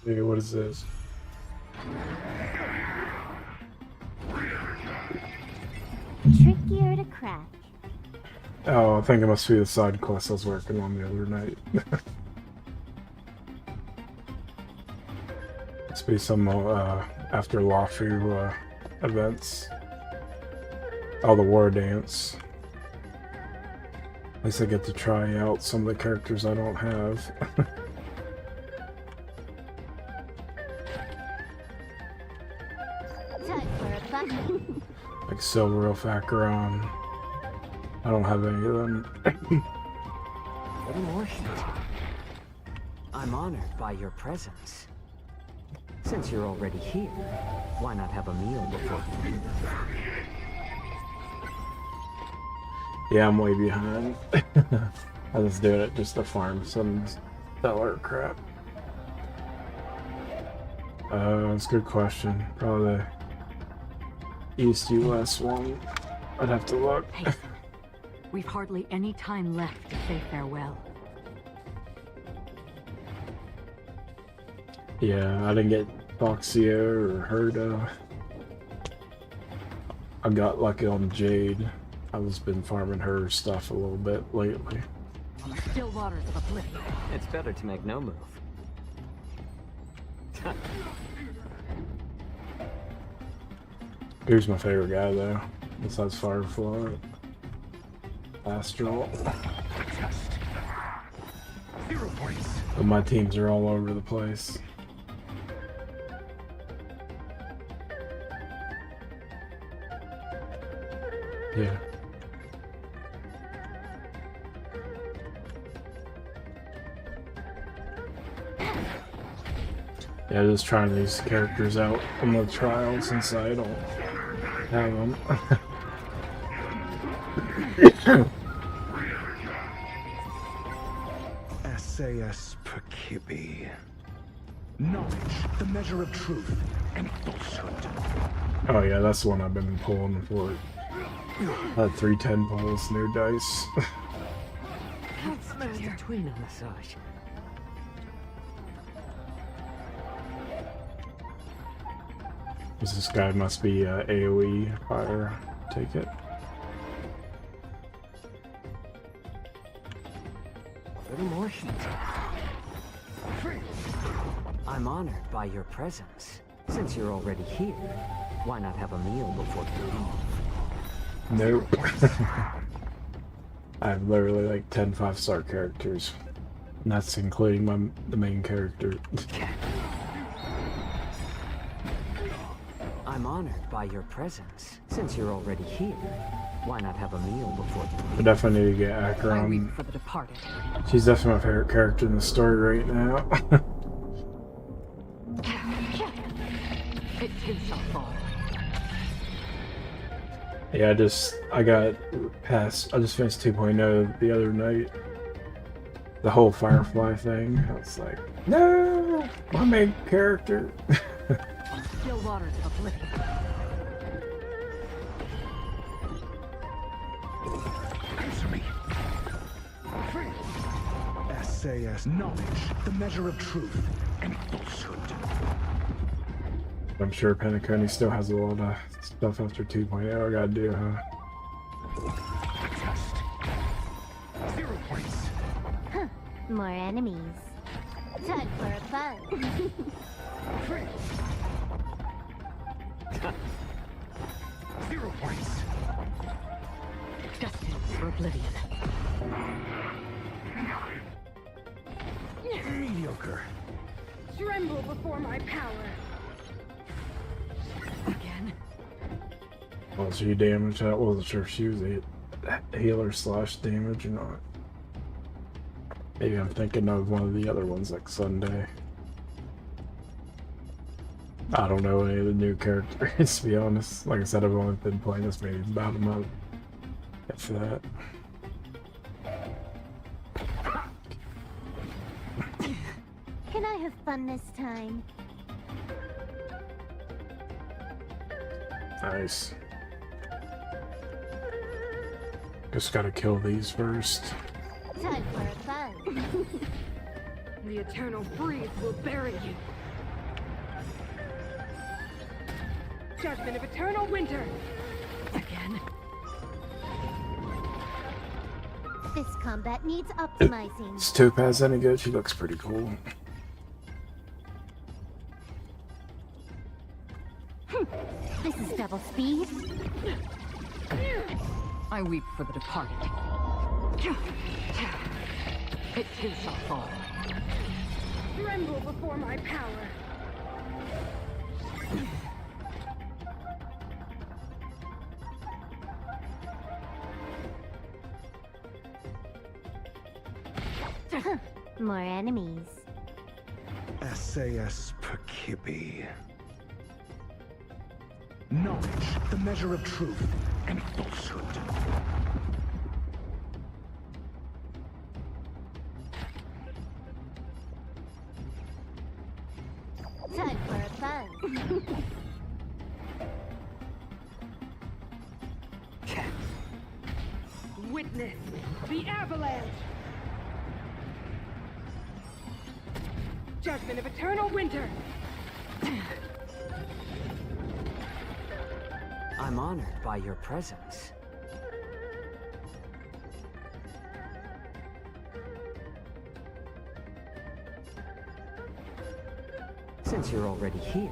Hey, what is this? Trickier to crack. Oh, I think it must be the side quest I was working on the other night. Must be some after Lafu events. Oh, the war dance. At least I get to try out some of the characters I don't have. Time for a bucket. Like Silver Facaron. I don't have any of them. Little more shit. I'm honored by your presence. Since you're already here, why not have a meal before you leave? Yeah, I'm way behind. I was doing it just to farm some stellar crap. That's a good question. Probably the East US one. I'd have to look. Hey, we've hardly any time left to say farewell. Yeah, I didn't get Foxia or Herda. I got lucky on Jade. I've just been farming her stuff a little bit lately. On the still waters of oblivion. It's better to make no move. Here's my favorite guy though, besides Firefly. Astral. But my teams are all over the place. Yeah. Yeah, just trying these characters out on the trials since I don't have them. SAS Penacoly. Knowledge, the measure of truth and falsehood. Oh yeah, that's the one I've been pulling for. 310 pulls, new dice. Just a tween massage. This guy must be AoE fire. Take it. A little more shit. I'm honored by your presence. Since you're already here, why not have a meal before you leave? Nope. I have literally like 10 5-star characters. And that's including the main character. I'm honored by your presence. Since you're already here, why not have a meal before you I leave? definitely need to get I weep Acheron. for the departed. She's definitely my favorite character in the story right now. It too shall fall. Yeah, I got past, I just finished 2.0 the other night. The whole Firefly thing. I was like, no, my main character. On the still waters of oblivion. Answer me. SAS knowledge, the measure of truth and falsehood. I'm sure Penacoly still has a lot of stuff after 2.0 I gotta do, huh? Test. 0 points. Huh. More enemies. Time for a fun. 0 points. Destined for oblivion. Mediocre. Tremble before my power. Again. Well, she damage. I wasn't sure if she was a healer slash damage or not. Maybe I'm thinking of one of the other ones like Sunday. I don't know any of the new characters, to be honest. Like I said, I've only been playing this maybe about a month. If that. Can I have fun this time? Nice. Just gotta kill these first. Time for a fun. The eternal breeze will bury you. Judgment of eternal winter. Again? This combat needs optimizing. Is Topaz any good? She looks pretty cool. This is double speed. I weep for the departed. It too shall fall. Tremble before my power. More enemies. SAS Penacoly. Knowledge, the measure of truth and falsehood. Time for a fun. Witness the avalanche. Judgment of eternal winter. I'm honored by your presence. Since you're already here,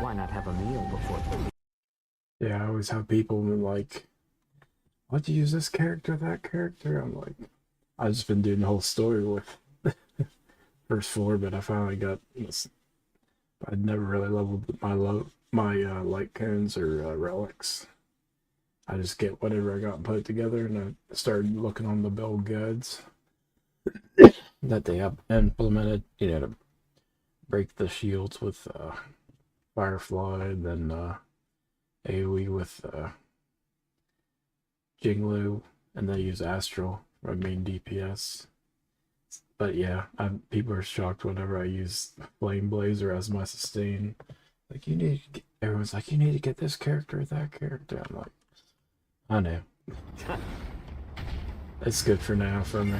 why not have a meal before you leave? Yeah, I always have people like, why'd you use this character, that character? I'm like, I've just been doing the whole story with first floor, but I finally got this. I'd never really leveled my light cones or relics. I just get whatever I got and put it together, and I started looking on the build guides that they have implemented, you know, to break the shields with Firefly, and then AoE with Jinglu, and then use Astral for my main DPS. But yeah, people are shocked whenever I use Flame Blazer as my sustain. Like, you need to get, everyone's like, you need to get this character or that character. I'm like, I know. It's good for now for me.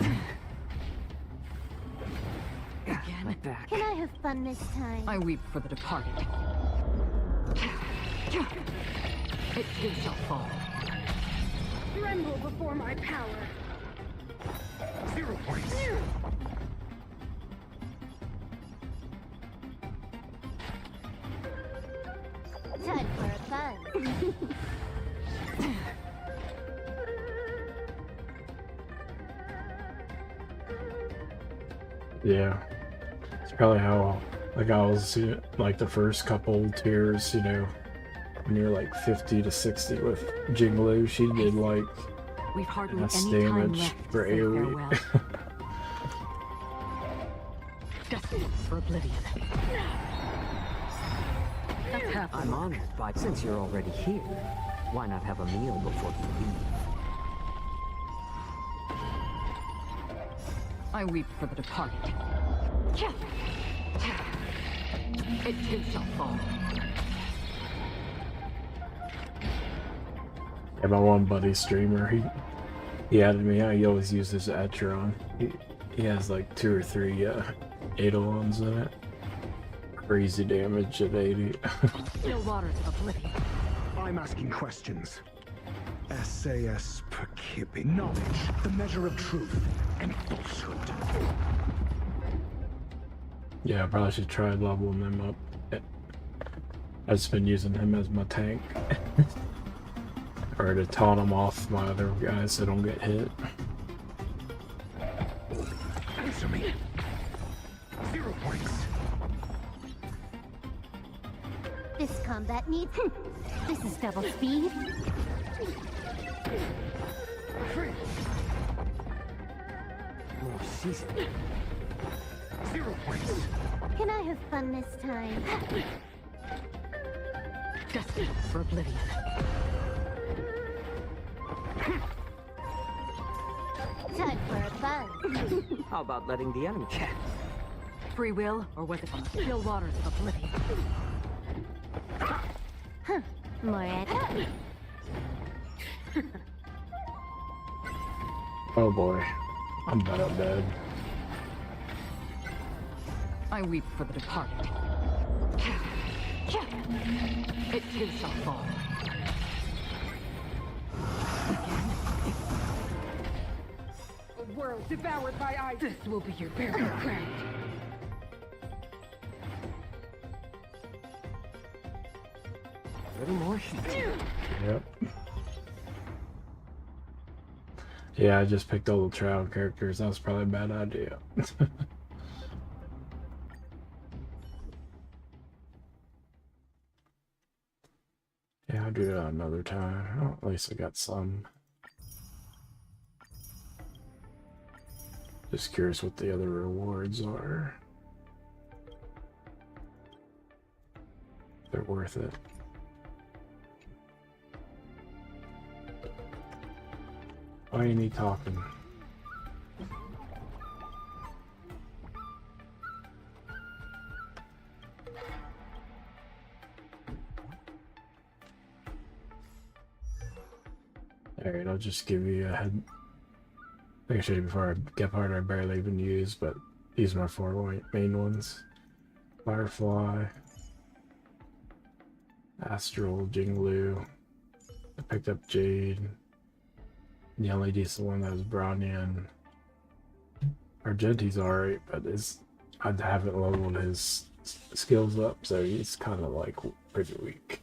Again, back. Can I have fun this time? I weep for the departed. It too shall fall. Tremble before my power. 0 points. Time for a fun. Yeah. It's probably how, like, I was, like, the first couple tiers, you know, when you're like 50 to 60 with Jinglu, she did like We've hardly less any time damage left for to say AoE. farewell. Destined for oblivion. That's half the I'm work. honored by, since you're already here, why not have a meal before you leave? I weep for the departed. It too shall fall. Yeah, my one buddy streamer, he added me out. He always uses Atron. He has like 2 or 3 Eidolons in it. Crazy damage at 80. Still waters of oblivion. I'm asking questions. SAS Penacoly. Knowledge, the measure of truth and falsehood. Yeah, I probably should try leveling them up. I've just been using him as my tank. Or to taunt him off my other guys so they don't get hit. Answer me. 0 points. This combat needs. This is double speed. Free. More season. 0 points. Can I have fun this time? Destined for oblivion. Time for a fun. How about letting the enemy chat? Free will, or was it still waters of oblivion? More enemies. Oh boy. I'm about dead. I weep for the departed. It too shall fall. A world devoured by ice. This will be your burial ground. A little more heat. Yep. Yeah, I just picked all the trial characters. That was probably a bad idea. Yeah, I'll do that another time. Oh, at least I got some. Just curious what the other rewards are. They're worth it. Why ain't he talking? Alright, I'll just give you a head. I think I should before I get part I barely even use, but these are my four main ones. Firefly, Astral, Jinglu. I picked up Jade. The only decent one that was Brownian. Argenti's alright, but I haven't leveled his skills up, so he's kind of like pretty weak.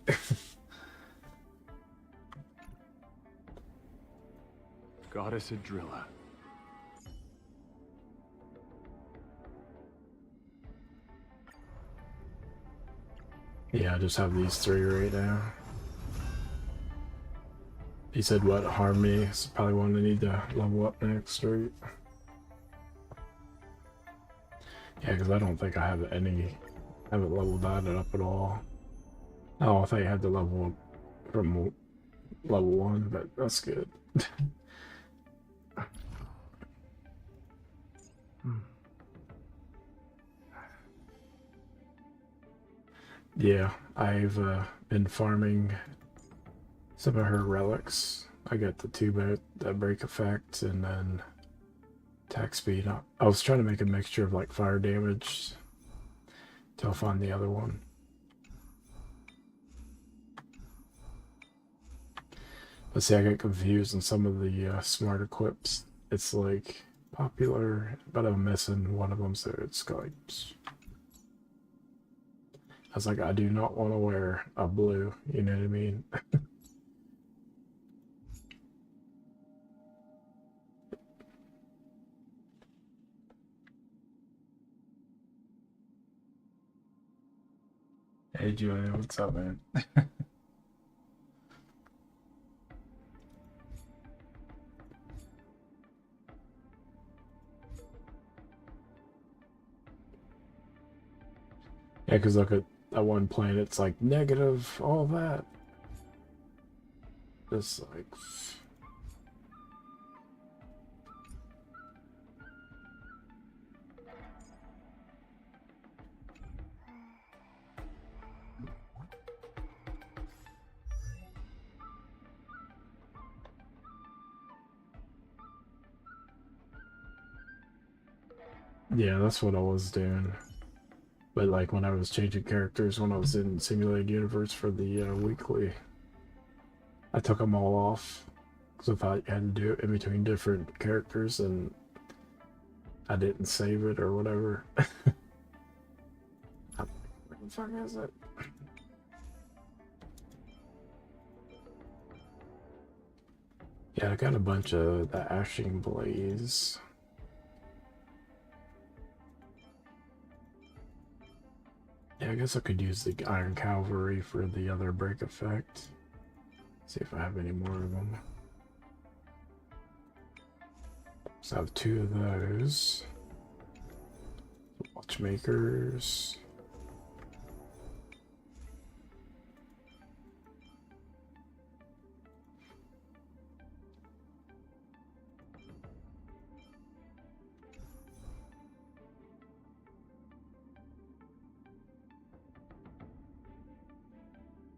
Goddess Adrilla. Yeah, I just have these three right now. He said what? Harmony is probably one I need to level up next, right? Yeah, because I don't think I have haven't leveled that up at all. Oh, I thought you had to level up from level 1, but that's good. Yeah, I've been farming some of her relics. I got the 2 that break effect and then attack speed. I was trying to make a mixture of like fire damage till I find the other one. But see, I get confused in some of the smart equips. It's like popular, but I'm missing one of them, so it's like... I was like, I do not want to wear a blue, you know what I mean? Hey Julian, what's up, man? Yeah, because look at that one planet, it's like negative, all that. Just like... Yeah, that's what I was doing. But like when I was changing characters, when I was in Simulated Universe for the weekly, I took them all off because I thought you had to do it in between different characters, and I didn't save it or whatever. Where the fuck is it? Yeah, I got a bunch of the Ashing Blaze. Yeah, I guess I could use the Iron Cavalry for the other break effect. See if I have any more of them. So I have 2 of those. Watchmakers.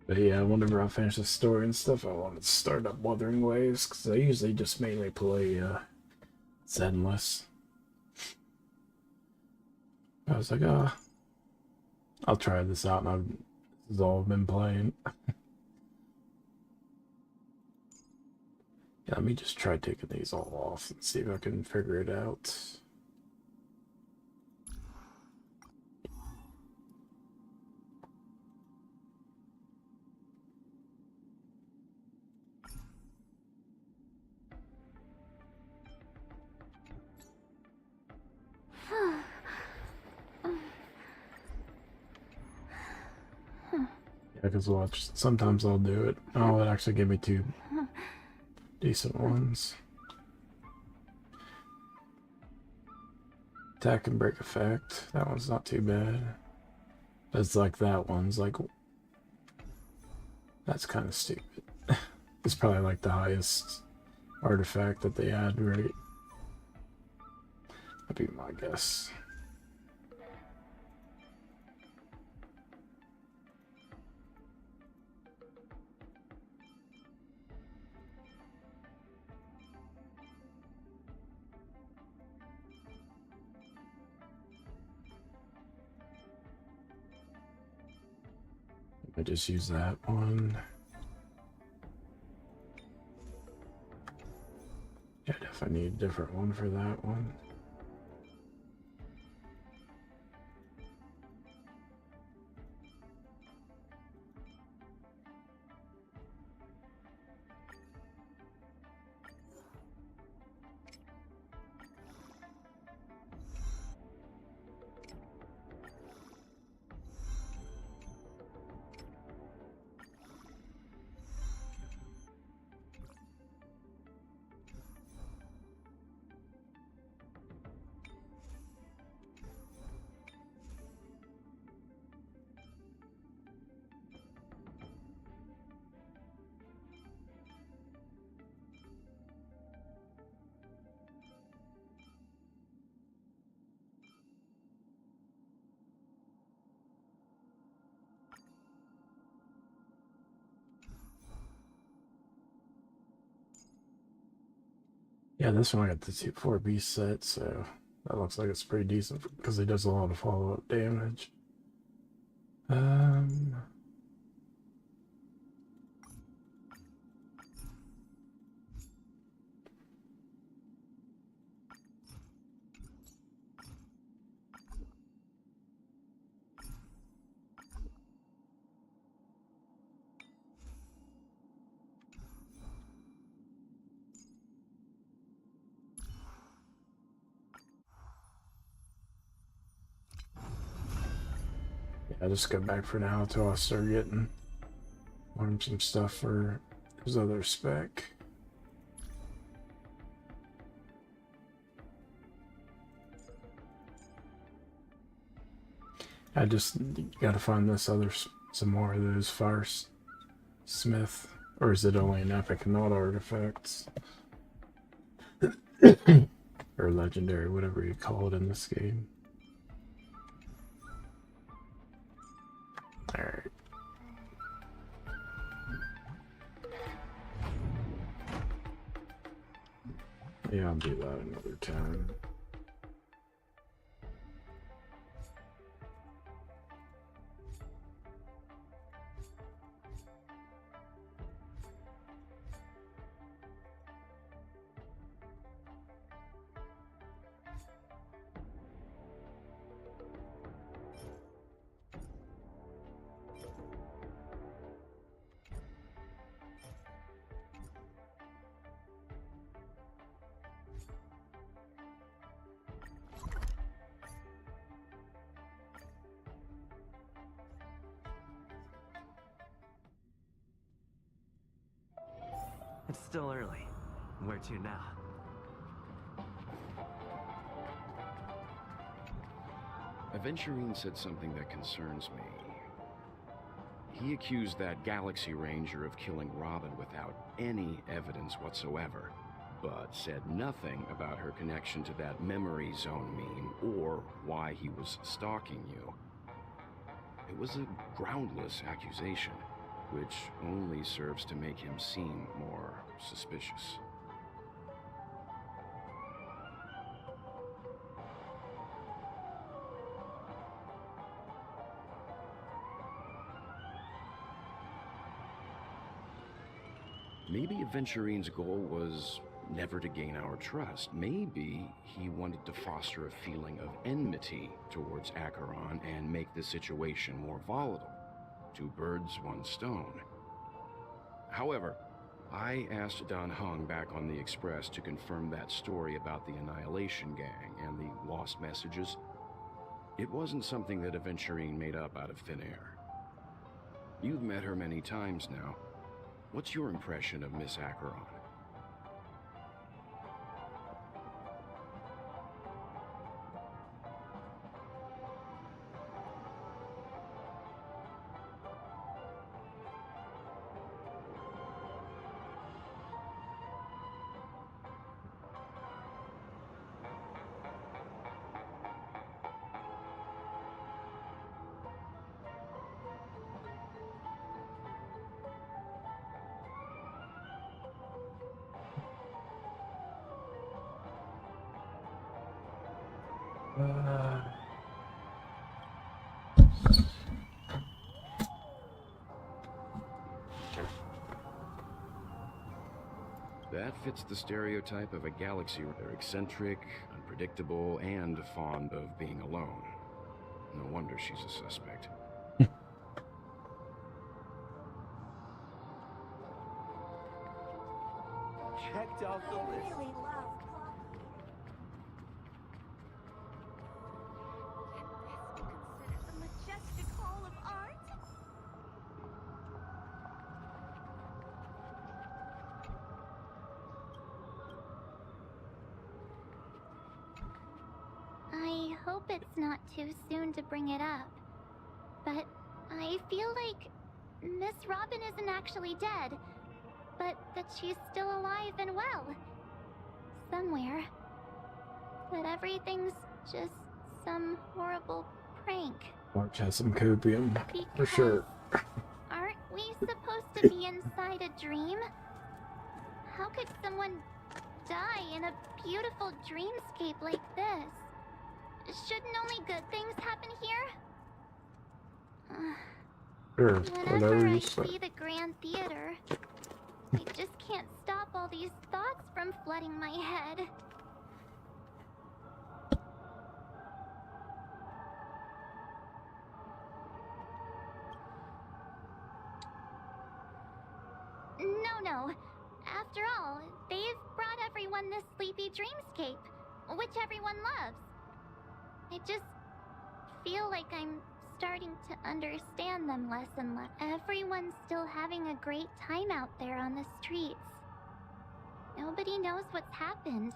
But yeah, whenever I finish the story and stuff, I want to start up Wuthering Waves, because I usually just mainly play Zenless. I was like, I'll try this out, and This is all I've been playing. Yeah, let me just try taking these all off and see if I can figure it out. Yeah, because watch, sometimes I'll do it. Oh, it actually gave me 2 decent ones. Attack and break effect. That one's not too bad. It's like that one's like... That's kind of stupid. It's probably like the highest artifact that they add, right? That'd be my guess. I just use that one. Yeah, if I need a different one for that one. Yeah, this one I got the 4B set, so that looks like it's pretty decent because it does a lot of follow-up damage. Yeah, I'll just go back for now until I start getting some stuff for his other spec. I just gotta find this other, some more of those fire smith, or is it only an epic and not artifacts? Or legendary, whatever you call it in this game. Alright. Yeah, I'll do that another time. It's still early. Where to now? Aventurine said something that concerns me. He accused that Galaxy Ranger of killing Robin without any evidence whatsoever, but said nothing about her connection to that memory zone meme or why he was stalking you. It was a groundless accusation, which only serves to make him seem more suspicious. Maybe Aventurine's goal was never to gain our trust. Maybe he wanted to foster a feeling of enmity towards Acheron and make the situation more volatile. Two birds, one stone. However, I asked Dan Heng back on the Express to confirm that story about the Annihilation Gang and the lost messages. It wasn't something that Aventurine made up out of thin air. You've met her many times now. What's your impression of Miss Acheron? That fits the stereotype of a galaxy. They're eccentric, unpredictable, and fond of being alone. No wonder she's a suspect. Checked off the list. Really love Can this be considered the majestic hall of art? I hope it's not too soon to bring it up, but I feel like Miss Robin isn't actually dead, but that she's still alive and well. Somewhere. But everything's just some horrible prank. March has some copium, for Because sure. aren't we supposed to be inside a dream? How could someone die in a beautiful dreamscape like this? Shouldn't only good things happen here? Sure, Whenever whatever I you say. see the Grand Theater, I just can't stop all these thoughts from flooding my head. No. After all, they've brought everyone this sleepy dreamscape, which everyone loves. I just feel like I'm starting to understand them less and less. Everyone's still having a great time out there on the streets. Nobody knows what's happened.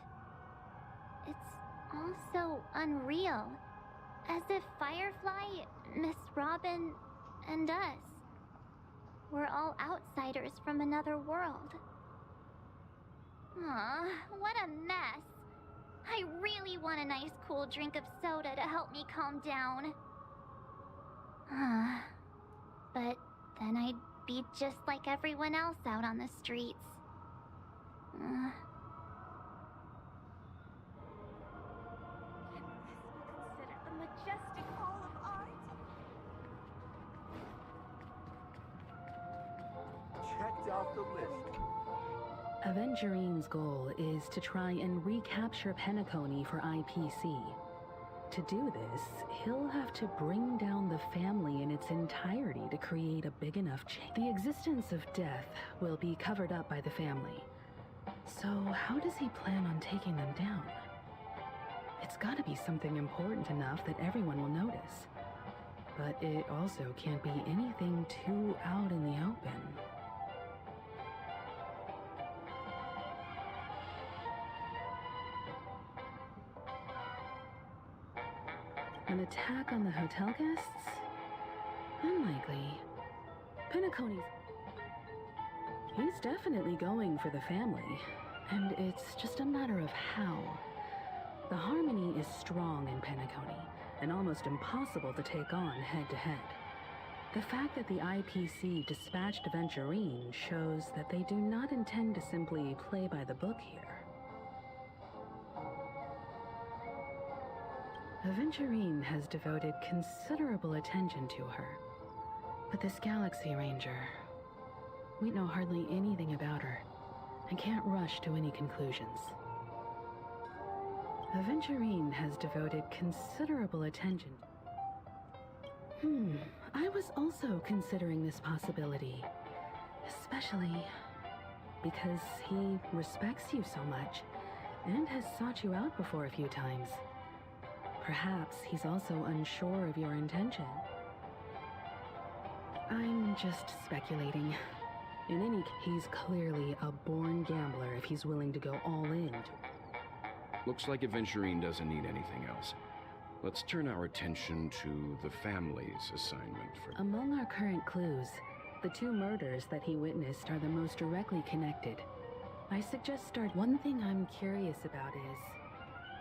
It's all so unreal. As if Firefly, Miss Robin, and us were all outsiders from another world. Aw, what a mess. I really want a nice cool drink of soda to help me calm down. But then I'd be just like everyone else out on the streets. Can this be considered the majestic hall of art? Checked off the list. Aventurine's goal is to try and recapture Penacoly for IPC. To do this, he'll have to bring down the family in its entirety to create a big enough change. The existence of death will be covered up by the family. So how does he plan on taking them down? It's gotta be something important enough that everyone will notice. But it also can't be anything too out in the open. An attack on the hotel guests? Unlikely. Penacoly's... He's definitely going for the family, and it's just a matter of how. The harmony is strong in Penacoly, and almost impossible to take on head-to-head. The fact that the IPC dispatched Aventurine shows that they do not intend to simply play by the book here. Aventurine has devoted considerable attention to her. But this Galaxy Ranger... We know hardly anything about her, and can't rush to any conclusions. Aventurine has devoted considerable attention. I was also considering this possibility, especially because he respects you so much and has sought you out before a few times. Perhaps he's also unsure of your intention. I'm just speculating. In any case, he's clearly a born gambler if he's willing to go all in. Looks like Aventurine doesn't need anything else. Let's turn our attention to the family's assignment for... Among our current clues, the two murders that he witnessed are the most directly connected. I suggest start. One thing I'm curious about is,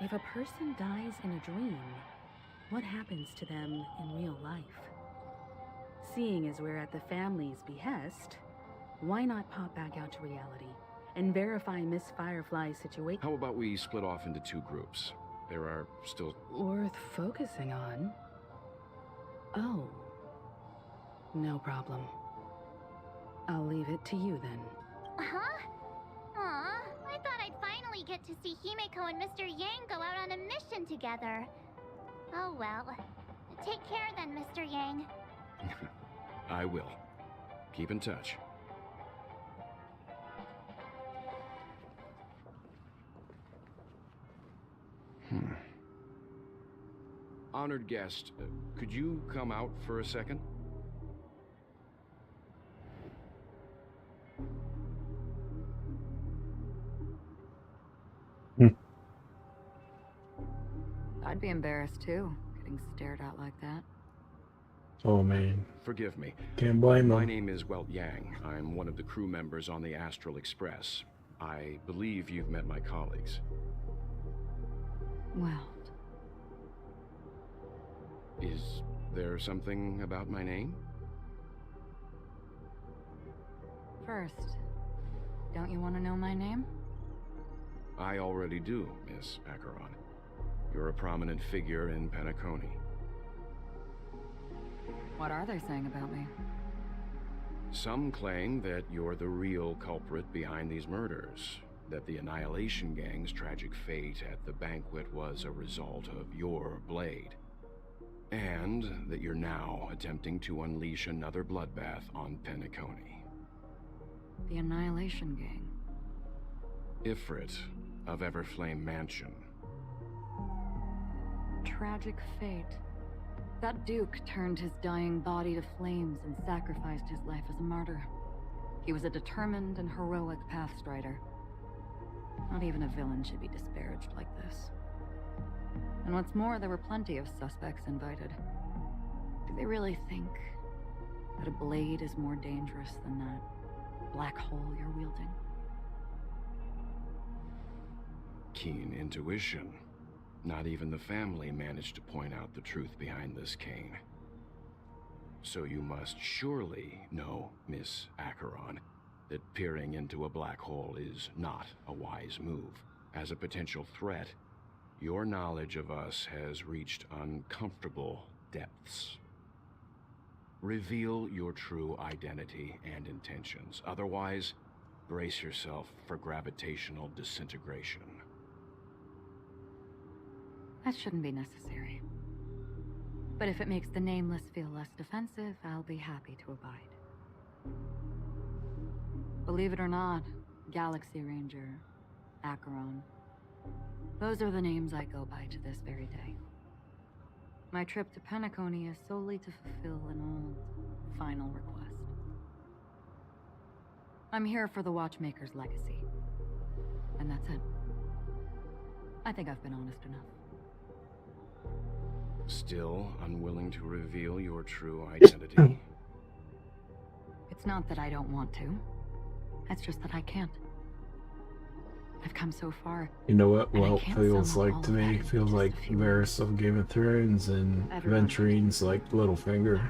if a person dies in a dream, what happens to them in real life? Seeing as we're at the family's behest, why not pop back out to reality and verify Miss Firefly's situation? How about we split off into two groups? There are still... Worth focusing on? Oh. No problem. I'll leave it to you then. Huh? Aw, I thought I'd finally get to see Himeko and Mr. Yang go out on a mission together. Oh well. Take care then, Mr. Yang. I will. Keep in touch. Honored guest, could you come out for a second? I'd be embarrassed too, getting stared at like that. Oh man, Forgive me. can't blame My him. name is Welt Yang. I'm one of the crew members on the Astral Express. I believe you've met my colleagues. Well, Is there something about my name? first, don't you want to know my name? I already do, Miss Acheron. You're a prominent figure in Penacoly. What are they saying about me? Some claim that you're the real culprit behind these murders, that the Annihilation Gang's tragic fate at the banquet was a result of your blade, and that you're now attempting to unleash another bloodbath on Penacoly. The Annihilation Gang. Ifrit of Everflame Mansion. Tragic fate. That Duke turned his dying body to flames and sacrificed his life as a martyr. He was a determined and heroic pathstrider. Not even a villain should be disparaged like this. And what's more, there were plenty of suspects invited. Do they really think that a blade is more dangerous than that black hole you're wielding? Keen intuition. Not even the family managed to point out the truth behind this cane. So you must surely know, Miss Acheron, that peering into a black hole is not a wise move. As a potential threat, your knowledge of us has reached uncomfortable depths. Reveal your true identity and intentions. Otherwise, brace yourself for gravitational disintegration. That shouldn't be necessary. But if it makes the Nameless feel less defensive, I'll be happy to abide. Believe it or not, Galaxy Ranger, Acheron, those are the names I go by to this very day. My trip to Penacoly is solely to fulfill an old, final request. I'm here for the Watchmaker's legacy. And that's it. I think I've been honest enough. Still unwilling to reveal your true identity? It's not that I don't want to. It's just that I can't. I've come so far. You know what And I Welt can't feels sum up like all to of that me? into Feels just like a few Varys of Game of Thrones and Everyone Aventurine's like Littlefinger.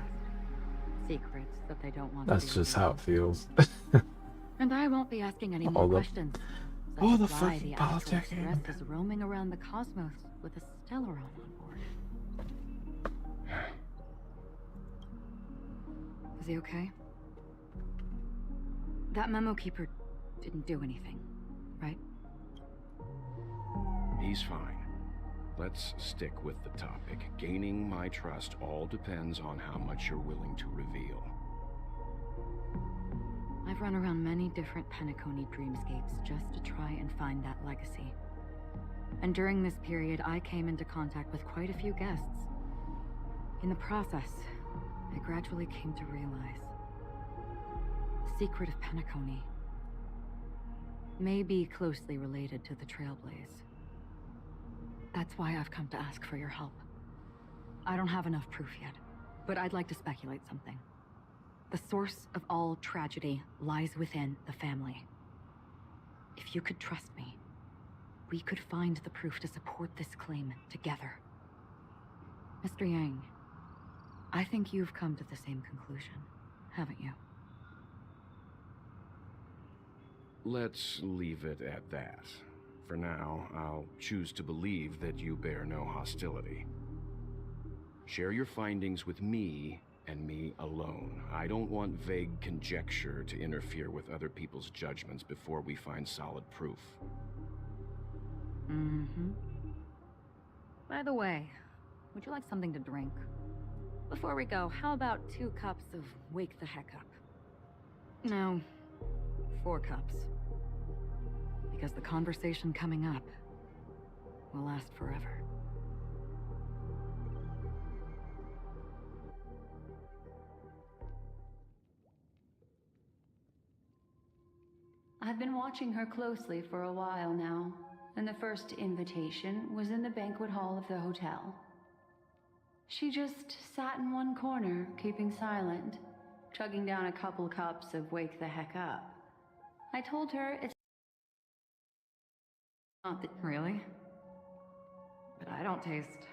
Secrets that they don't want That's to be just how revealed. it feels. And I won't be asking any All more the- questions. such all as the why fucking the Astral politicking. Express is roaming around the cosmos with a Stellaron on board. Is he okay? That memo keeper didn't do anything, right? He's fine. Let's stick with the topic. Gaining my trust all depends on how much you're willing to reveal. I've run around many different Penacoly dreamscapes just to try and find that legacy. And during this period, I came into contact with quite a few guests. In the process, I gradually came to realize the secret of Penacoly may be closely related to the Trailblaze. That's why I've come to ask for your help. I don't have enough proof yet, but I'd like to speculate something. The source of all tragedy lies within the family. If you could trust me, we could find the proof to support this claim together. Mr. Yang, I think you've come to the same conclusion, haven't you? Let's leave it at that. For now, I'll choose to believe that you bear no hostility. Share your findings with me and me alone. I don't want vague conjecture to interfere with other people's judgments before we find solid proof. By the way, would you like something to drink? Before we go, how about 2 cups of Wake the Heck Up? No, 4 cups. Because the conversation coming up will last forever. I've been watching her closely for a while now, and the first invitation was in the banquet hall of the hotel. She just sat in one corner, keeping silent, chugging down a couple cups of Wake the Heck Up. I told her it's not that Really? But I don't taste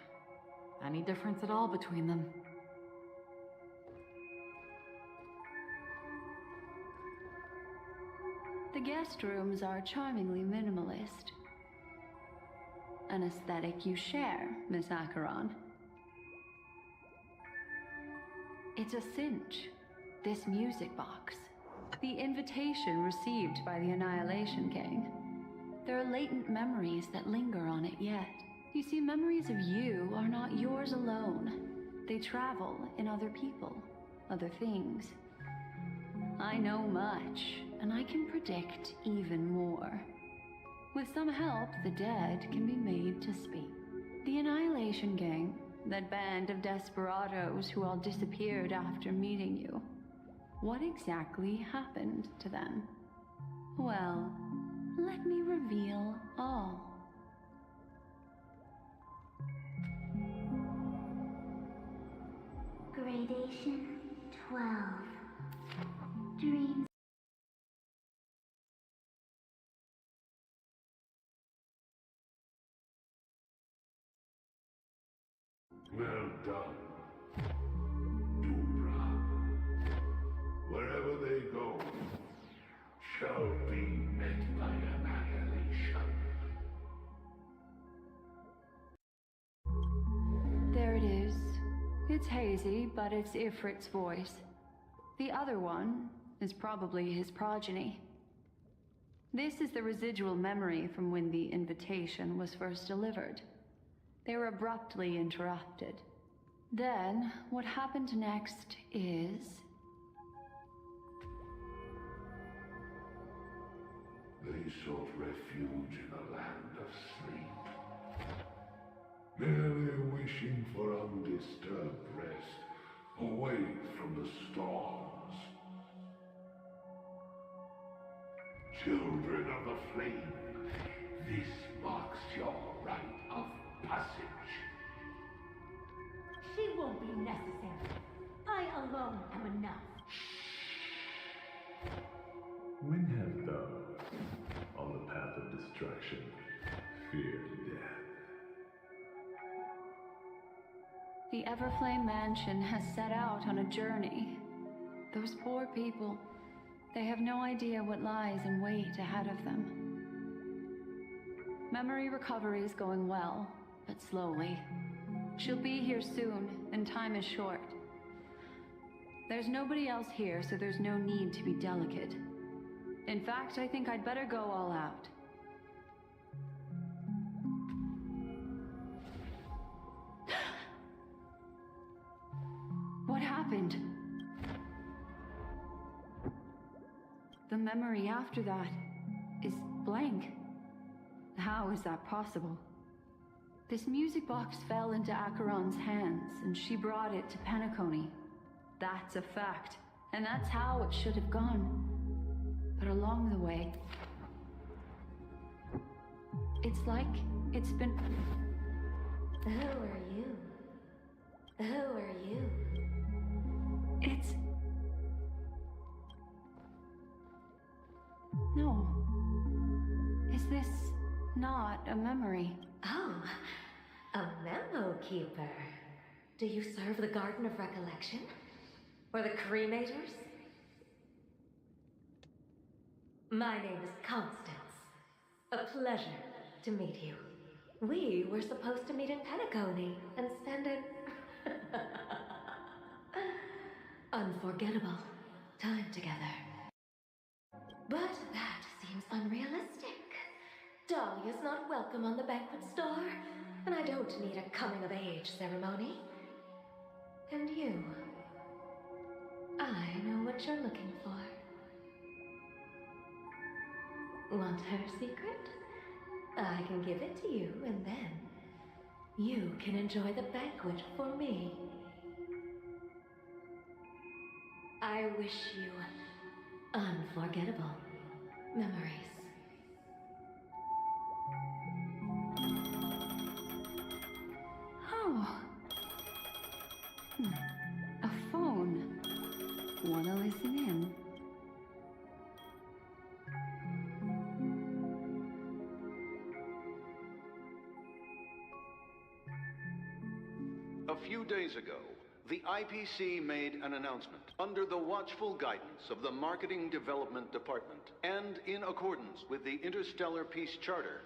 any difference at all between them. the guest rooms are charmingly minimalist. An aesthetic you share, Miss Acheron. It's a cinch, this music box. The invitation received by the Annihilation King. There are latent memories that linger on it yet. You see, memories of you are not yours alone. They travel in other people, other things. I know much, and I can predict even more. With some help, the dead can be made to speak. The Annihilation Gang, that band of desperados who all disappeared after meeting you. What exactly happened to them? Well, let me reveal all. Gradation 12. Dreams. Well done, Dubra. Wherever they go, shall be met by annihilation. There it is. It's hazy, but it's Ifrit's voice. The other one is probably his progeny. This is the residual memory from when the invitation was first delivered. They were abruptly interrupted. Then, what happened next is... They sought refuge in a land of sleep, merely wishing for undisturbed rest, away from the storms. Children of the flame, this marks your rite of passage. She won't be necessary. I alone am enough. When have thou, on the path of destruction, feared death? The Everflame Mansion has set out on a journey. Those poor people, they have no idea what lies in wait ahead of them. Memory recovery is going well, but slowly. She'll be here soon, and time is short. There's nobody else here, so there's no need to be delicate. In fact, I think I'd better go all out. What happened? The memory after that is blank. How is that possible? This music box fell into Acheron's hands, and she brought it to Penacoly. That's a fact, and that's how it should have gone. But along the way, it's like it's been... Who are you? Who are you? It's... No. Is this not a memory? Oh, a memo keeper. Do you serve the Garden of Recollection? Or the Cremators? My name is Constance. A pleasure to meet you. We were supposed to meet in Penacoly and spend an unforgettable time together. But that seems unrealistic. Dahlia's not welcome on the banquet store, and I don't need a coming-of-age ceremony. And you, I know what you're looking for. Want her secret? I can give it to you, and then you can enjoy the banquet for me. I wish you unforgettable memories. Oh. A phone. Wanna listen in? A few days ago, the IPC made an announcement under the watchful guidance of the Marketing Development Department and in accordance with the Interstellar Peace Charter.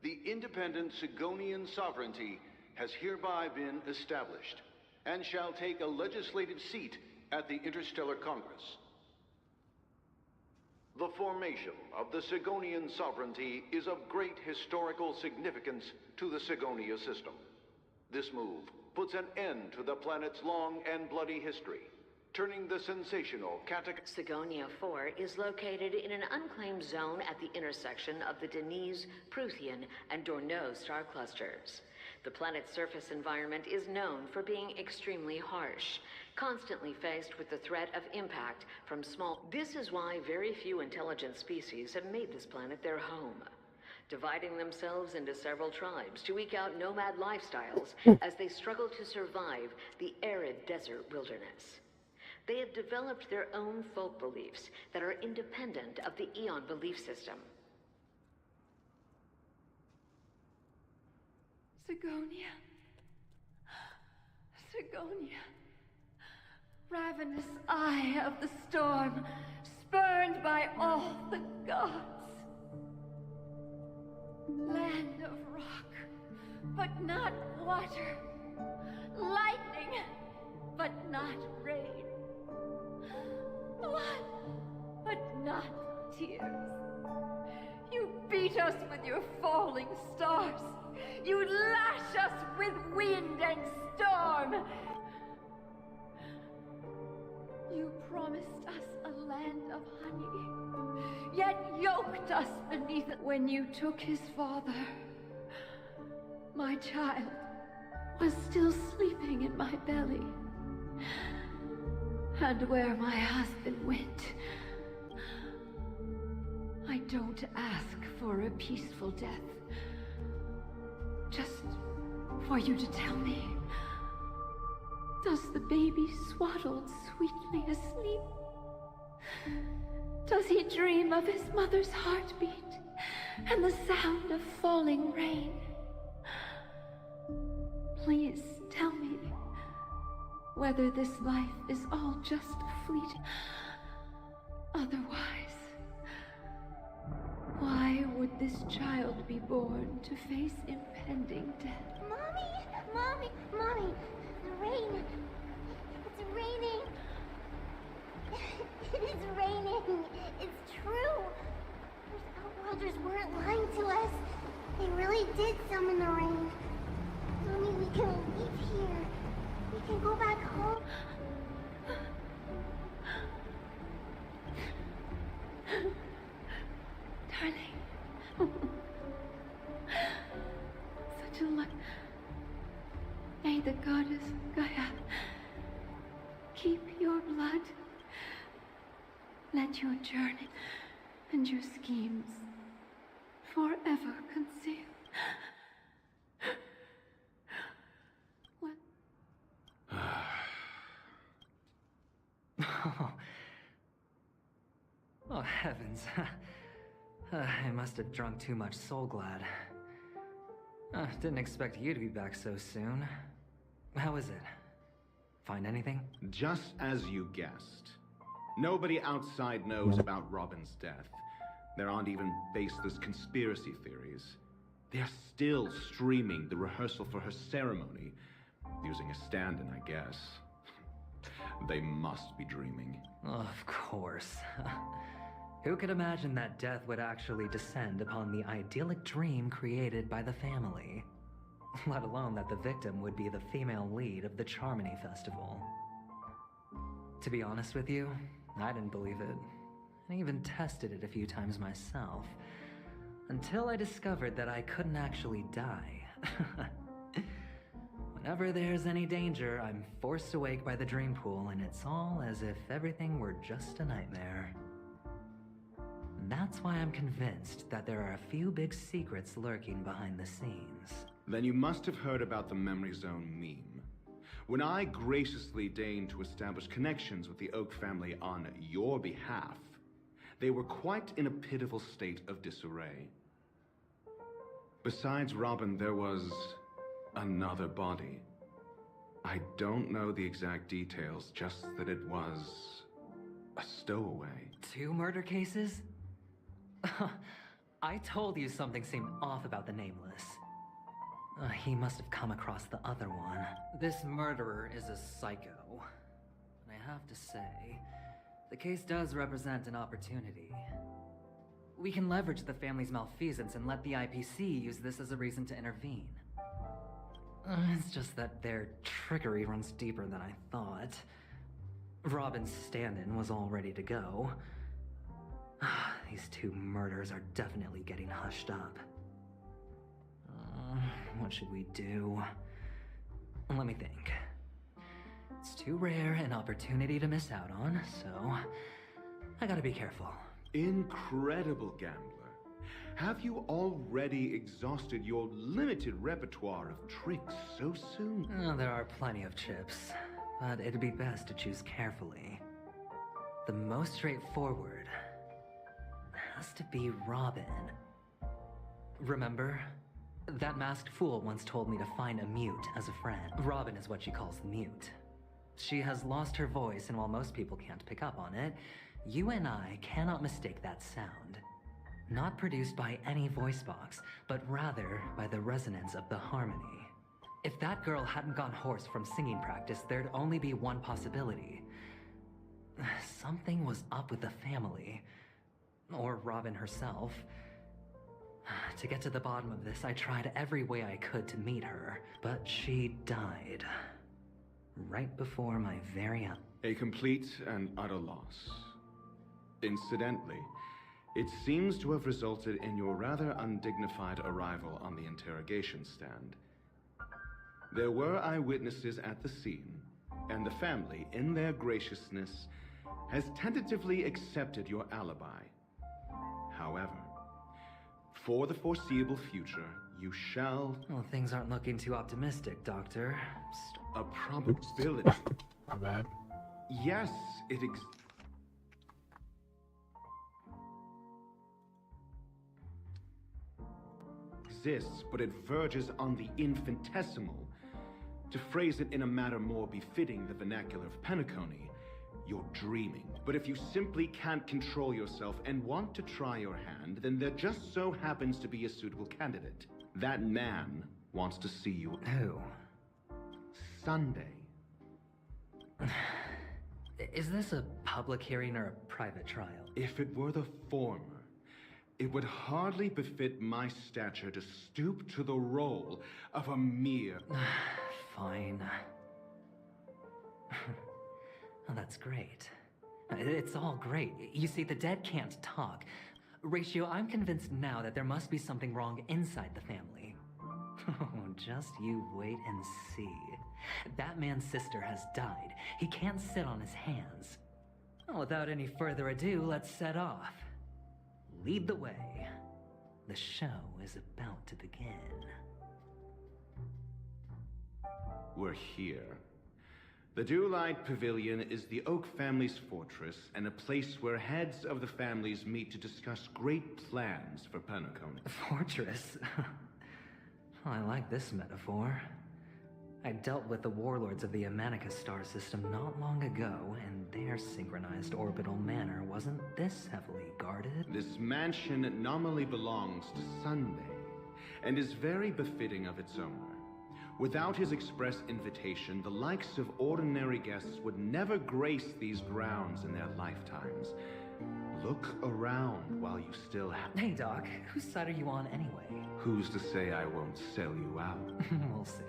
The independent Sigonian sovereignty has hereby been established and shall take a legislative seat at the Interstellar Congress. The formation of the Sigonian sovereignty is of great historical significance to the Sigonia system. This move puts an end to the planet's long and bloody history, turning the sensational Sigonia 4 is located in an unclaimed zone at the intersection of the Denise, Prothean, and Dorneau star clusters. The planet's surface environment is known for being extremely harsh, constantly faced with the threat of impact from small... This is why very few intelligent species have made this planet their home, dividing themselves into several tribes to eke out nomad lifestyles as they struggle to survive the arid desert wilderness. They have developed their own folk beliefs that are independent of the Eon belief system. Sigonia. Sigonia. Ravenous eye of the storm, spurned by all the gods. Land of rock, but not water. Lightning, but not rain. Blood, but not tears. You beat us with your falling stars. You lash us with wind and storm. You promised us a land of honey, yet yoked us beneath it. When you took his father, my child was still sleeping in my belly. And where my husband went, I don't ask for a peaceful death. Just for you to tell me, does the baby swaddled sweetly asleep? Does he dream of his mother's heartbeat and the sound of falling rain? Please tell me whether this life is all just fleeting. Otherwise, why would this child be born to face impending death? Mommy! Mommy! The rain! It's raining! It is raining! It's true! the goddess Gaia keep your blood. Let your journey and your schemes forever conceal. What? Oh, heavens. I must have drunk too much Soul Glad. Didn't expect you to be back so soon. How is it? Find anything? Just as you guessed. Nobody outside knows about Robin's death. There aren't even baseless conspiracy theories. They're still streaming the rehearsal for her ceremony, using a stand-in, I guess. They must be dreaming. Of course. Who could imagine that death would actually descend upon the idyllic dream created by the family? Let alone that the victim would be the female lead of the Charmony Festival. To be honest with you, I didn't believe it. I even tested it a few times myself. Until I discovered that I couldn't actually die. Whenever there's any danger, I'm forced awake by the dream pool, and it's all as if everything were just a nightmare. That's why I'm convinced that there are a few big secrets lurking behind the scenes. Then you must have heard about the Memory Zone meme. When I graciously deigned to establish connections with the Oak family on your behalf, they were quite in a pitiful state of disarray. Besides Robin, there was another body. I don't know the exact details, just that it was a stowaway. 2 murder cases? I told you something seemed off about the Nameless. He must have come across the other one. This murderer is a psycho. And I have to say, the case does represent an opportunity. We can leverage the family's malfeasance and let the IPC use this as a reason to intervene. It's just that their trickery runs deeper than I thought. Robin's stand-in was all ready to go. These 2 murders are definitely getting hushed up. What should we do? Let me think. It's too rare an opportunity to miss out on, so I gotta be careful. Incredible gambler. Have you already exhausted your limited repertoire of tricks so soon? There are plenty of chips, but it'd be best to choose carefully. The most straightforward has to be Robin. Remember? That masked fool once told me to find a mute as a friend. Robin is what she calls the mute. She has lost her voice, and while most people can't pick up on it, you and I cannot mistake that sound. Not produced by any voice box, but rather by the resonance of the harmony. If that girl hadn't gone hoarse from singing practice, there'd only be one possibility. Something was up with the family. Or Robin herself. To get to the bottom of this, I tried every way I could to meet her, but she died. Right before my very eyes. A complete and utter loss. Incidentally, it seems to have resulted in your rather undignified arrival on the interrogation stand. There were eyewitnesses at the scene, and the family, in their graciousness, has tentatively accepted your alibi. However, for the foreseeable future, you shall... Well, things aren't looking too optimistic, Doctor. A probability... My bad. Yes, it exists, but it verges on the infinitesimal. To phrase it in a manner more befitting the vernacular of Penacoly, you're dreaming. But if you simply can't control yourself and want to try your hand, then there just so happens to be a suitable candidate. That man wants to see you. Who? Sunday. Is this a public hearing or a private trial? If it were the former, it would hardly befit my stature to stoop to the role of a mere... Fine. Oh, that's great. It's all great. You see, the dead can't talk. Ratio, I'm convinced now that there must be something wrong inside the family. Oh, just you wait and see. That man's sister has died. He can't sit on his hands. Well, without any further ado, let's set off. Lead the way. The show is about to begin. We're here. The Dewlight Pavilion is the Oak family's fortress and a place where heads of the families meet to discuss great plans for Penacoly. Fortress? I like this metaphor. I dealt with the warlords of the Amanicus star system not long ago, and their synchronized orbital manor wasn't this heavily guarded. This mansion nominally belongs to Sunday, and is very befitting of its owner. Without his express invitation, the likes of ordinary guests would never grace these grounds in their lifetimes. Look around while you still have... Hey, Doc, whose side are you on anyway? Who's to say I won't sell you out? We'll see.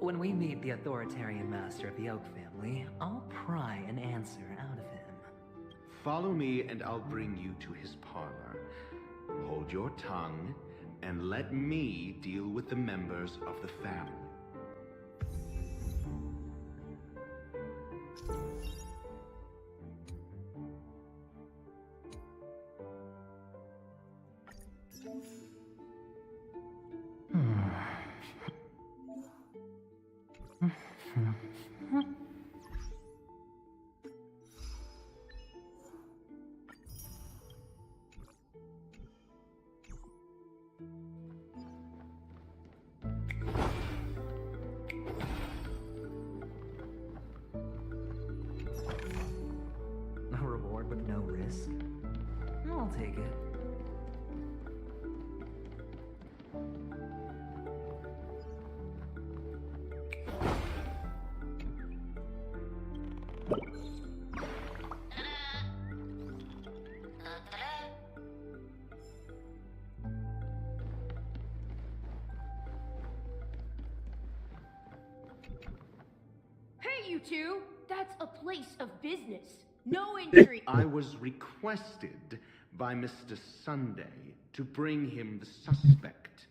When we meet the authoritarian master of the Oak family, I'll pry an answer out of him. Follow me and I'll bring you to his parlor. Hold your tongue and let me deal with the members of the family. A reward with no risk? I'll take it. Hey, you two! That's a place of business. No injury. I was requested by Mr. Sunday to bring him the suspect.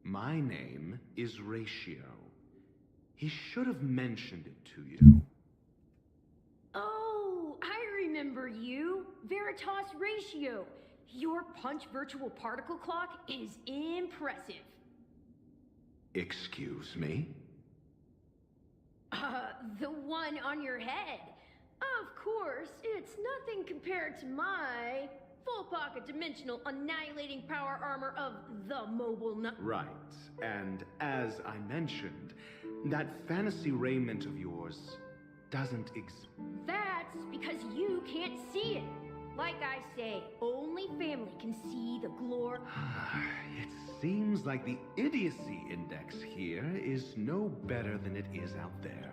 My name is Ratio. He should have mentioned it to you. Oh, I remember you. Veritas Ratio. Your punch virtual particle clock is impressive. Excuse me? The one on your head. Of course, it's nothing compared to my full pocket dimensional annihilating power armor of the mobile Right, and as I mentioned, that fantasy raiment of yours doesn't exist. That's because you can't see it. Like I say, only family can see the glory. It seems like the idiocy index here is no better than it is out there.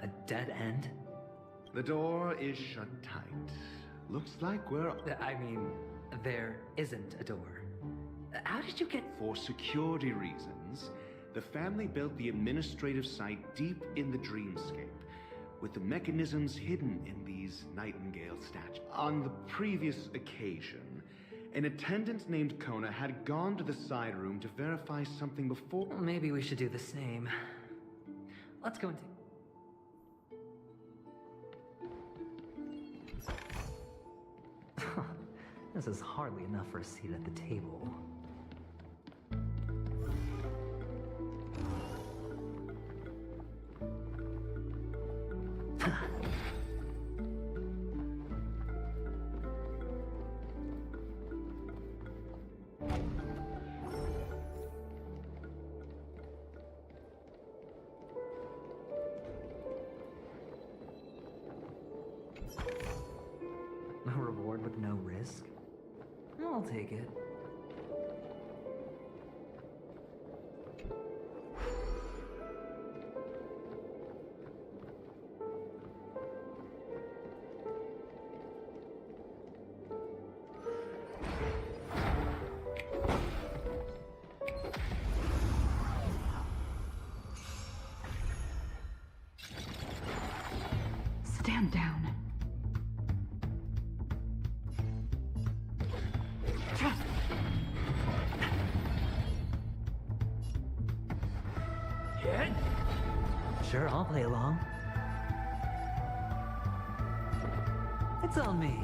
A dead end? The door is shut tight. Looks like we're... I mean, there isn't a door. How did you get... For security reasons, the family built the administrative site deep in the dreamscape, with the mechanisms hidden in these Nightingale statues. On the previous occasion, an attendant named Kona had gone to the side room to verify something before... Well, maybe we should do the same. Let's go into... This is hardly enough for a seat at the table. A reward with no risk? I'll take it. Stand down. Sure, I'll play along. It's on me.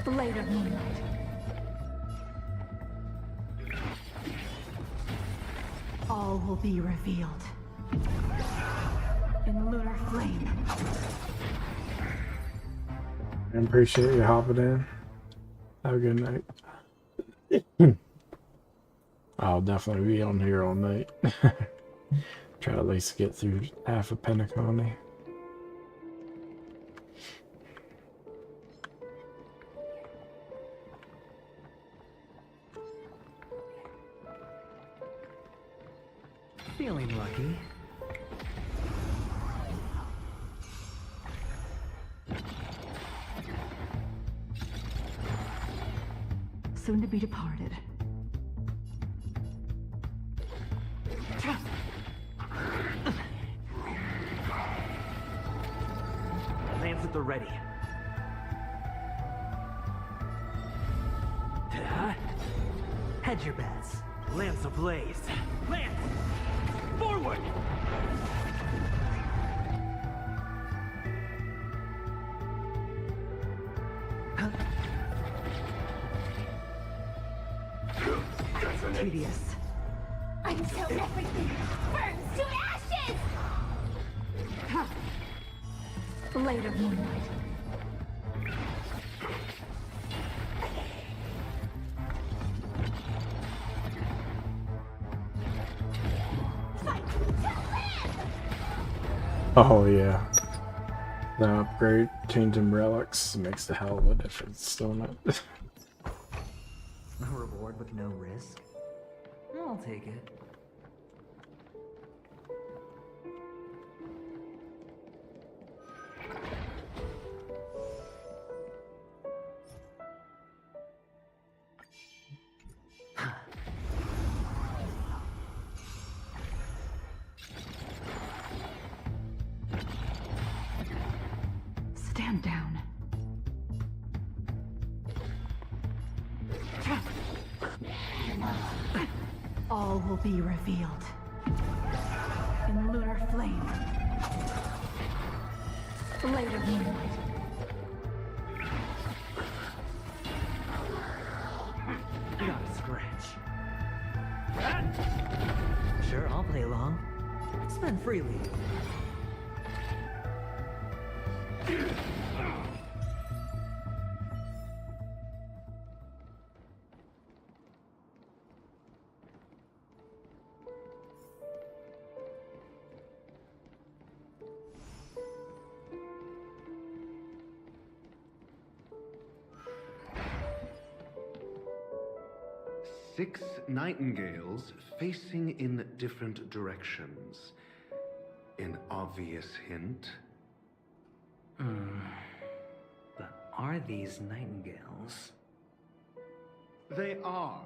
Blade of moonlight. All will be revealed. In lunar flame. I appreciate you hopping in. Have a good night. I'll definitely be on here all night. Try to at least get through half of Penacoly. Feeling lucky. Soon to be departed. Lance at the ready. Hedge your bets. Lance ablaze. Lance! Forward! Tedious. Until everything burns to ashes! Blade of moonlight. Oh yeah. The upgrade, changing relics makes the hell of a difference, don't it? A reward with no risk? I'll take it. Stand down. All will be revealed. In lunar flame. Blade of moonlight. Got a scratch. Sure, I'll play along. Spend freely. Six nightingales facing in different directions. An obvious hint. But are these nightingales? They are.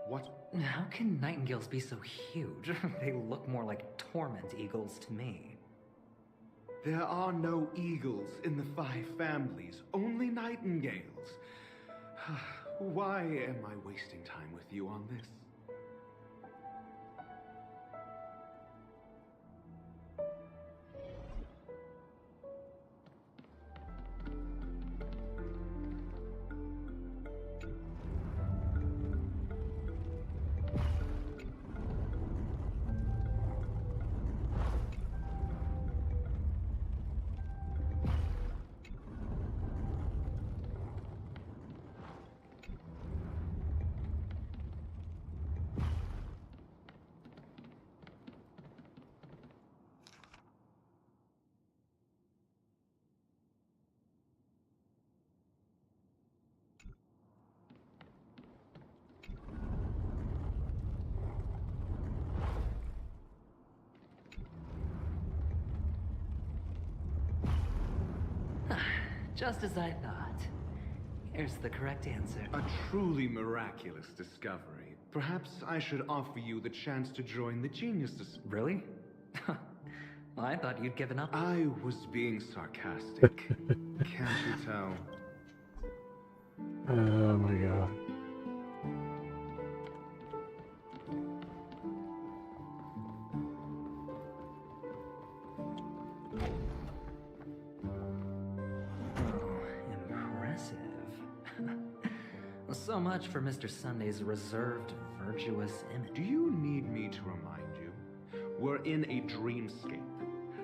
What? How can nightingales be so huge? They look more like torment eagles to me. There are no eagles in the 5 families, only nightingales. Why am I wasting time with you on this? Just as I thought. Here's the correct answer. A truly miraculous discovery. Perhaps I should offer you the chance to join the geniuses. Really? Well, I thought you'd given up. I was being sarcastic. Can't you tell? Oh my god. Impressive. So much for Mr. Sunday's reserved, virtuous image. Do you need me to remind you? We're in a dreamscape.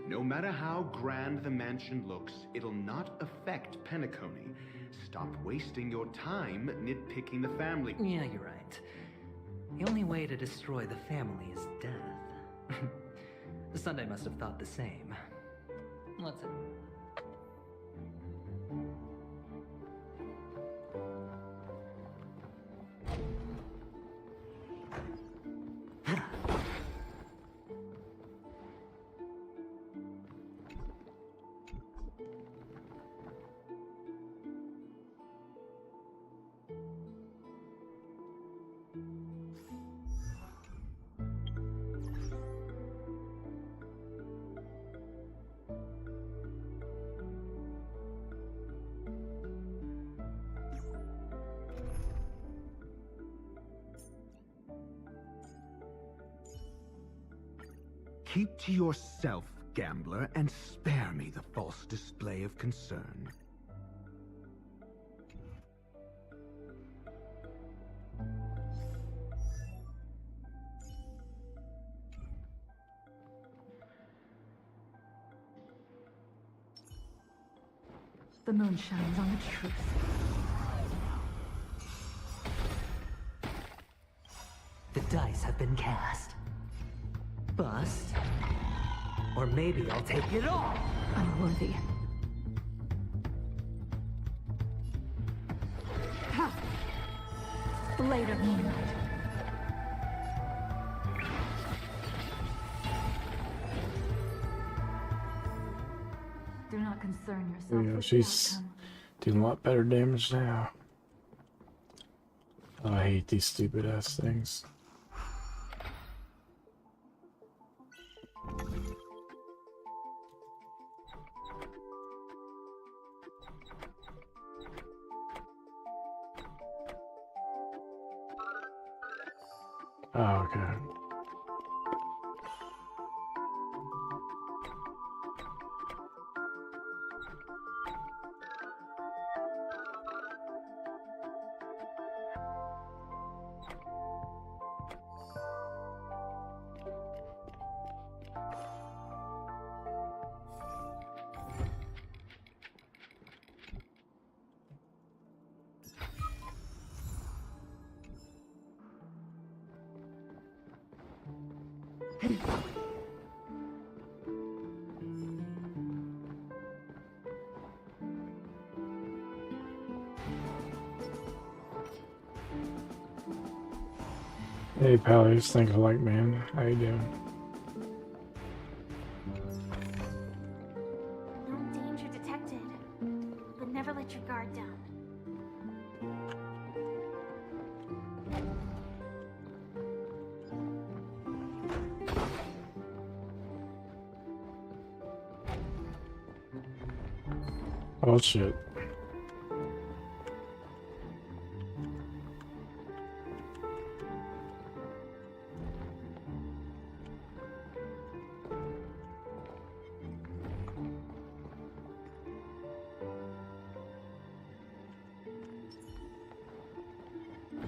No matter how grand the mansion looks, it'll not affect Penacoly. Stop wasting your time nitpicking the family. Yeah, you're right. The only way to destroy the family is death. Sunday must have thought the same. What's it? Keep to yourself, gambler, and spare me the false display of concern. The moon shines on the truth. The dice have been cast. Bust. Or maybe I'll take it all. Unworthy. Ha! Blade of moonlight. Do not concern yourself Yeah, with she's the outcome. doing a lot better damage now. Oh, I hate these stupid ass things. Oh, okay. Hey, Pallies, think alike, man. How you doing? No danger detected, but never let your guard down. Oh shit.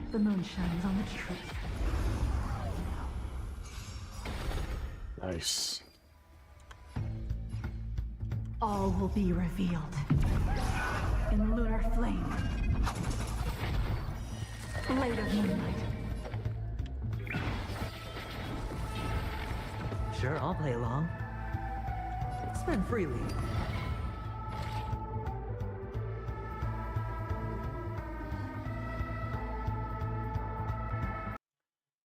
The moon shines on the truth. Nice. All will be revealed in lunar flame. Blade of moonlight. Sure, I'll play along. Spend freely.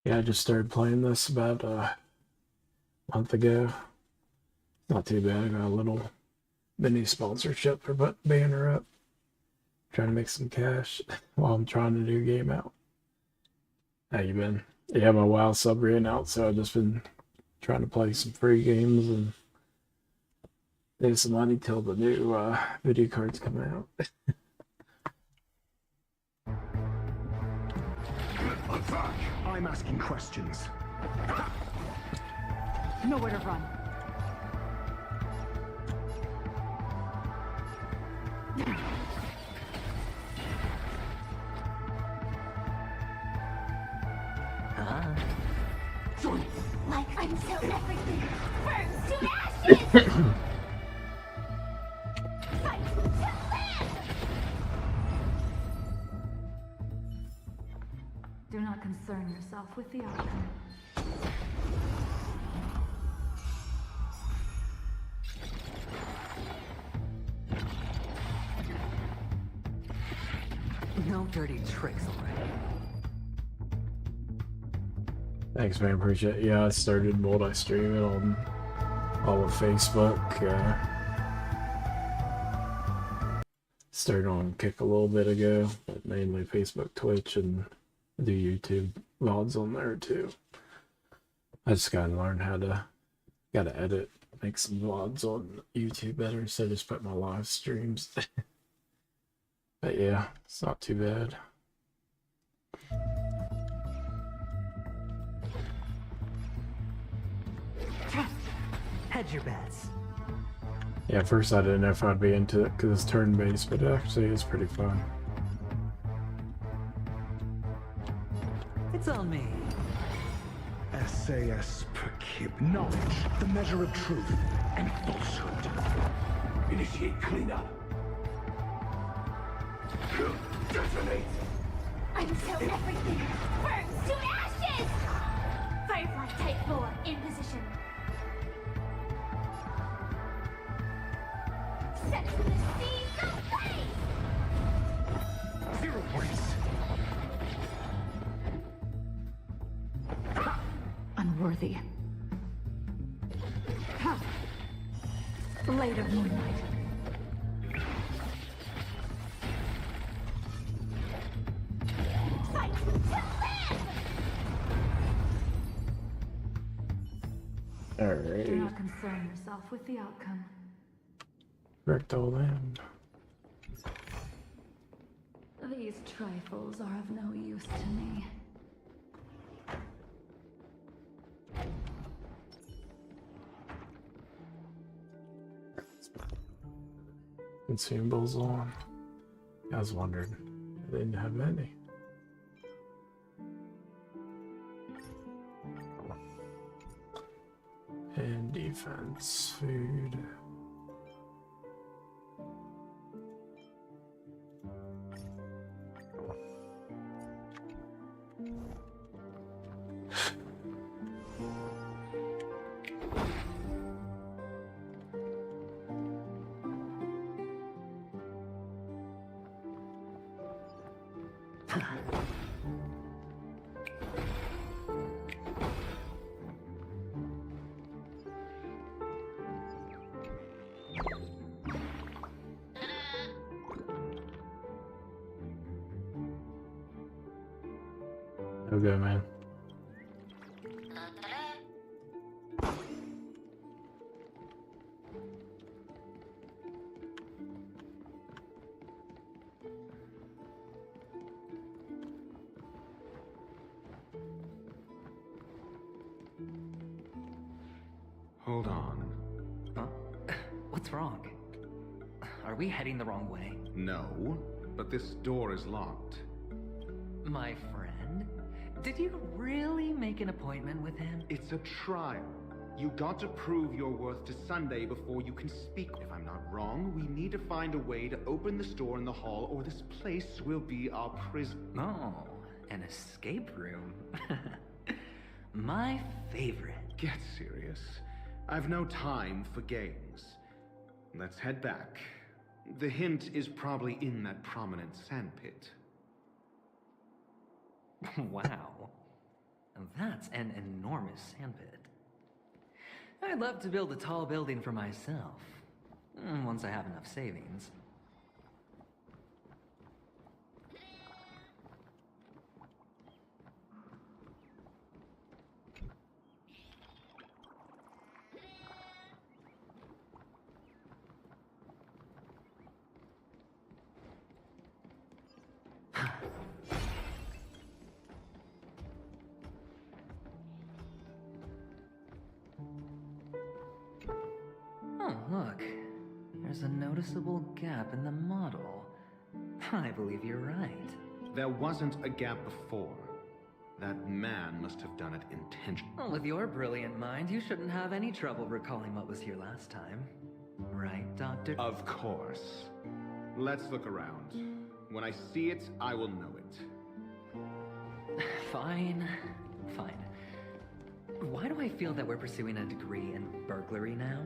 Yeah, I just started playing this about a month ago. Not too bad. I got a little mini sponsorship for banner up. Trying to make some cash while I'm trying a new game out. How you been? Yeah, my WoW sub ran out, so I've just been trying to play some free games and save some money till the new video cards come out. Attack! I'm asking questions. Nowhere to run. Like I'm so everything burns to ashes! Fight to live! Do not concern yourself with the outcome. No dirty tricks already. Thanks, man. Appreciate it. Yeah, I started multi-streaming on all of Facebook. Started on Kick a little bit ago, but mainly Facebook, Twitch, and do YouTube VODs on there too. I just gotta learn how to edit, make some VODs on YouTube better instead of just put my live streams. But yeah, it's not too bad. Hedge your bets. Yeah, at first I didn't know if I'd be into it because it's turn-based, but actually it's pretty fun. It's on me. SAS Penacoly. Knowledge, the measure of truth and falsehood. Initiate cleanup. Detonate. I'm so everything burns to ashes! Firefly Type 4 in position. Set to the seas of blaze! 0 points. Unworthy. Ha! Blade of Moonlight. Fight to live! Alright. Do not concern yourself with the outcome. Rectal land. These trifles are of no use to me. Consumables on. I was wondering. I didn't have any. And defense, food. Okay, man. Hold on. Huh? What's wrong? Are we heading the wrong way? No, but this door is locked. My friend? Did you really make an appointment with him? It's a trial. You got to prove your worth to Sunday before you can speak. If I'm not wrong, we need to find a way to open this door in the hall or this place will be our prison. Oh, an escape room. My favorite. Get serious. I've no time for games. Let's head back. The hint is probably in that prominent sandpit. Wow. That's an enormous sandpit. I'd love to build a tall building for myself. Once I have enough savings. Oh, look. There's a noticeable gap in the model. I believe you're right. There wasn't a gap before. That man must have done it intentionally. Well, with your brilliant mind, you shouldn't have any trouble recalling what was here last time. Right, Doctor? Of course. Let's look around. When I see it, I will know it. Fine. Fine. Why do I feel that we're pursuing a degree in burglary now?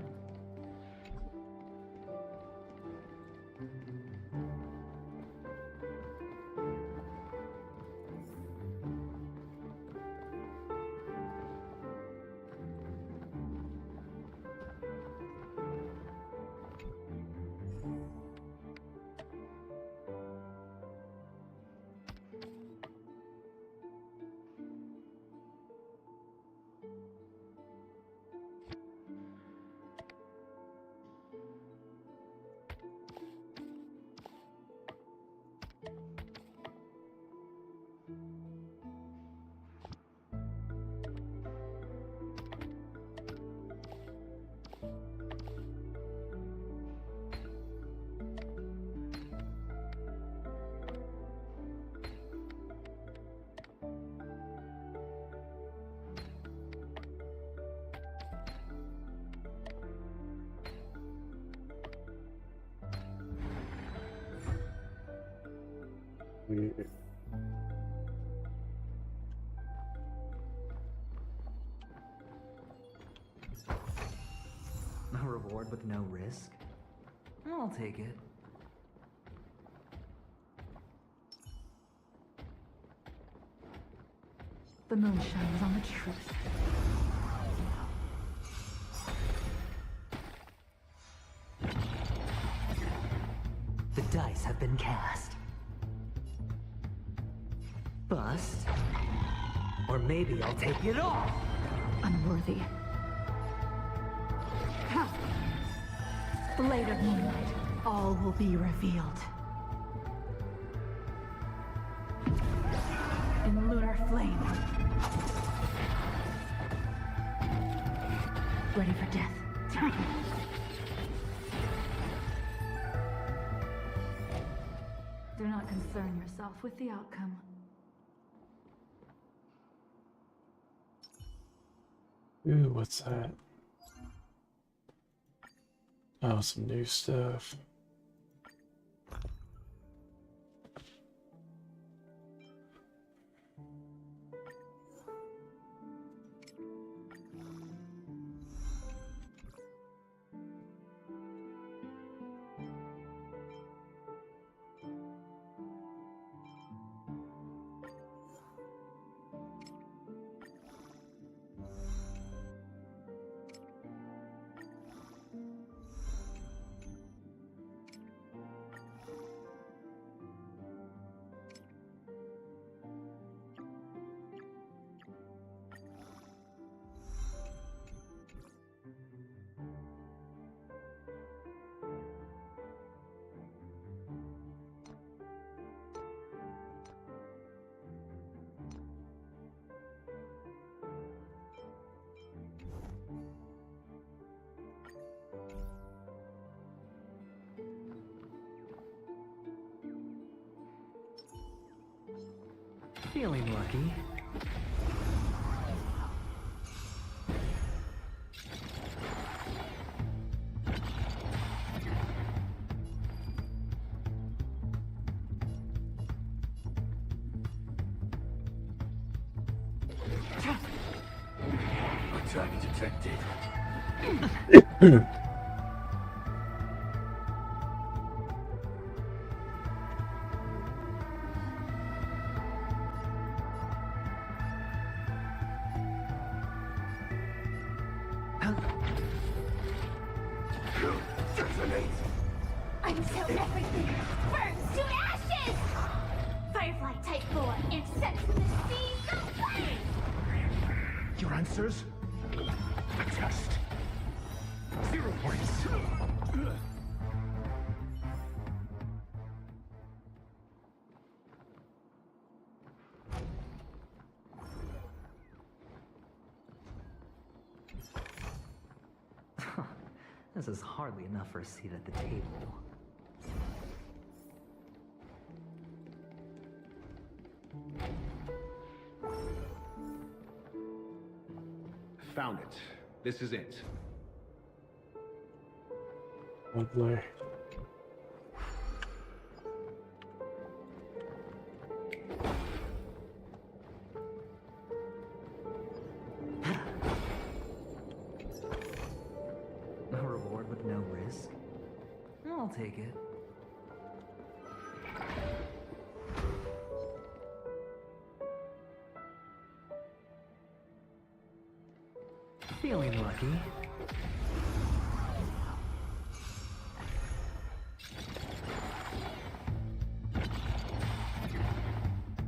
A reward with no risk? I'll take it. The moonshine was on the truth. The dice have been cast. Bust. Or maybe I'll take it off. Unworthy. Ha! Blade of moonlight, all will be revealed. In lunar flame. Ready for death. Do not concern yourself with the outcome. Ooh, what's that? Oh, some new stuff. Feeling lucky. Target detected. Until everything burns to ashes! Firefly Type 4 incensed the seas of flame! Your answers? A test. 0 points. This is hardly enough for a seat at the table. Found it. This is it. Lovely. A reward with no risk? I'll take it. Feeling lucky.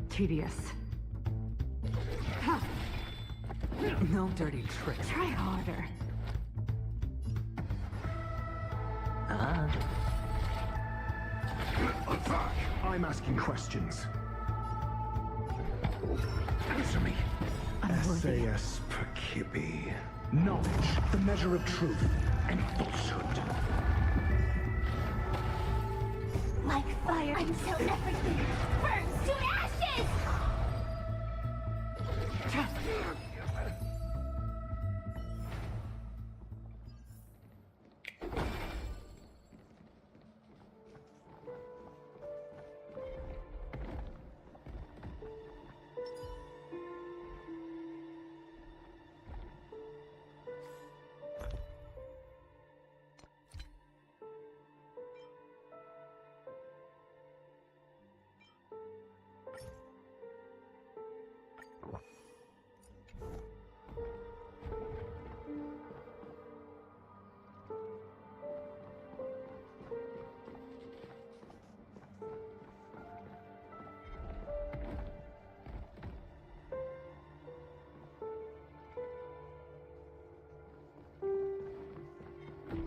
Tedious. No dirty tricks. Try harder. I'm asking questions. Answer me. SAS Penacoly. Knowledge, the measure of truth and falsehood. Like fire until everything burns to ashes!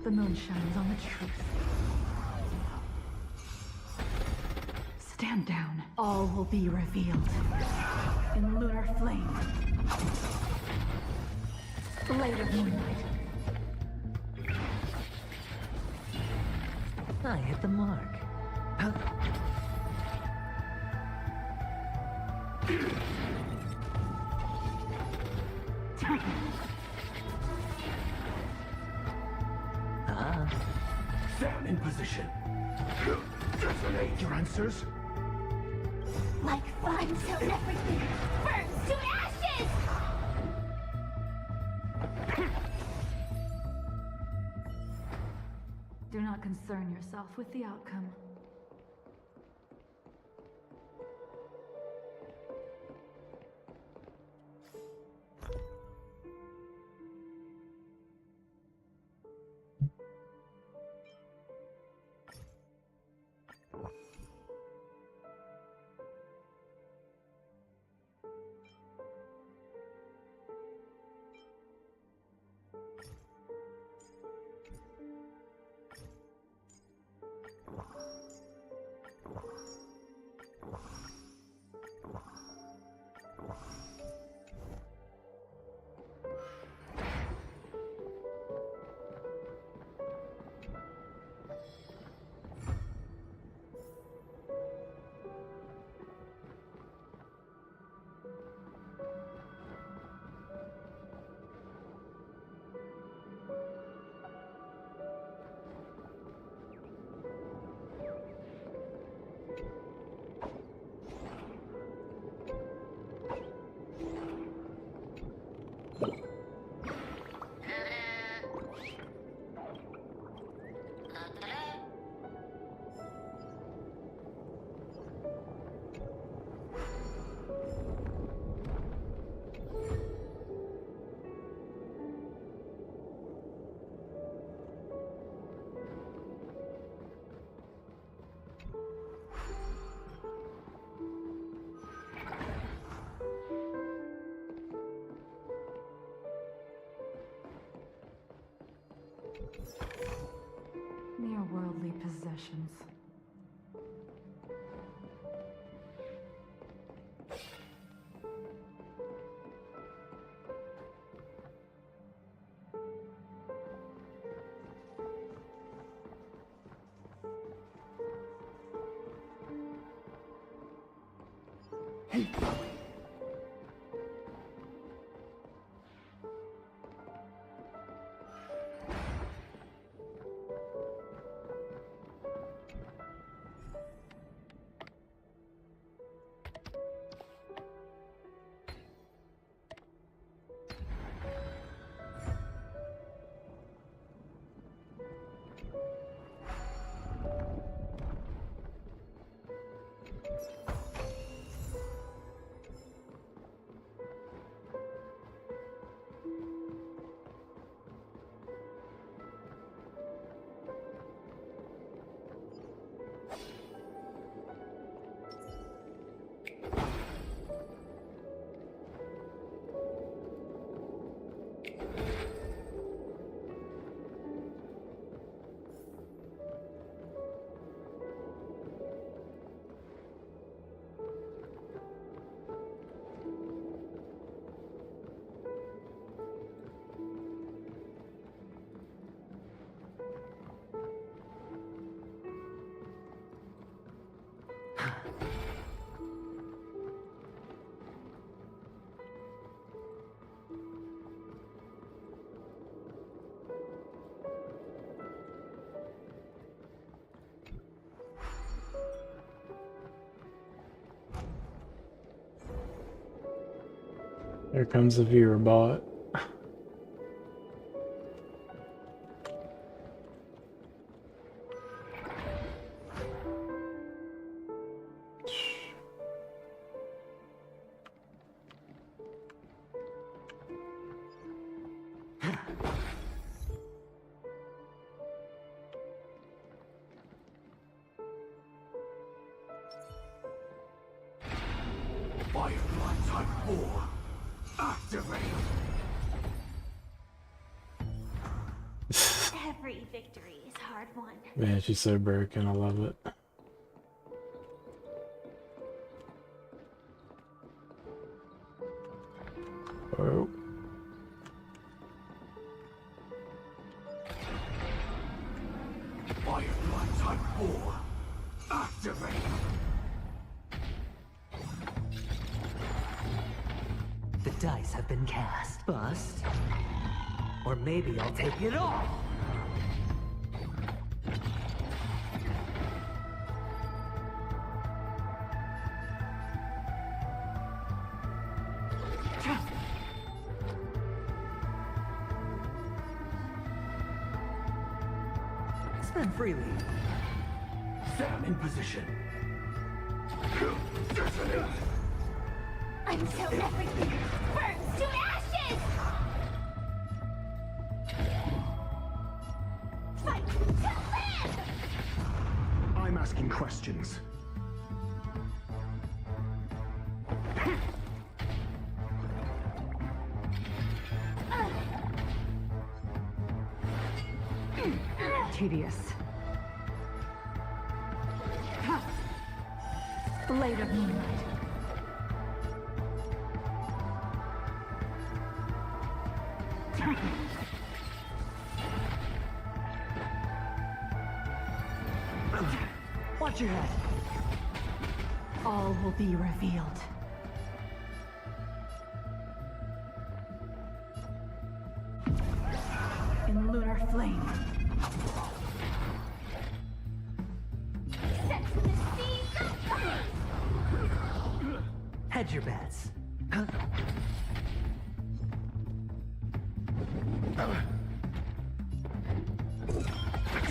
The moon shines on the truth. Stand down. All will be revealed. In lunar flame. Later moonlight. I hit the mark. Stand in position. Detonate your answers. Like fire until everything burns to ashes! Do not concern yourself with the outcome. worldly possessions. Here comes the viewer bot. Firefly Type 4. Activate! Every victory is hard won. Man, she's so broken. I love it. Oh. Firefly Type 4. Activate! The dice have been cast. Bust. Or maybe I'll take it off! Spend freely. Sam in position. Until everything burns to ashes! Fight to live! I'm asking questions. Tedious. Blade of moonlight. Watch your head. All will be revealed. In lunar flame. Hedge your bets.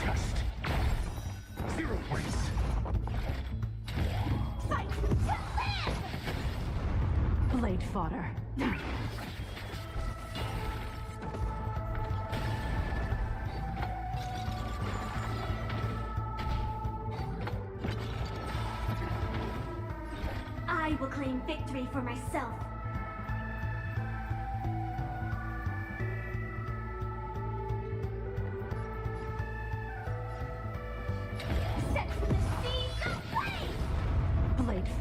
Test. 0 points. Fight to live! Blade fodder. I will claim victory for myself.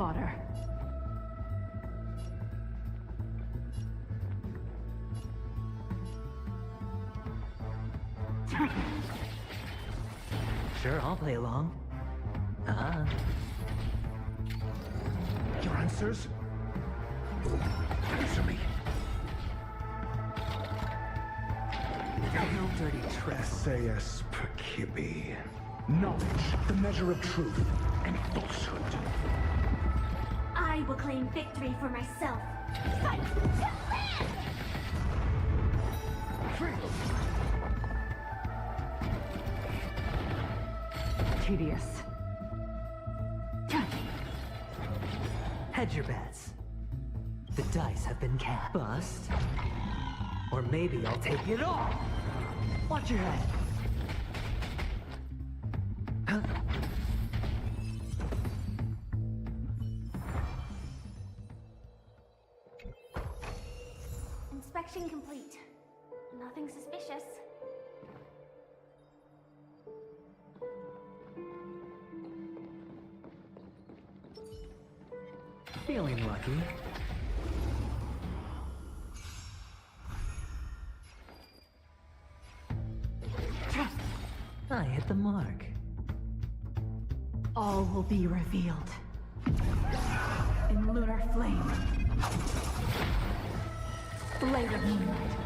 fodder. Sure, I'll play along. Your answers? Answer me. No dirty tricks. SAS Penacoly. Knowledge, the measure of truth and falsehood. I will claim victory for myself. Fight to live! Tedious. Hedge your bets. The dice have been cast. Bust. Or maybe I'll take it all. Watch your head. Inspection complete. Nothing suspicious. Feeling lucky. I hit the mark. All will be revealed. In lunar flame. Blade of moonlight.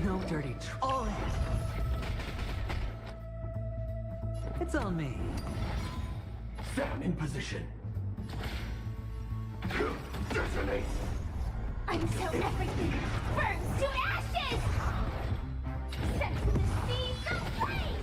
No dirty all in. It's on me. Sam in position. Detonate. Until everything burns to ashes! Sent to the seas of flame!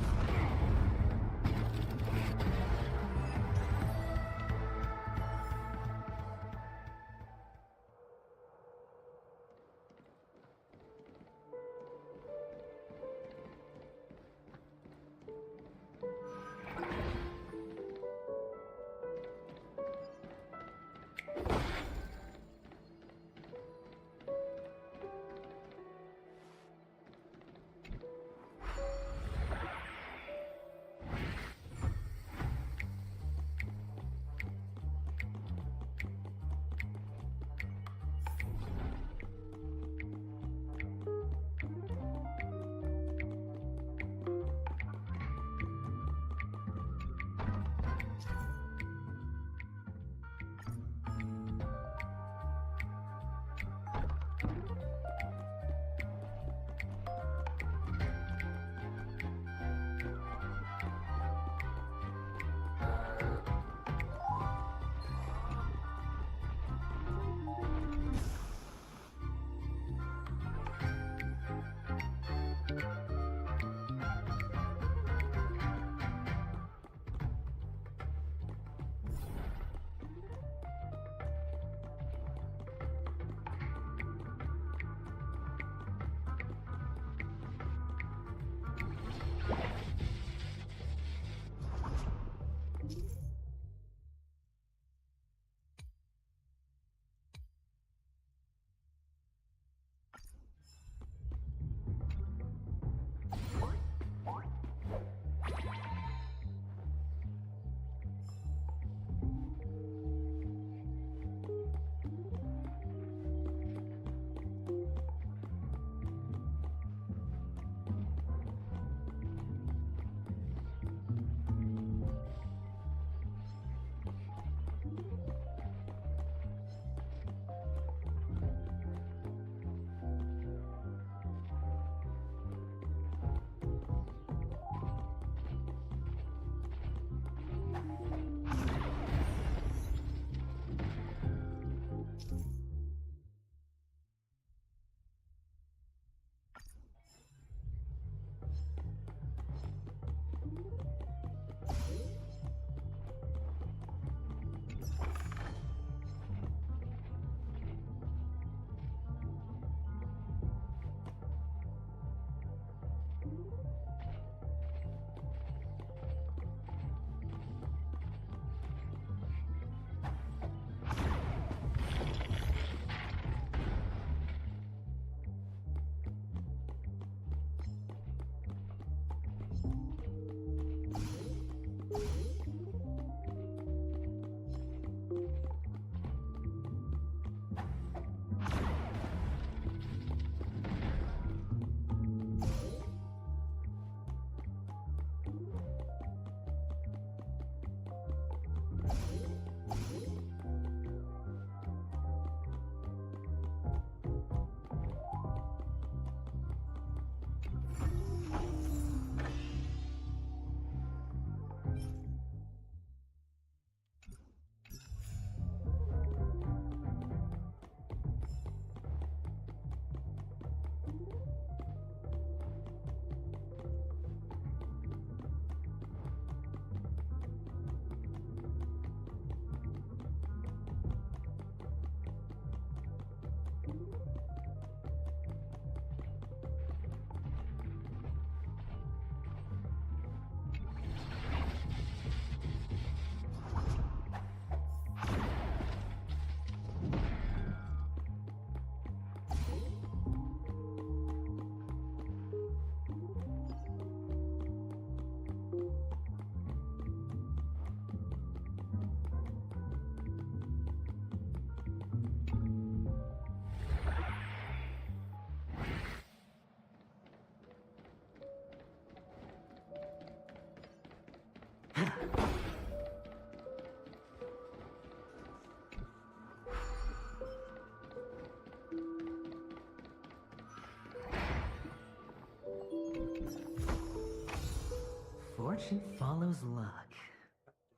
Fortune follows luck,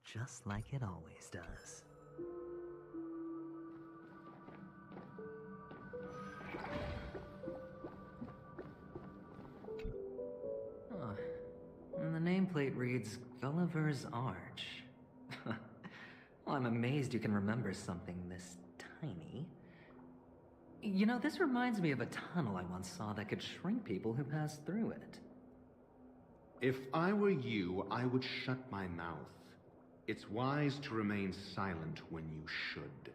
just like it always does. Oh, and the nameplate reads Gulliver's Arch. Well, I'm amazed you can remember something this tiny. You know, this reminds me of a tunnel I once saw that could shrink people who passed through it. If I were you, I would shut my mouth. It's wise to remain silent when you should.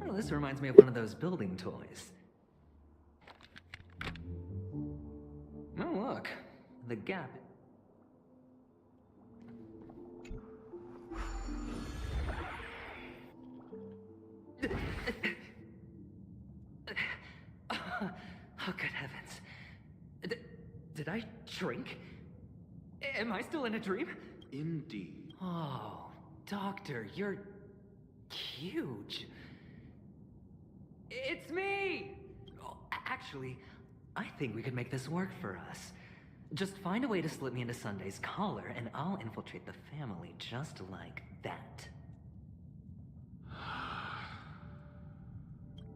Oh, this reminds me of one of those building toys. Oh, look. The gap. Oh, good heavens. Did I shrink? Am I still in a dream? Indeed. Oh, Doctor, you're huge. It's me! Oh, actually, I think we could make this work for us. Just find a way to slip me into Sunday's collar, and I'll infiltrate the family just like that.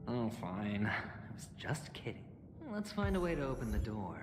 Oh, fine. I was just kidding. Let's find a way to open the door.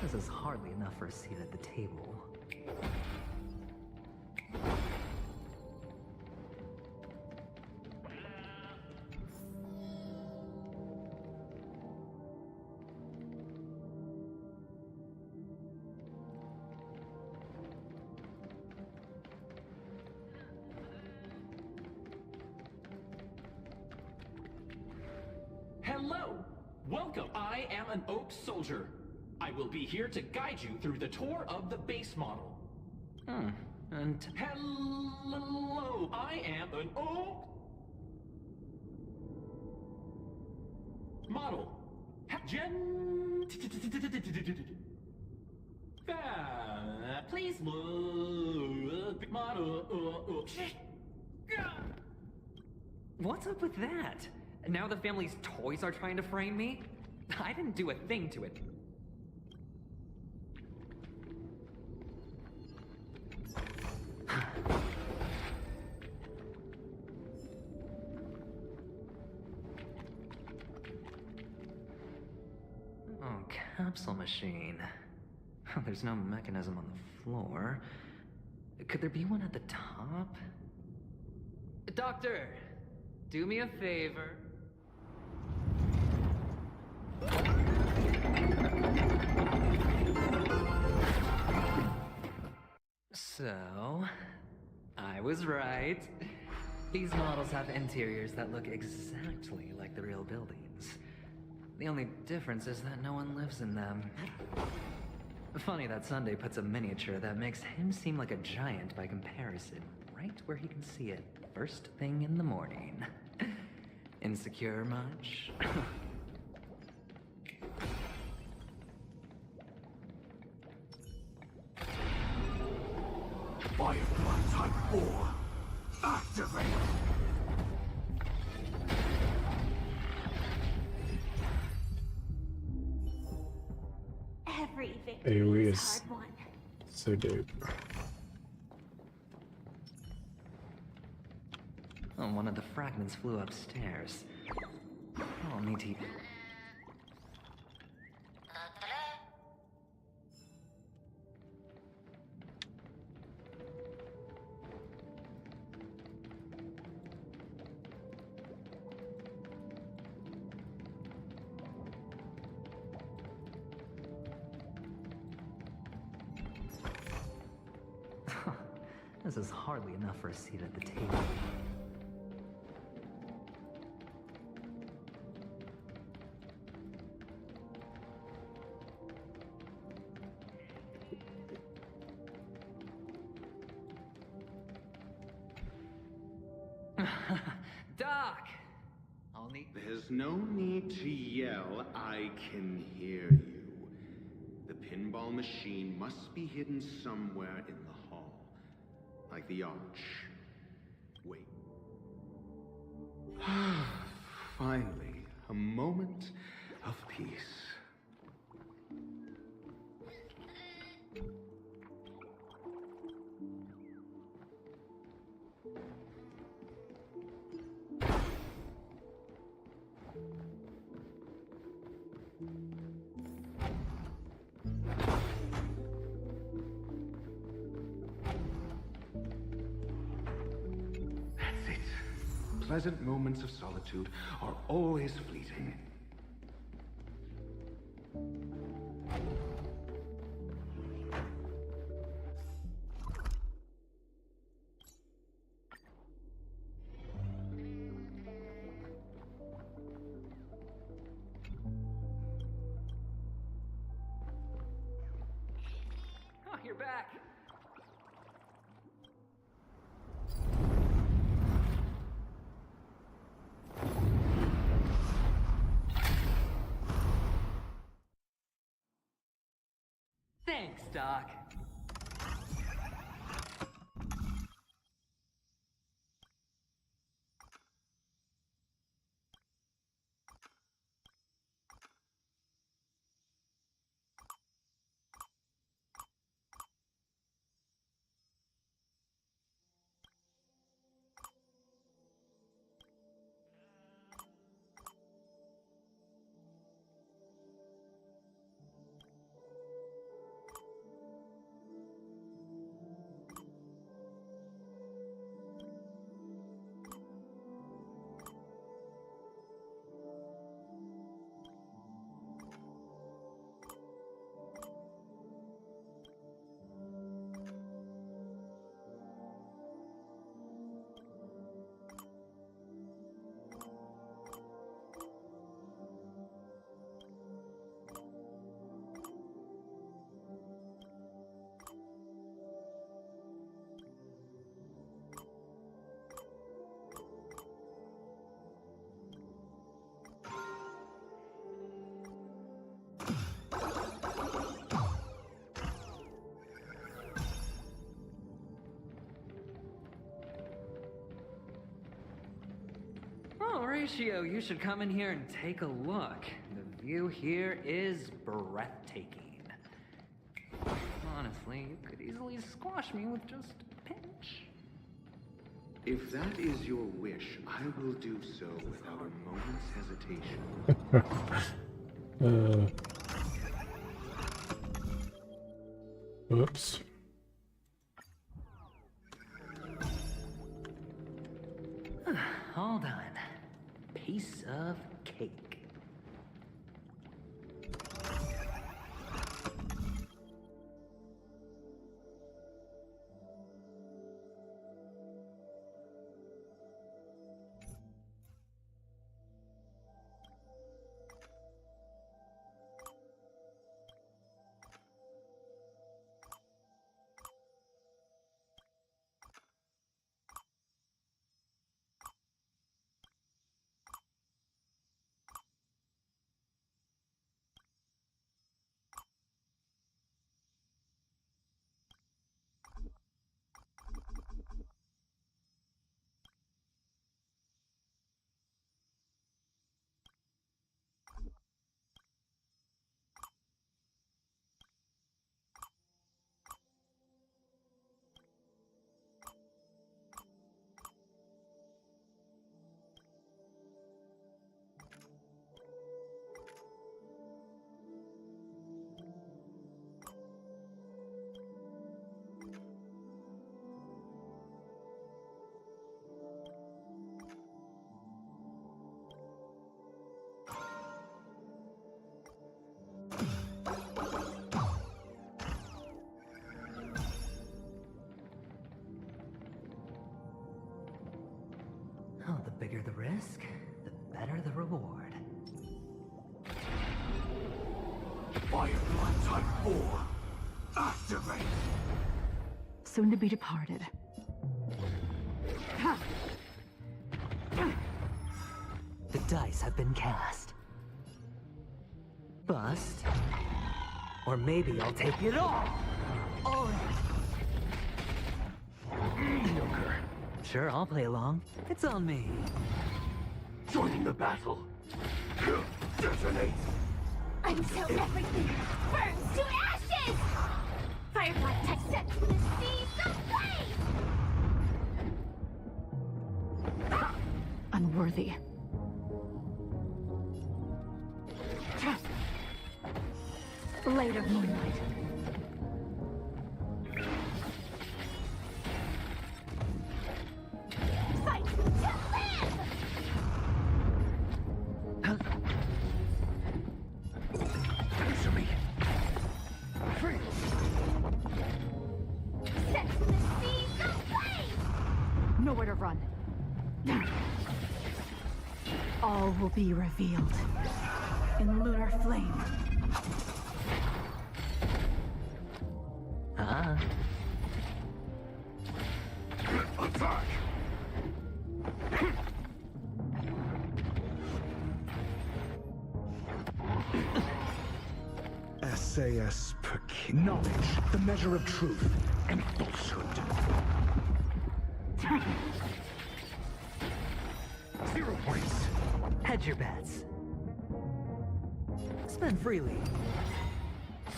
This is hardly enough for a seat at the table. Hello! Welcome! I am an Oak Soldier. I will be here to guide you through the tour of the base model. And... Hello! I am an Oak model. Please look. Model. What's up with that? Now the family's toys are trying to frame me? I didn't do a thing to it. Oh, capsule machine. There's no mechanism on the floor. Could there be one at the top? Doctor, do me a favor. So, I was right. These models have interiors that look exactly like the real buildings. The only difference is that no one lives in them. Funny that Sunday puts a miniature that makes him seem like a giant by comparison, right where he can see it first thing in the morning. Insecure much? Firefly Type 4, activate! Every AoE victory is is hard won. so dope. Oh, one of the fragments flew upstairs. I'll need to... This is hardly enough for a seat at the table. Doc! I'll need... There's no need to yell, I can hear you. The pinball machine must be hidden somewhere in the hall. Like the arch. Wait. Finally, a moment of peace. Pleasant moments of solitude are always fleeting. Oh, you're back! Thanks, Doc. Horatio, you should come in here and take a look. The view here is breathtaking. Honestly, you could easily squash me with just a pinch. If that is your wish, I will do so without a moment's hesitation. Whoops. All done. Piece of cake. bigger the risk, the better the reward. Firefly Type 4. Activate! Soon to be departed. The dice have been cast. Bust. Or maybe I'll take it all! All in. Joker. Sure, I'll play along. It's on me. Joining the battle. Detonate! Until everything burns to ashes! Firefly touch set to the seas of flame! Unworthy. Blade of moonlight. Fight to live! Answer me! Free! Set to the seas of flame! Nowhere to run. All will be revealed in lunar flame. Ah. Attack! SAS knowledge, the measure of truth and falsehood. 0 points. Hedge your bets. Spend freely.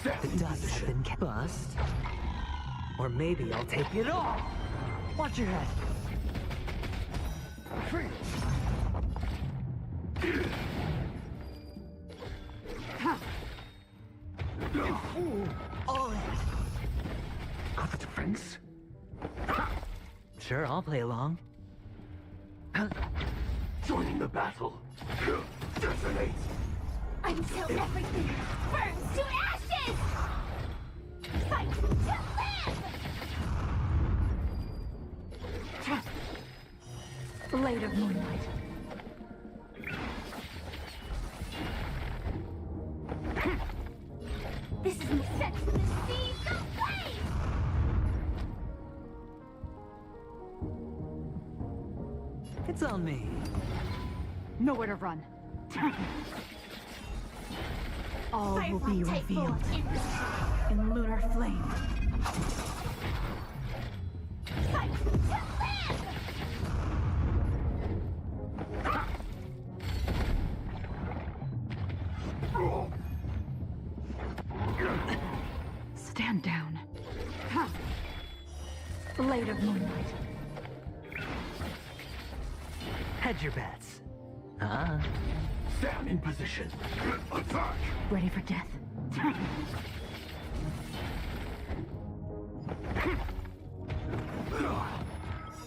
The dice have been bust. Or maybe I'll take it all. Watch your head. Free. All in. Got the defense? Sure, I'll play along. Joining the battle. Detonate! Until everything burns to ashes! Fight to live! Blade of moonlight. This is me set to the seas of flame! It's on me. Nowhere to run. All will be revealed in lunar flame. Fight to live! Stand down. Blade of moonlight. Hedge your bets. Ah. Stand in position. Attack! Ready for death.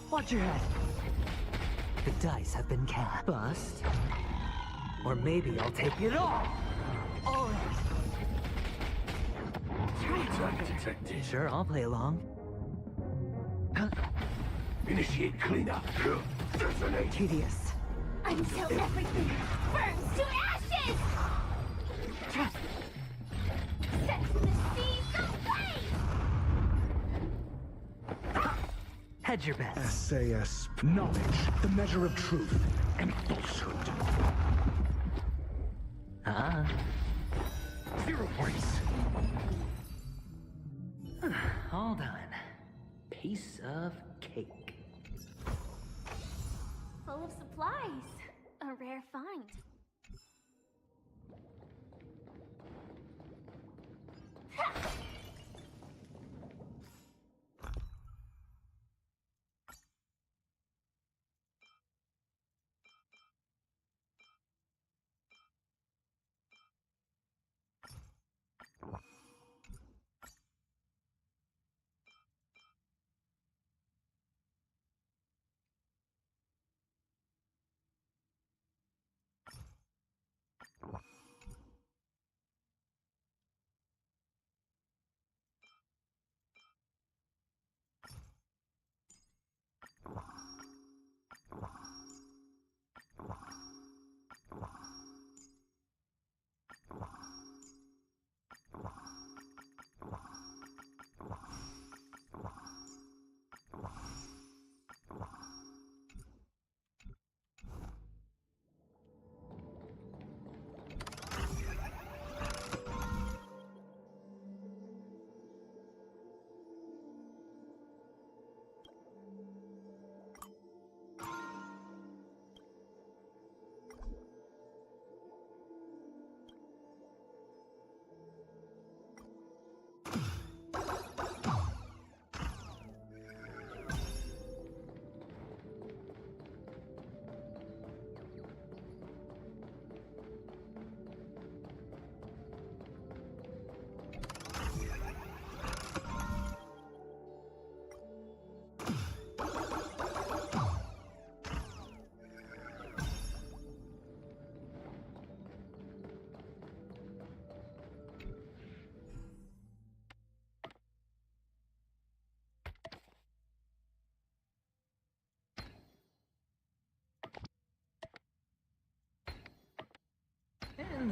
Watch your head. The dice have been cast. Bust. Or maybe I'll take it all. All in. Attack detected. Sure, I'll play along. Initiate cleanup. Detonate. Tedious. Until everything burns to ashes! Set to the seas of flame! Hedge your bets. SAS knowledge, the measure of truth and falsehood. Ah. 0 points. All done. Piece of cake. Full of supplies. A rare find.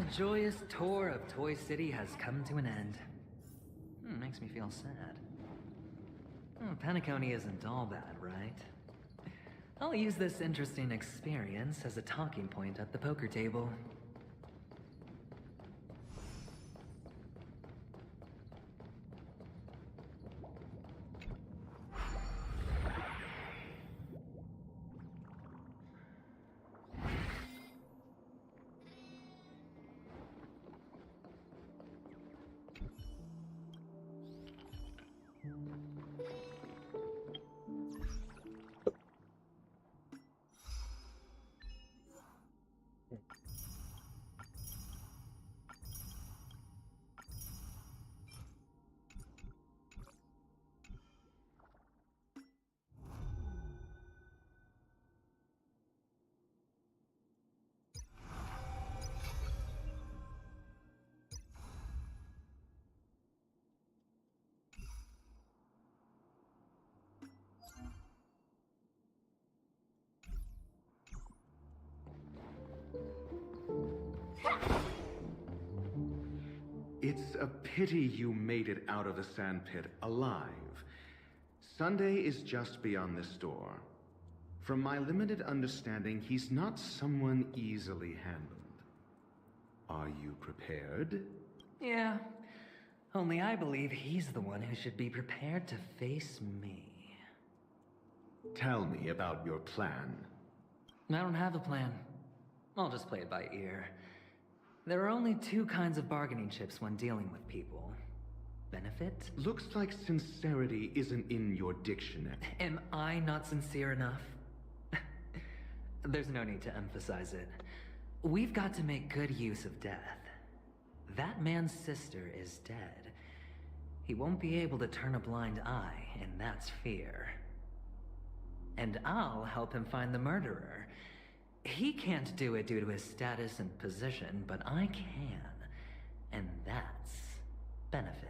the joyous tour of Toy City has come to an end. Makes me feel sad. Penacoly isn't all bad, right? I'll use this interesting experience as a talking point at the poker table. It's a pity you made it out of the sandpit alive. Sunday is just beyond this door. From my limited understanding, he's not someone easily handled. Are you prepared? Yeah. Only I believe he's the one who should be prepared to face me. Tell me about your plan. I don't have a plan. I'll just play it by ear. There are only two kinds of bargaining chips when dealing with people. Benefit? Looks like sincerity isn't in your dictionary. Am I not sincere enough? There's no need to emphasize it. We've got to make good use of death. That man's sister is dead. He won't be able to turn a blind eye, and that's fear. And I'll help him find the murderer. He can't do it due to his status and position, but I can. And that's benefit.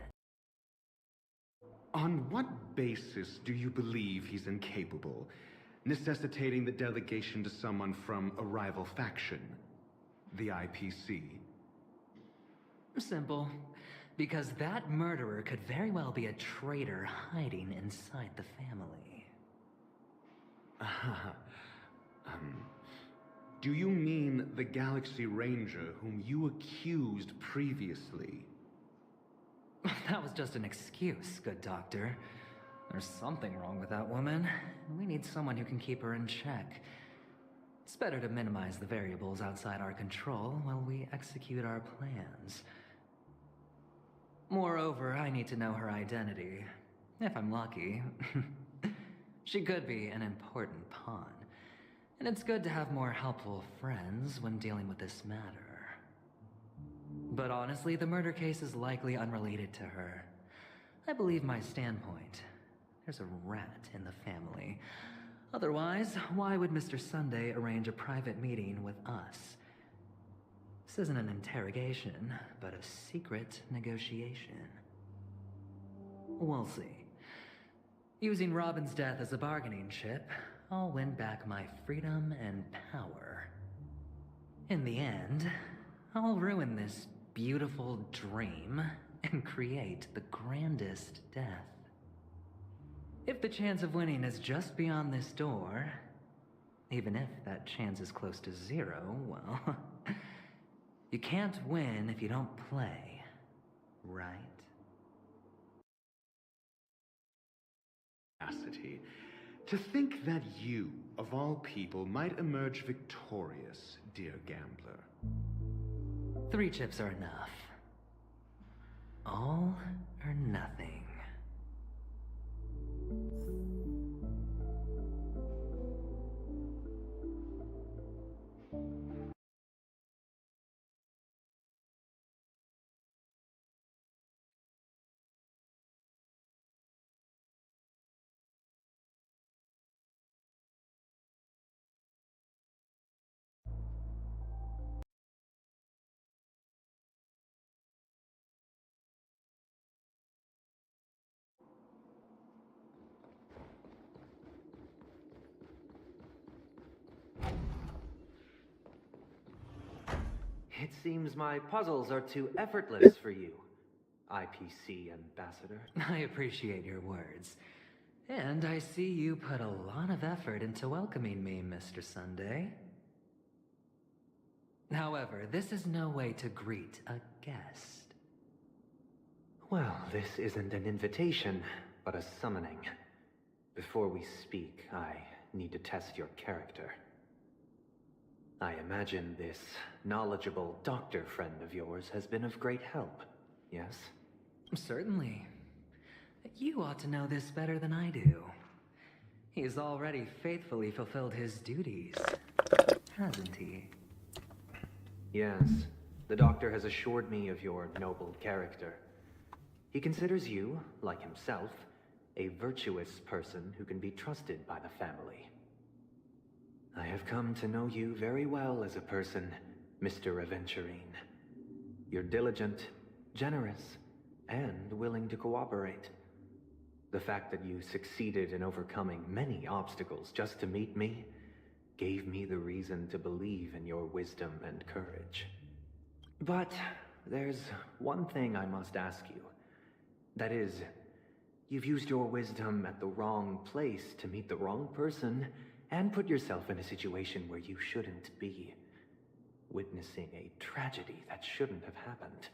On what basis do you believe he's incapable, necessitating the delegation to someone from a rival faction? The IPC? Simple. Because that murderer could very well be a traitor hiding inside the family. Do you mean the Galaxy Ranger whom you accused previously? That was just an excuse, good doctor. There's something wrong with that woman. We need someone who can keep her in check. It's better to minimize the variables outside our control while we execute our plans. Moreover, I need to know her identity. If I'm lucky. She could be an important pawn. And it's good to have more helpful friends when dealing with this matter. But honestly, the murder case is likely unrelated to her. I believe my standpoint. There's a rat in the family. Otherwise, why would Mr. Sunday arrange a private meeting with us? This isn't an interrogation, but a secret negotiation. We'll see. Using Robin's death as a bargaining chip, I'll win back my freedom and power. In the end, I'll ruin this beautiful dream and create the grandest death. If the chance of winning is just beyond this door, even if that chance is close to zero, well, you can't win if you don't play, right? To think that you, of all people, might emerge victorious, dear gambler. 3 chips are enough. All or nothing. seems my puzzles are too effortless for you, IPC Ambassador. I appreciate your words. And I see you put a lot of effort into welcoming me, Mr. Sunday. However, this is no way to greet a guest. Well, this isn't an invitation, but a summoning. Before we speak, I need to test your character. I imagine this knowledgeable doctor friend of yours has been of great help, yes? Certainly. You ought to know this better than I do. He's already faithfully fulfilled his duties, hasn't he? Yes, the doctor has assured me of your noble character. He considers you, like himself, a virtuous person who can be trusted by the family. I have come to know you very well as a person, Mr. Aventurine. You're diligent, generous, and willing to cooperate. The fact that you succeeded in overcoming many obstacles just to meet me gave me the reason to believe in your wisdom and courage. But there's one thing I must ask you. That is, you've used your wisdom at the wrong place to meet the wrong person and put yourself in a situation where you shouldn't be, witnessing a tragedy that shouldn't have happened.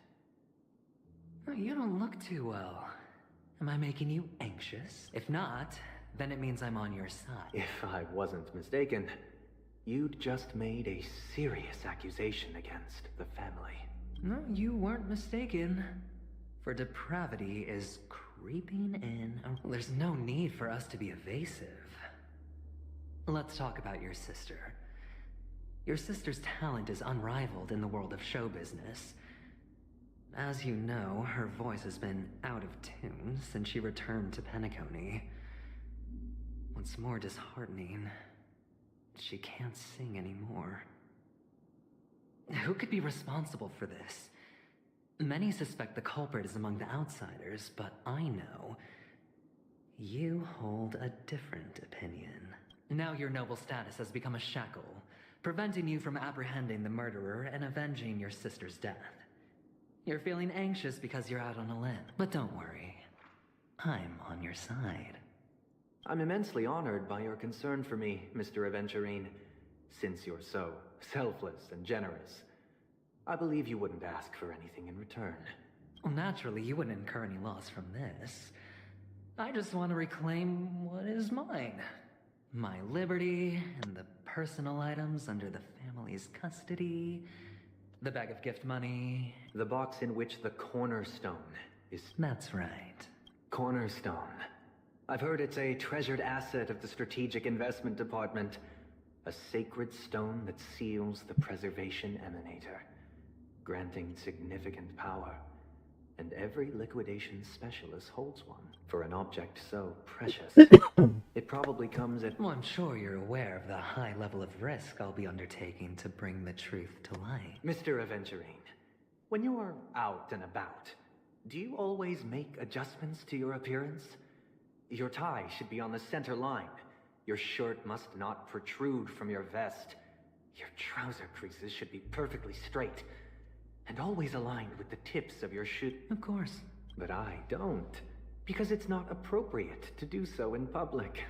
You don't look too well. Am I making you anxious? If not, then it means I'm on your side. If I wasn't mistaken, you'd just made a serious accusation against the family. No, you weren't mistaken. For depravity is creeping in. There's no need for us to be evasive. Let's talk about your sister. Your sister's talent is unrivaled in the world of show business. As you know, her voice has been out of tune since she returned to Penacoly. What's more disheartening, she can't sing anymore. Who could be responsible for this? Many suspect the culprit is among the outsiders, but I know you hold a different opinion. Now your noble status has become a shackle, preventing you from apprehending the murderer and avenging your sister's death. You're feeling anxious because you're out on a limb, but don't worry. I'm on your side. I'm immensely honored by your concern for me, Mr. Aventurine. Since you're so selfless and generous, I believe you wouldn't ask for anything in return. Well, naturally, you wouldn't incur any loss from this. I just want to reclaim what is mine. My liberty and the personal items under the family's custody, the bag of gift money. The box in which the cornerstone is... That's right. Cornerstone. I've heard it's a treasured asset of the Strategic Investment Department. A sacred stone that seals the Preservation Emanator, granting significant power. And every liquidation specialist holds one. For an object so precious, it probably comes at... Well, I'm sure you're aware of the high level of risk I'll be undertaking to bring the truth to light. Mr. Aventurine, when you're out and about, do you always make adjustments to your appearance? Your tie should be on the center line. Your shirt must not protrude from your vest. Your trouser creases should be perfectly straight, and always aligned with the tips of your shoe. Of course. But I don't, because it's not appropriate to do so in public.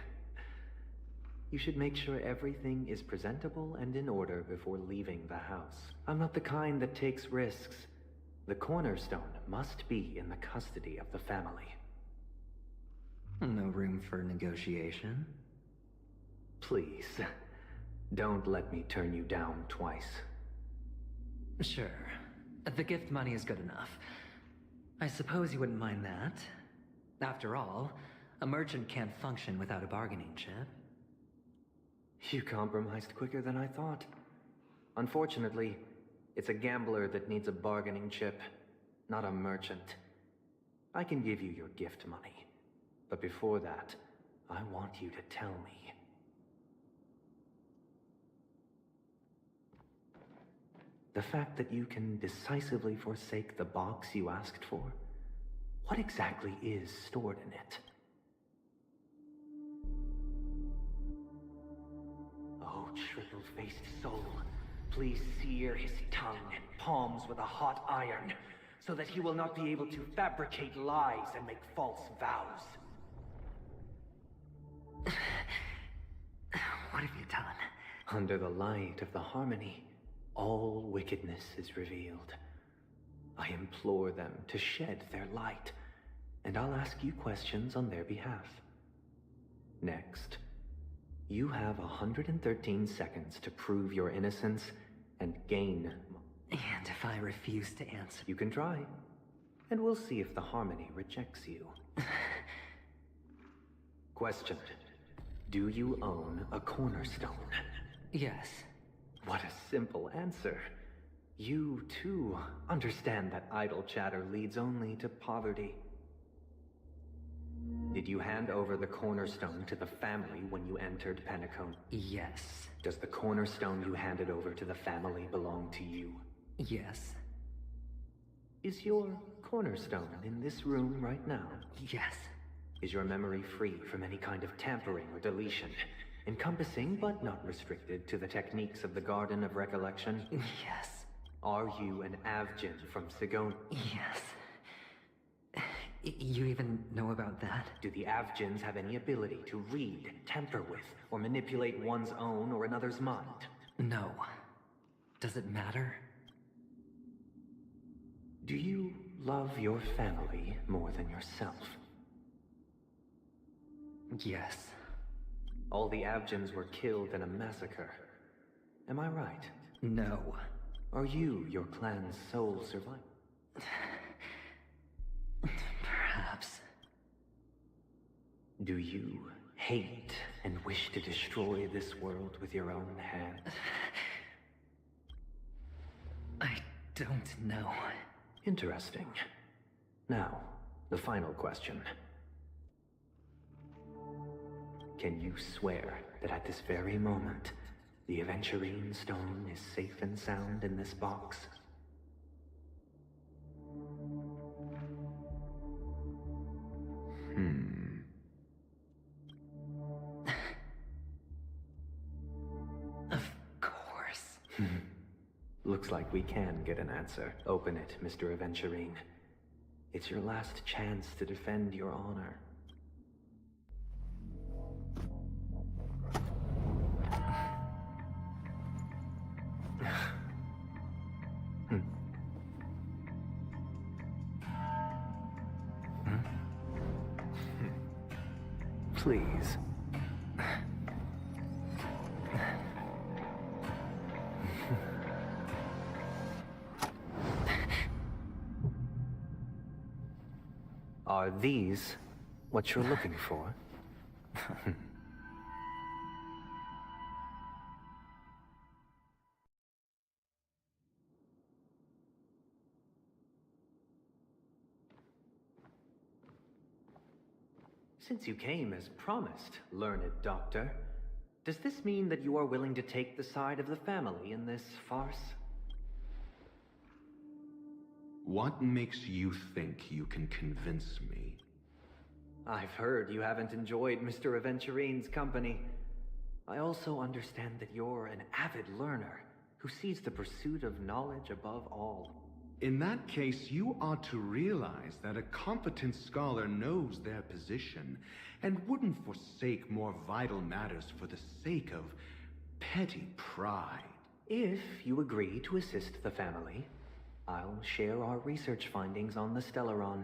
You should make sure everything is presentable and in order before leaving the house. I'm not the kind that takes risks. The cornerstone must be in the custody of the family. No room for negotiation. Please, don't let me turn you down twice. Sure. The gift money is good enough. I suppose you wouldn't mind that. After all, a merchant can't function without a bargaining chip. You compromised quicker than I thought. Unfortunately, it's a gambler that needs a bargaining chip, not a merchant. I can give you your gift money, but before that, I want you to tell me. The fact that you can decisively forsake the box you asked for, what exactly is stored in it? Oh, triple-faced soul, Please sear his tongue and palms with a hot iron, so that he will not be able to fabricate lies and make false vows. What have you done? Under the light of the harmony, all wickedness is revealed. I implore them to shed their light, and I'll ask you questions on their behalf. Next, you have 113 seconds to prove your innocence and gain... And if I refuse to answer... You can try, and we'll see if the harmony rejects you. Question. Do you own a cornerstone? Yes. What a simple answer. You, too, understand that idle chatter leads only to poverty. Did you hand over the cornerstone to the family when you entered Penacoly? Yes. Does the cornerstone you handed over to the family belong to you? Yes. Is your cornerstone in this room right now? Yes. Is your memory free from any kind of tampering or deletion, encompassing but not restricted to the techniques of the Garden of Recollection? Yes. Are you an Avgin from Sigonia? Yes. You even know about that? Do the Avgins have any ability to read, tamper with, or manipulate one's own or another's mind? No. Does it matter? Do you love your family more than yourself? Yes. All the Avgins were killed in a massacre. Am I right? No. Are you your clan's sole survivor? Perhaps. Do you hate and wish to destroy this world with your own hand? I don't know. Interesting. Now, the final question. Can you swear that at this very moment, the Aventurine stone is safe and sound in this box? Of course. Looks like we can get an answer. Open it, Mr. Aventurine. It's your last chance to defend your honor. Please. Are these what you're looking for? Since you came as promised, learned doctor, does this mean that you are willing to take the side of the family in this farce? What makes you think you can convince me? I've heard you haven't enjoyed Mr. Aventurine's company. I also understand that you're an avid learner who sees the pursuit of knowledge above all. In that case, you ought to realize that a competent scholar knows their position and wouldn't forsake more vital matters for the sake of petty pride. If you agree to assist the family, I'll share our research findings on the Stellaron.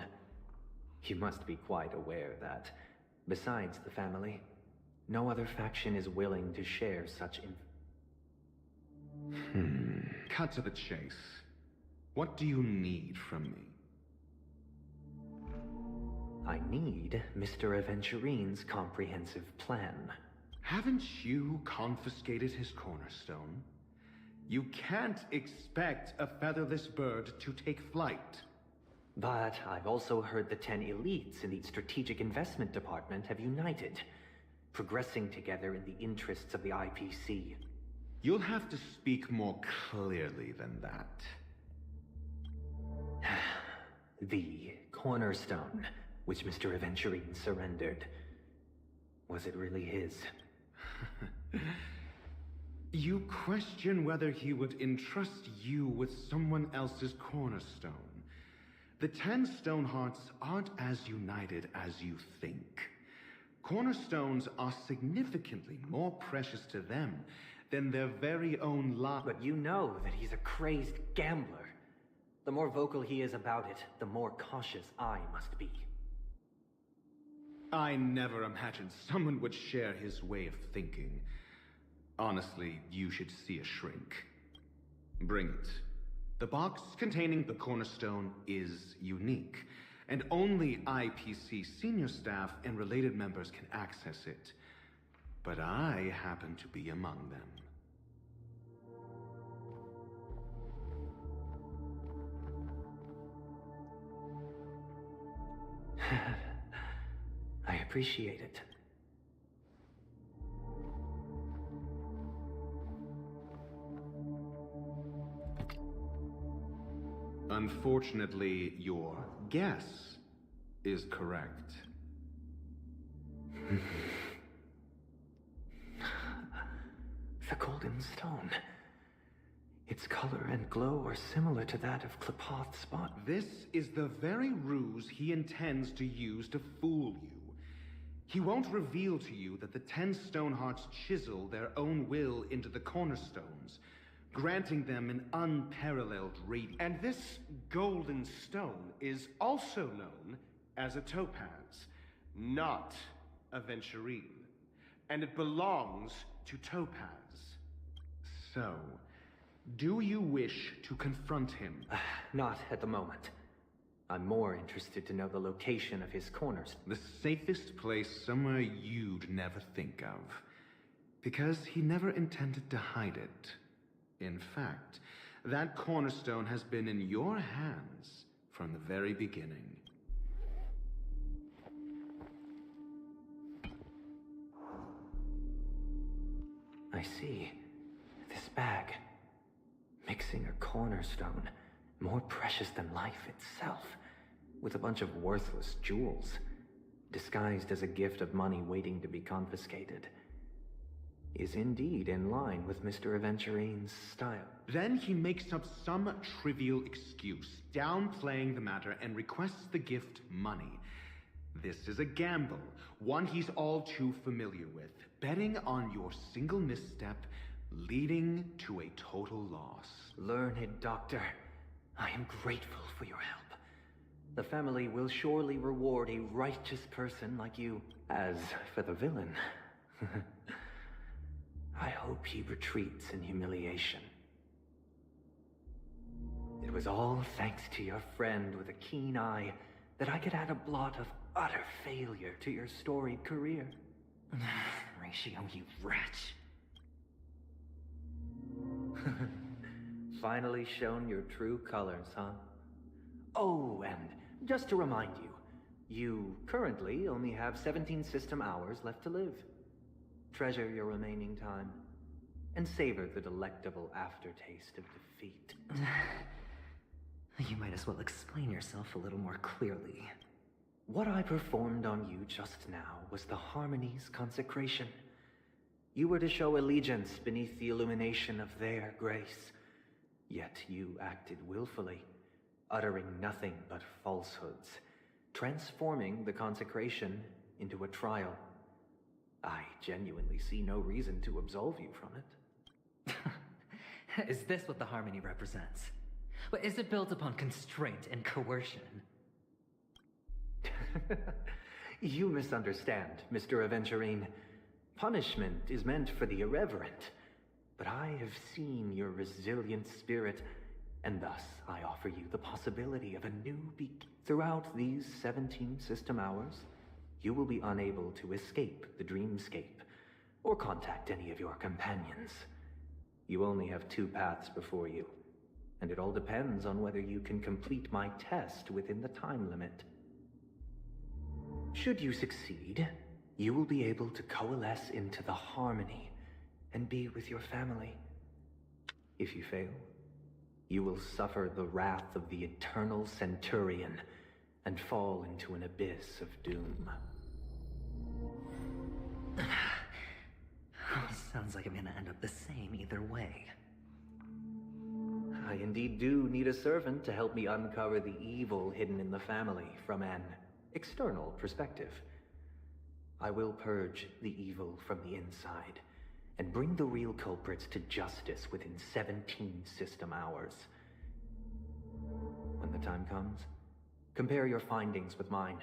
You must be quite aware that, besides the family, no other faction is willing to share such Cut to the chase. What do you need from me? I need Mr. Aventurine's comprehensive plan. Haven't you confiscated his cornerstone? You can't expect a featherless bird to take flight. But I've also heard the 10 elites in the Strategic Investment Department have united, progressing together in the interests of the IPC. You'll have to speak more clearly than that. The cornerstone, which Mr. Aventurine surrendered. Was it really his? You question whether he would entrust you with someone else's cornerstone. The 10 Stonehearts aren't as united as you think. Cornerstones are significantly more precious to them than their very own lives. But you know that he's a crazed gambler. The more vocal he is about it, the more cautious I must be. I never imagined someone would share his way of thinking. Honestly, you should see a shrink. Bring it. The box containing the cornerstone is unique, and only IPC senior staff and related members can access it. But I happen to be among them. I appreciate it. Unfortunately, your guess is correct. The golden stone. Its color and glow are similar to that of Clepoth's spot. This is the very ruse he intends to use to fool you. He won't reveal to you that the 10 Stonehearts chisel their own will into the cornerstones, granting them an unparalleled radiance. And this golden stone is also known as a topaz, not a venturine. And it belongs to Topaz. So, do you wish to confront him? Not at the moment. I'm more interested to know the location of his corners. The safest place somewhere you'd never think of. Because he never intended to hide it. In fact, that cornerstone has been in your hands from the very beginning. I see. This bag. Mixing a cornerstone, more precious than life itself, with a bunch of worthless jewels, disguised as a gift of money waiting to be confiscated, is indeed in line with Mr. Aventurine's style. Then he makes up some trivial excuse, downplaying the matter, and requests the gift money. This is a gamble, one he's all too familiar with, betting on your single misstep, leading to a total loss. Learned doctor, I am grateful for your help. The family will surely reward a righteous person like you. As for the villain, I hope he retreats in humiliation. It was all thanks to your friend with a keen eye that I could add a blot of utter failure to your storied career. Ratio, you rat. Finally shown your true colors, huh? Oh, and just to remind you, you currently only have 17 system hours left to live. Treasure your remaining time, and savor the delectable aftertaste of defeat. You might as well explain yourself a little more clearly. What I performed on you just now was the Harmony's consecration. You were to show allegiance beneath the illumination of their grace. Yet you acted willfully, uttering nothing but falsehoods, transforming the consecration into a trial. I genuinely see no reason to absolve you from it. Is this what the Harmony represents? But is it built upon constraint and coercion? You misunderstand, Mr. Aventurine. Punishment is meant for the irreverent. But I have seen your resilient spirit, and thus I offer you the possibility of a new beginning. Throughout these 17 system hours, you will be unable to escape the dreamscape, or contact any of your companions. You only have 2 paths before you, and it all depends on whether you can complete my test within the time limit. Should you succeed, you will be able to coalesce into the Harmony and be with your family. If you fail, you will suffer the wrath of the eternal Centurion and fall into an abyss of doom. How Sounds like I'm gonna end up the same either way. I indeed do need a servant to help me uncover the evil hidden in the family from an external perspective. I will purge the evil from the inside and bring the real culprits to justice within 17 system hours. When the time comes, compare your findings with mine.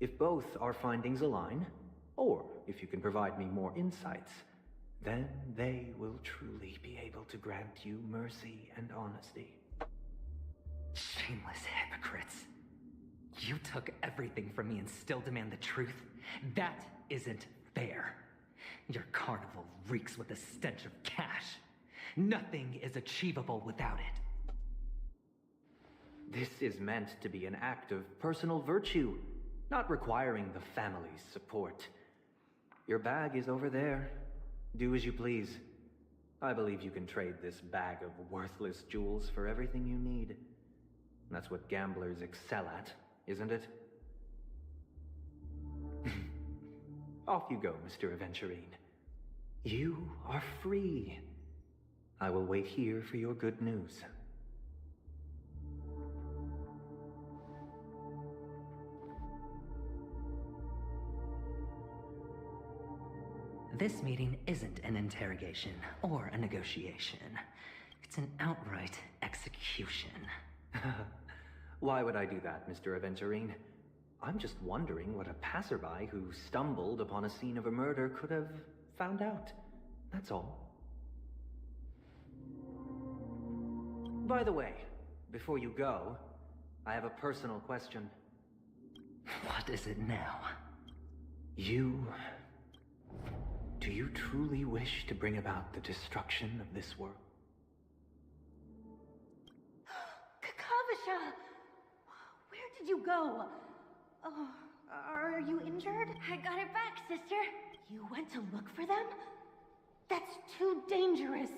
If both our findings align, or if you can provide me more insights, then they will truly be able to grant you mercy and honesty. Shameless hypocrites. You took everything from me and still demand the truth? That isn't fair. Your carnival reeks with the stench of cash. Nothing is achievable without it. This is meant to be an act of personal virtue, not requiring the family's support. Your bag is over there. Do as you please. I believe you can trade this bag of worthless jewels for everything you need. That's what gamblers excel at, isn't it? Off you go, Mr. Aventurine. You are free. I will wait here for your good news. This meeting isn't an interrogation or a negotiation. It's an outright execution. Why would I do that, Mr. Aventurine? I'm just wondering what a passerby who stumbled upon a scene of a murder could have found out. That's all. By the way, before you go, I have a personal question. What is it now? Do you truly wish to bring about the destruction of this world? Kakavasha! Where did you go? Oh, are you injured? I got it back, sister. You went to look for them? That's too dangerous.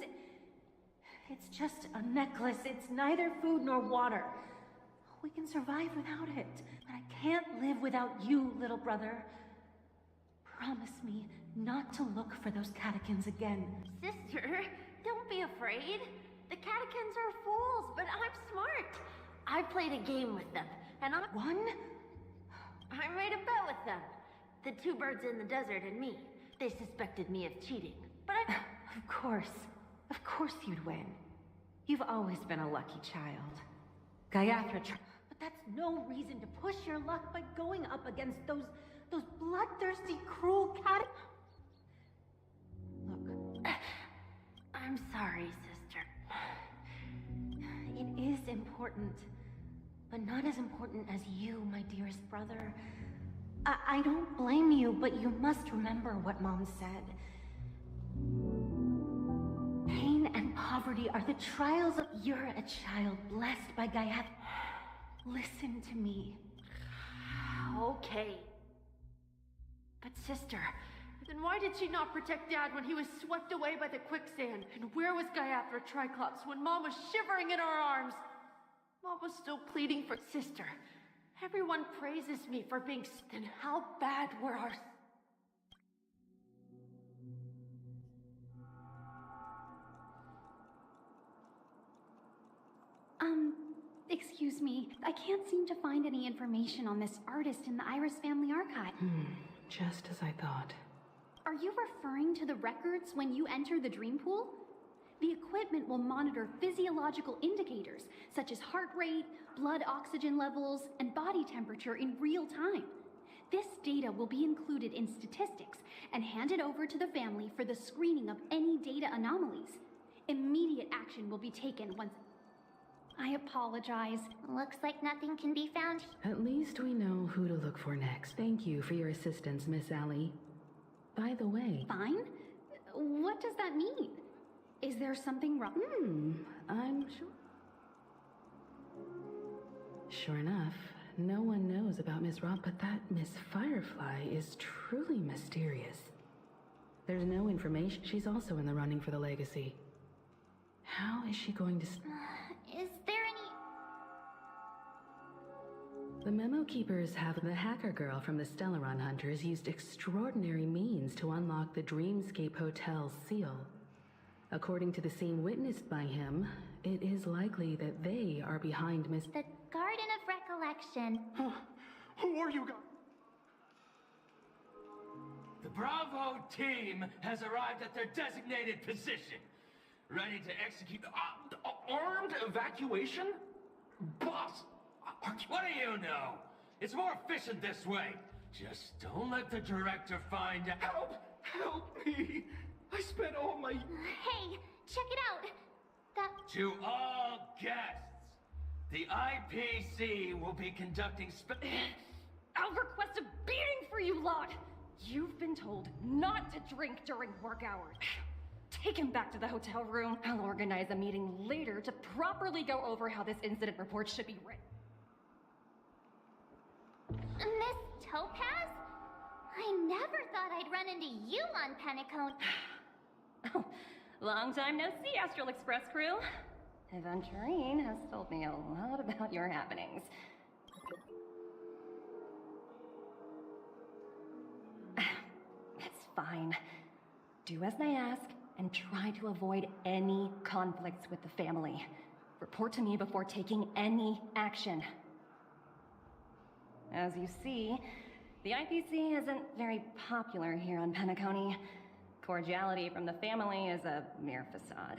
It's just a necklace. It's neither food nor water. We can survive without it, but I can't live without you, little brother. Promise me not to look for those catechins again. Sister, don't be afraid. The catechins are fools, but I'm smart. I played a game with them, and I made a bet with them. The two birds in the desert and me. They suspected me of cheating, but I... Of course you'd win. You've always been a lucky child. Gayatri, but that's no reason to push your luck by going up against those bloodthirsty, cruel cat... Look. I'm sorry, sister. It is important, but not as important as you, my dearest brother. I don't blame you, but you must remember what Mom said. Pain and poverty are the trials of... You're a child blessed by Gayatri. Listen to me. Okay. But sister, then why did she not protect Dad when he was swept away by the quicksand? And where was Gayatri Triclops when Mom was shivering in our arms? Mom was still pleading for sister. Everyone praises me for being... Then how bad were our... Excuse me. I can't seem to find any information on this artist in the Iris family archive. Just as I thought. Are you referring to the records when you enter the dream pool? The equipment will monitor physiological indicators, such as heart rate, blood oxygen levels, and body temperature in real time. This data will be included in statistics and handed over to the family for the screening of any data anomalies. Immediate action will be taken once... I apologize. Looks like nothing can be found. At least we know who to look for next. Thank you for your assistance, Miss Allie. By the way... Fine? What does that mean? Is there something wrong? I'm sure... Sure enough, no one knows about Miss Rob, but that Miss Firefly is truly mysterious. There's no information. She's also in the running for the legacy. How is she going to... Is there The memo keepers have the hacker girl from the Stellaron Hunters used extraordinary means to unlock the Dreamscape Hotel's seal. According to the scene witnessed by him, it is likely that they are behind The Garden of Recollection. Who are you guys? The Bravo team has arrived at their designated position, ready to execute armed evacuation? Boss, what do you know? It's more efficient this way. Just don't let the director find out. Help me! I spent all my... Hey, check it out. That... To all guests, the IPC will be conducting I'll request a beating for you lot! You've been told not to drink during work hours. Take him back to the hotel room. I'll organize a meeting later to properly go over how this incident report should be written. Miss Topaz? I never thought I'd run into you on Penacoly. Oh, long time no see, Astral Express crew. Aventurine has told me a lot about your happenings. It's fine. Do as I ask, and try to avoid any conflicts with the family. Report to me before taking any action. As you see, the IPC isn't very popular here on Penacoly. Cordiality from the family is a mere facade.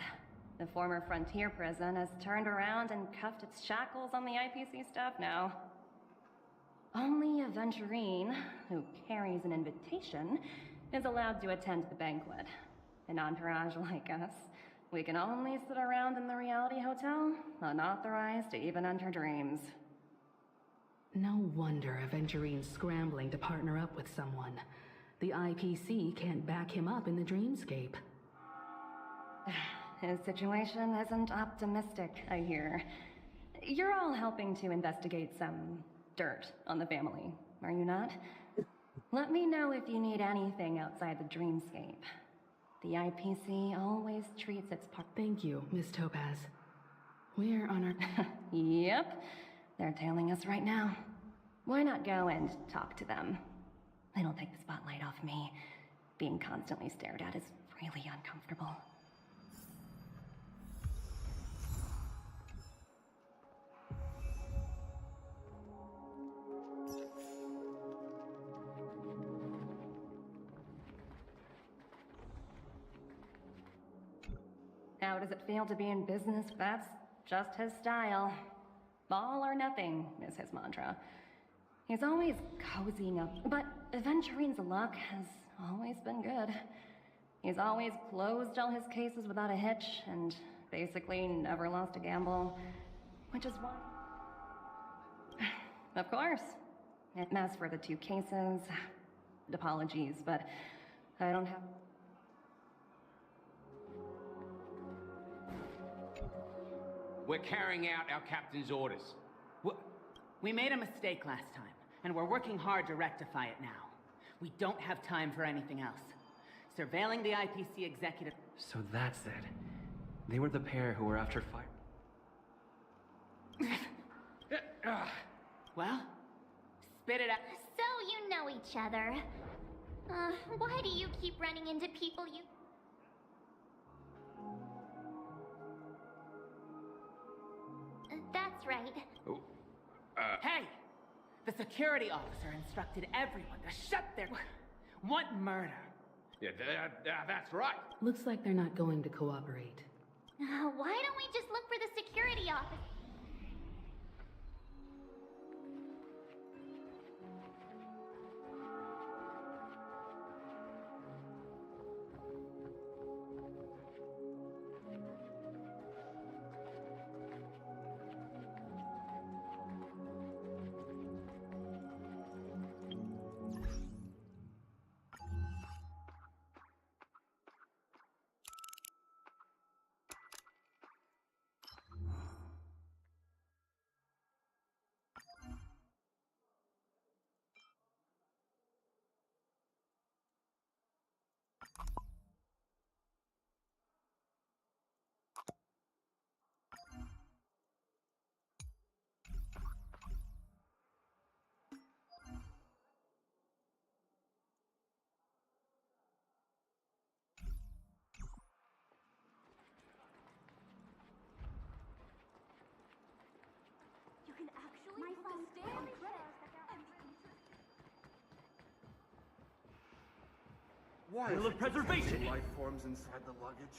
The former frontier prison has turned around and cuffed its shackles on the IPC staff now. Only Aventurine, who carries an invitation, is allowed to attend the banquet. An entourage like us, we can only sit around in the reality hotel, unauthorized to even enter dreams. No wonder Aventurine's scrambling to partner up with someone. The IPC can't back him up in the dreamscape. His situation isn't optimistic, I hear. You're all helping to investigate some dirt on the family, are you not? Let me know if you need anything outside the dreamscape. The IPC always treats its part. Thank you, Miss Topaz. We're on our... Yep. They're tailing us right now. Why not go and talk to them? It'll take the spotlight off me. Being constantly stared at is really uncomfortable. How does it feel to be in business? That's just his style. All or nothing is his mantra. He's always cozying up, but Aventurine's luck has always been good. He's always closed all his cases without a hitch, and basically never lost a gamble, which is why... Of course. As for the 2 cases, apologies, but I don't have... We're carrying out our captain's orders. We made a mistake last time, and we're working hard to rectify it now. We don't have time for anything else. Surveilling the IPC executive... So that's it. They were the pair who were after fire. Well, spit it out. So you know each other. Why do you keep running into people you... That's right. Hey! The security officer instructed everyone to shut their... What murder? Yeah, that's right. Looks like they're not going to cooperate. Why don't we just look for the security office? Why Rule of preservation! life forms inside the luggage?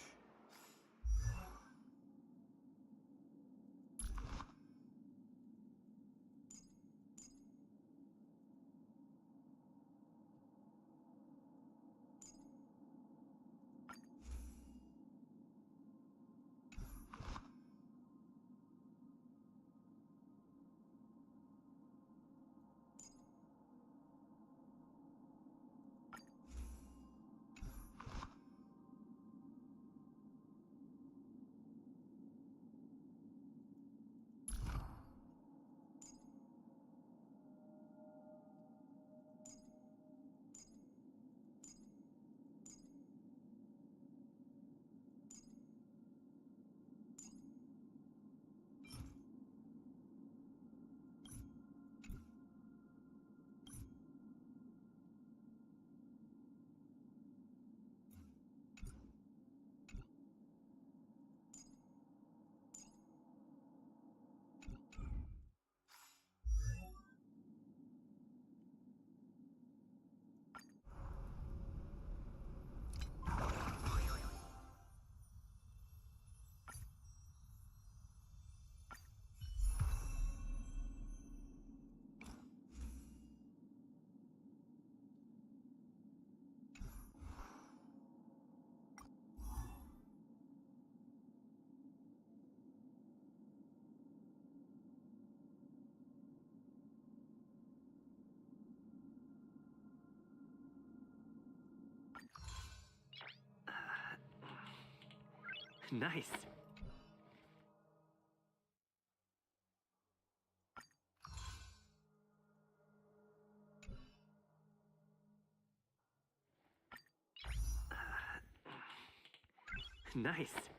Nice. Nice.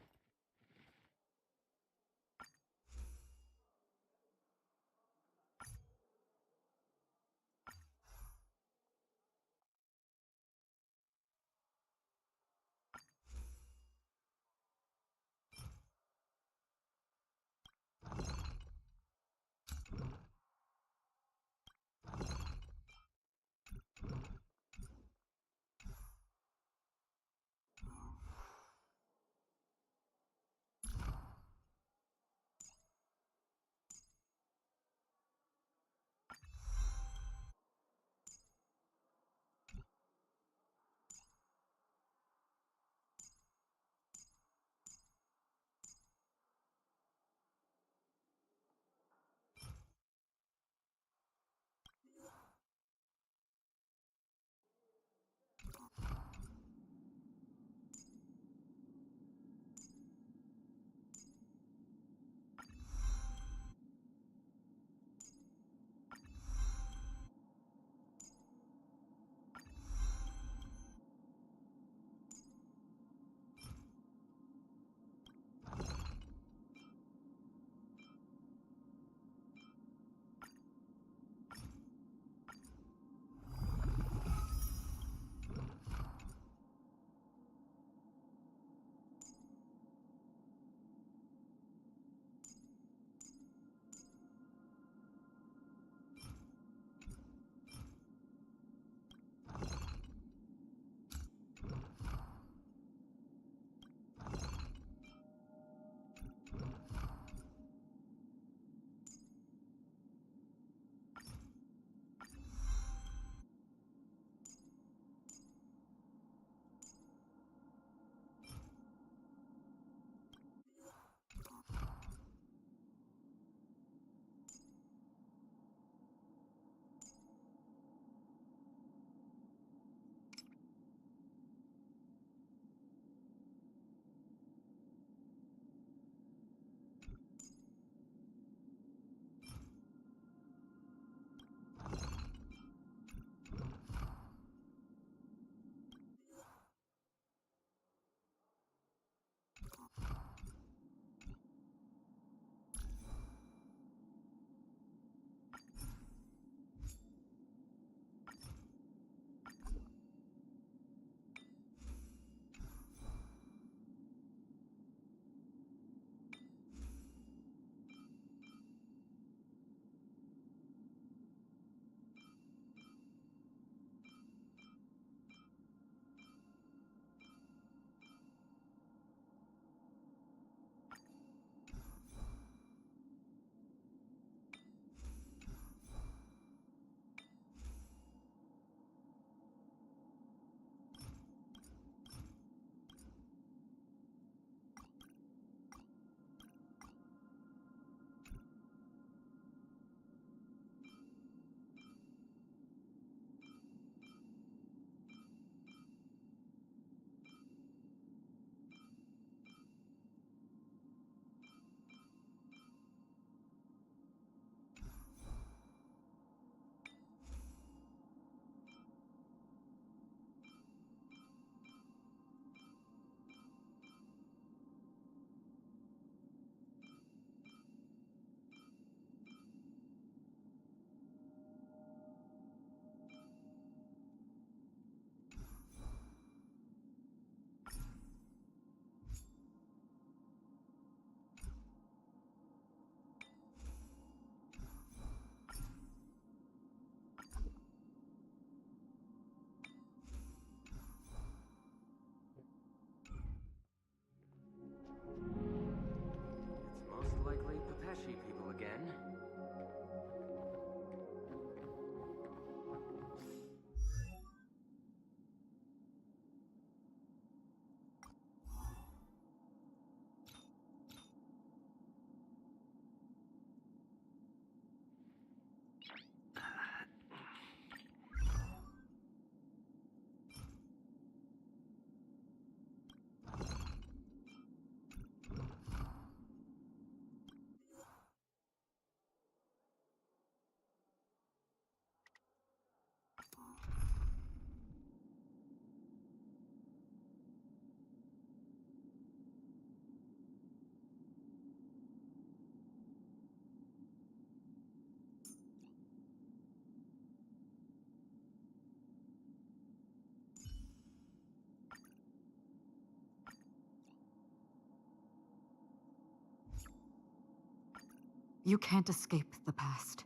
You can't escape the past.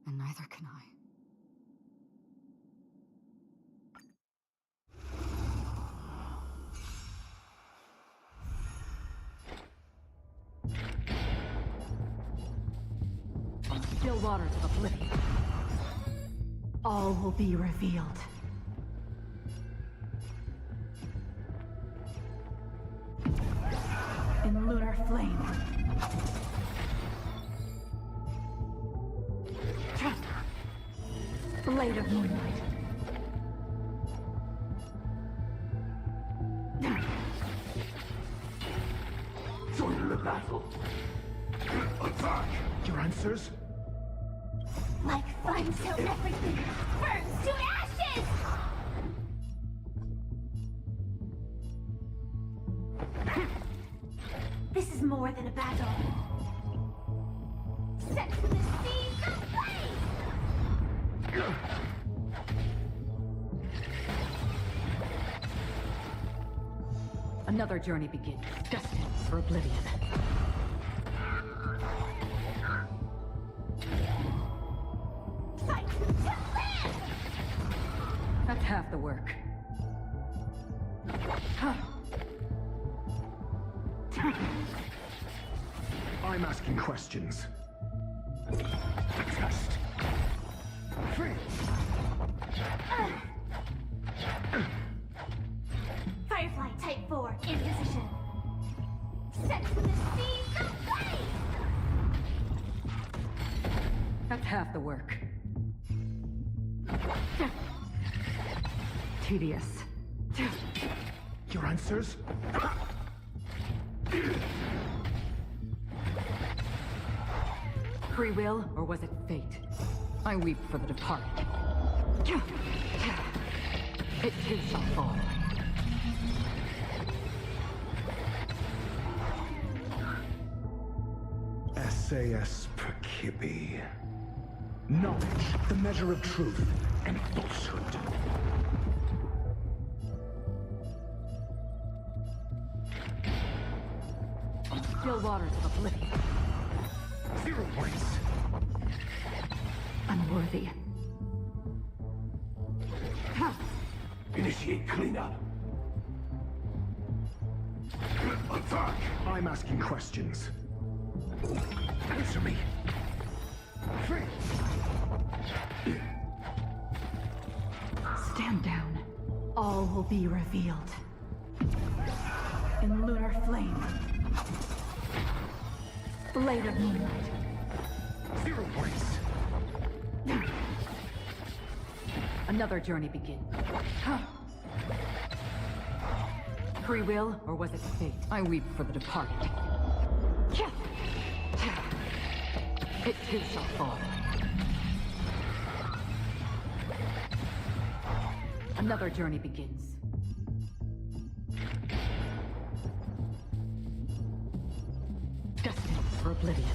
And neither can I. On still waters of oblivion, all will be revealed. In lunar flame. Blade of moonlight. Join the battle. Attack! Your answers? Like flames till everything burns to ashes! This is more than a battle. Set to the seas of flame! Another journey begins, destined for oblivion. Fight to land! That's half the work. I'm asking questions. Test. Free. Firefly Type 4 in position. Set to the seas of flame! That's half the work. Tedious. Your answers? Free will, or was it fate? I weep for the departed. It too shall fall. SAS Penacoly. Knowledge, the measure of truth and falsehood. On still waters of oblivion. 0 points. Unworthy. Initiate cleanup. Attack! I'm asking questions. Answer me. Free. Stand down. All will be revealed. In lunar flame. Blade of moonlight. 0 points. Another journey begins. Free will, or was it fate? I weep for the departed. It too shall fall. Another journey begins. Destined for oblivion.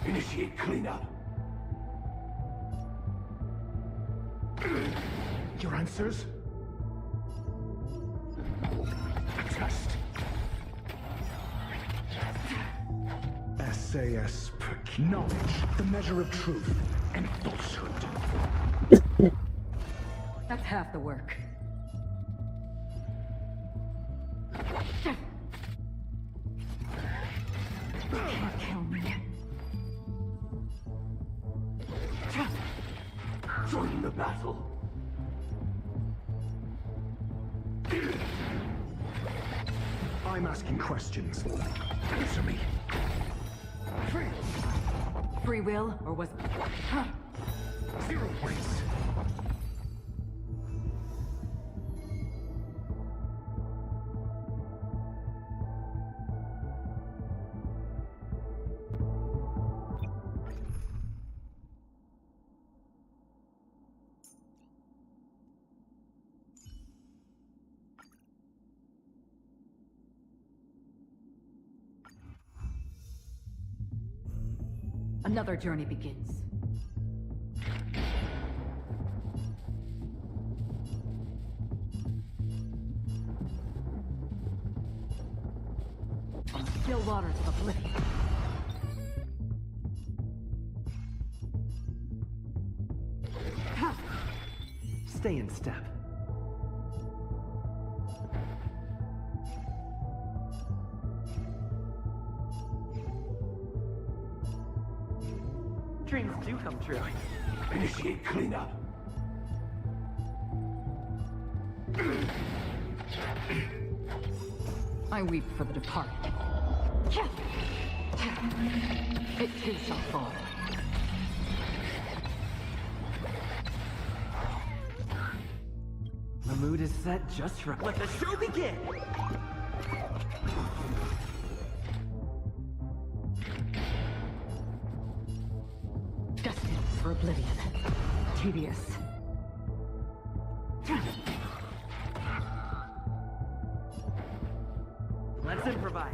Initiate cleanup. Your answers? Test. SAS Penacoly. Knowledge, the measure of truth and falsehood. That's half the work. You can't kill me. Join the battle. I'm asking questions. Answer me. Free. Free will, or was it... 0 points. Another journey begins. still waters of oblivion. Stay in step. Dreams do come true. Initiate cleanup. I weep for the departed. It too shall fall. The mood is set just right. Let the show begin! Destined for oblivion. Tedious. Let's improvise.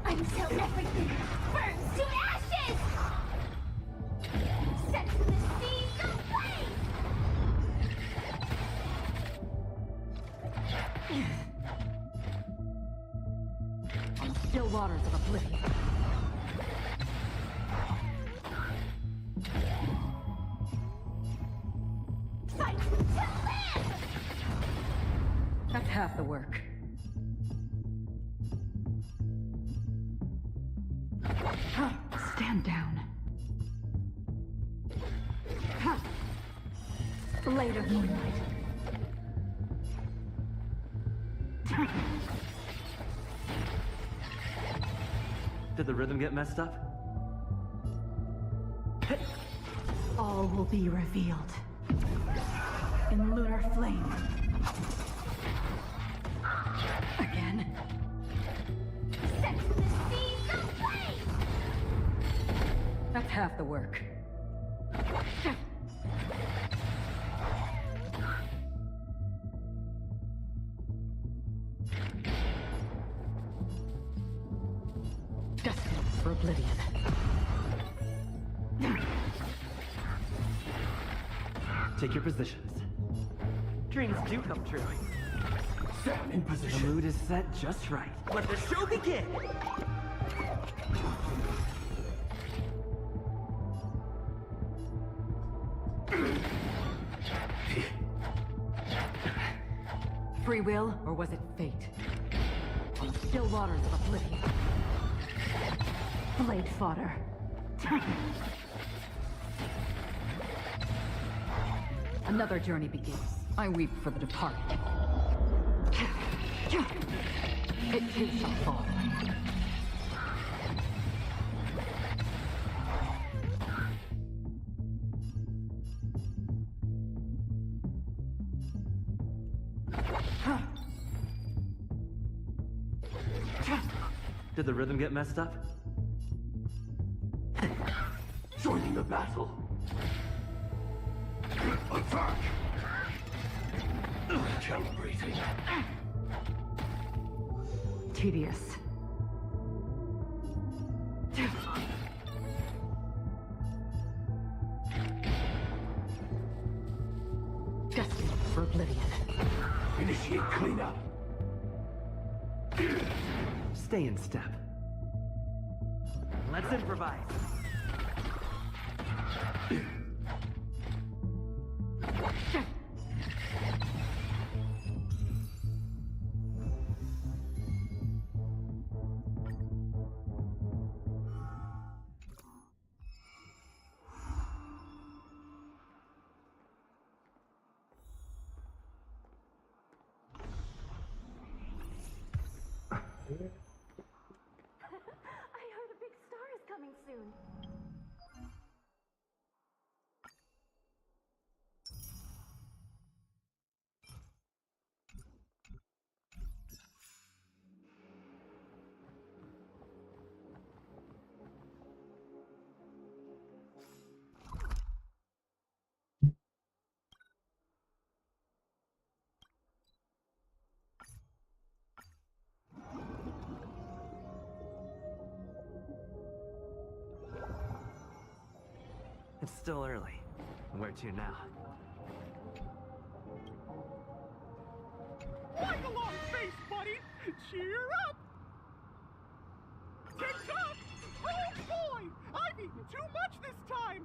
Until everything burns to ashes! Set to the seas of flame! On the still waters of oblivion. Fight to live! That's half the work. Stand down. Blade of moonlight. Did the rhythm get messed up? All will be revealed. In lunar flame. Again. Set to the seas of flame! That's half the work. Destined for oblivion. Take your positions. Dreams do come true. Set in The position. mood is set just right. Let the show begin! Free will, or was it fate? On the still waters of oblivion. Blade fodder. Another journey begins. I weep for the departed. It too shall fall. Did the rhythm get messed up? Joining the battle. Attack! Calibrating. Tedious. Destined for oblivion. Initiate cleanup. Stay in step. Let's improvise. I heard a big star is coming soon. It's still early. Where to now? Quite a long face, buddy! Cheer up! Tick-tock! Oh boy! I've eaten too much this time!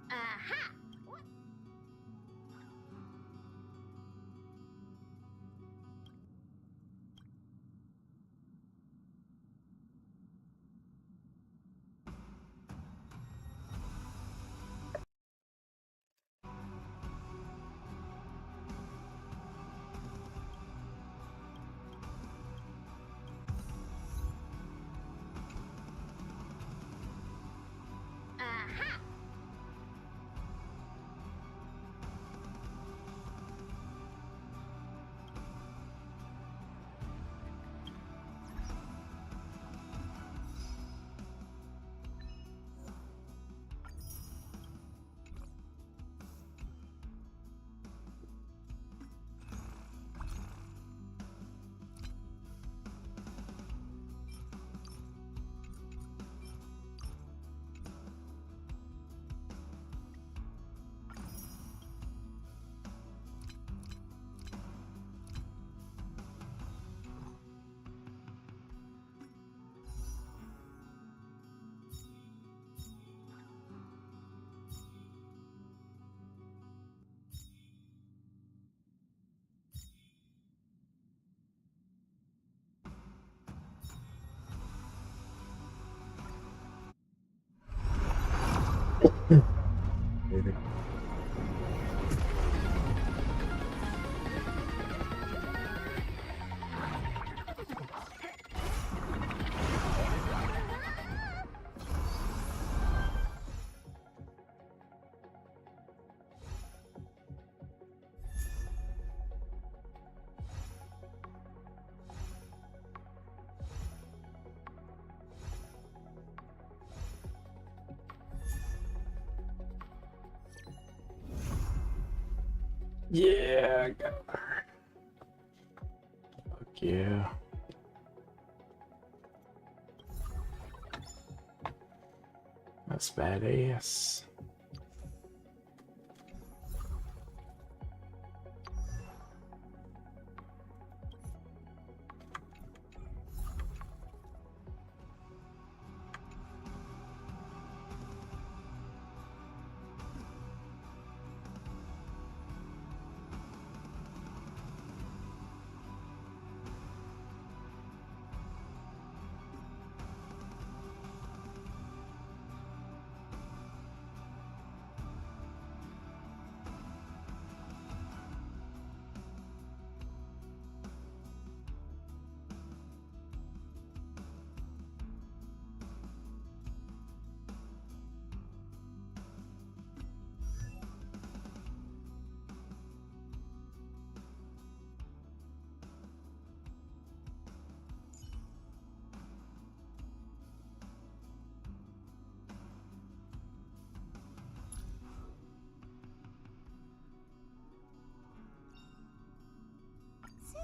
Aha! Aha! Maybe. Yeah, I got her. Fuck yeah. That's badass.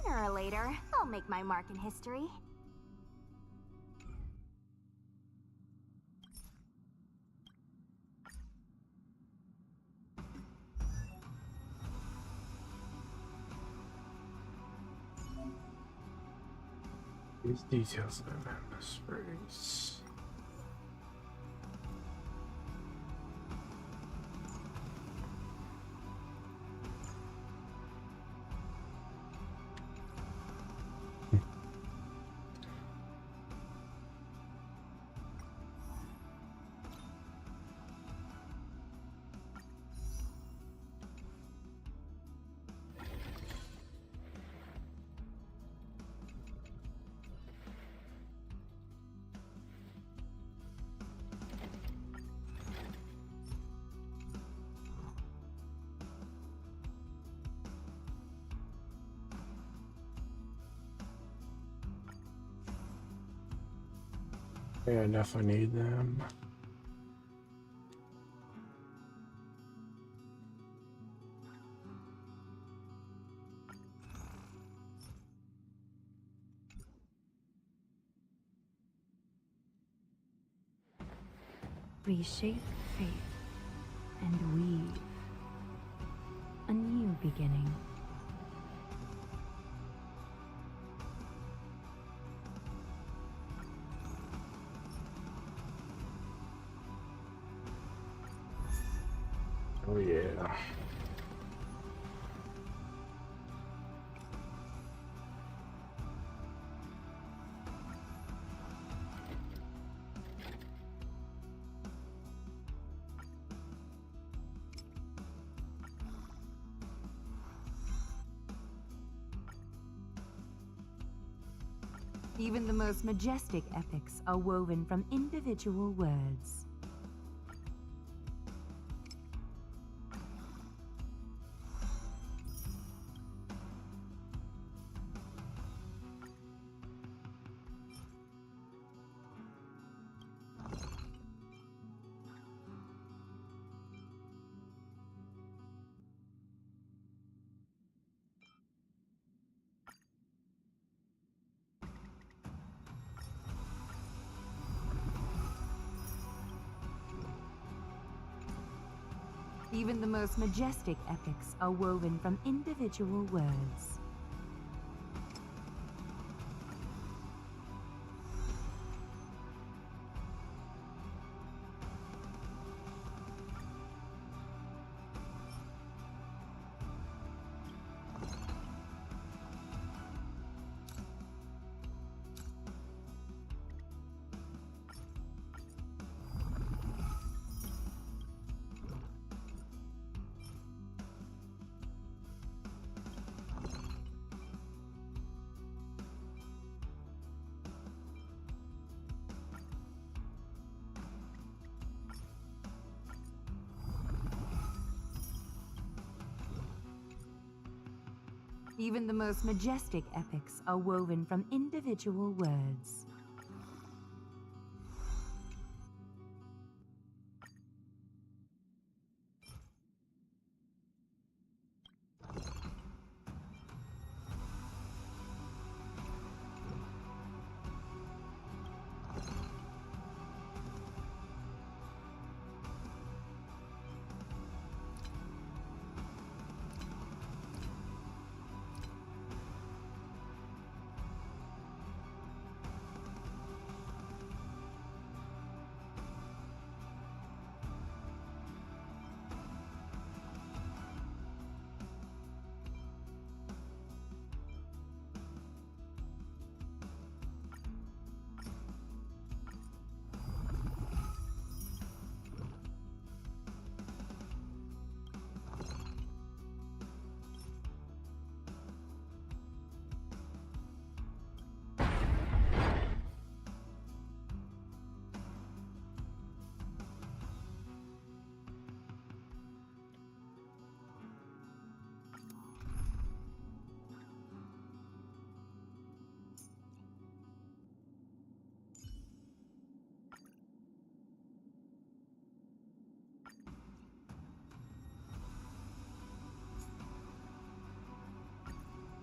Sooner or later, I'll make my mark in history. These details of the space. Yeah, I definitely need them. Reshape faith and weave a new beginning. Oh yeah. Even the most majestic epics are woven from individual words. Even the most majestic epics are woven from individual words. Even the most majestic epics are woven from individual words.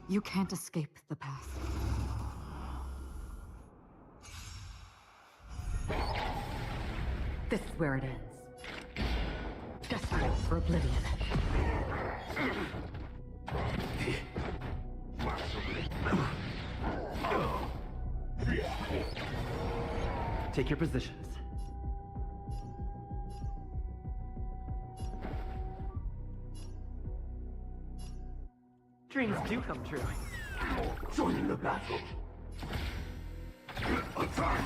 You can't escape the path. This is where it ends. Desperate for oblivion. Take your positions. Dreams do come true. Joining the battle. Attack!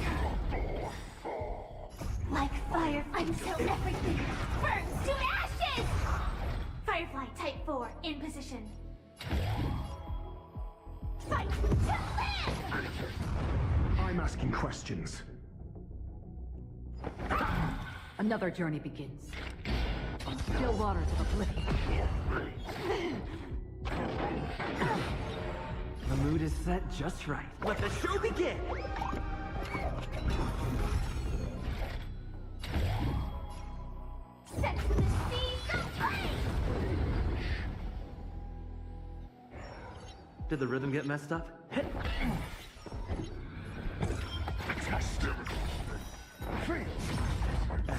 Like fire until everything burns to ashes! Firefly Type 4 in position. Fight to live! I'm asking questions. Another journey begins. On still waters of oblivion. The mood is set just right. Let the show begin! Set to the seas of flame! Did the rhythm get messed up?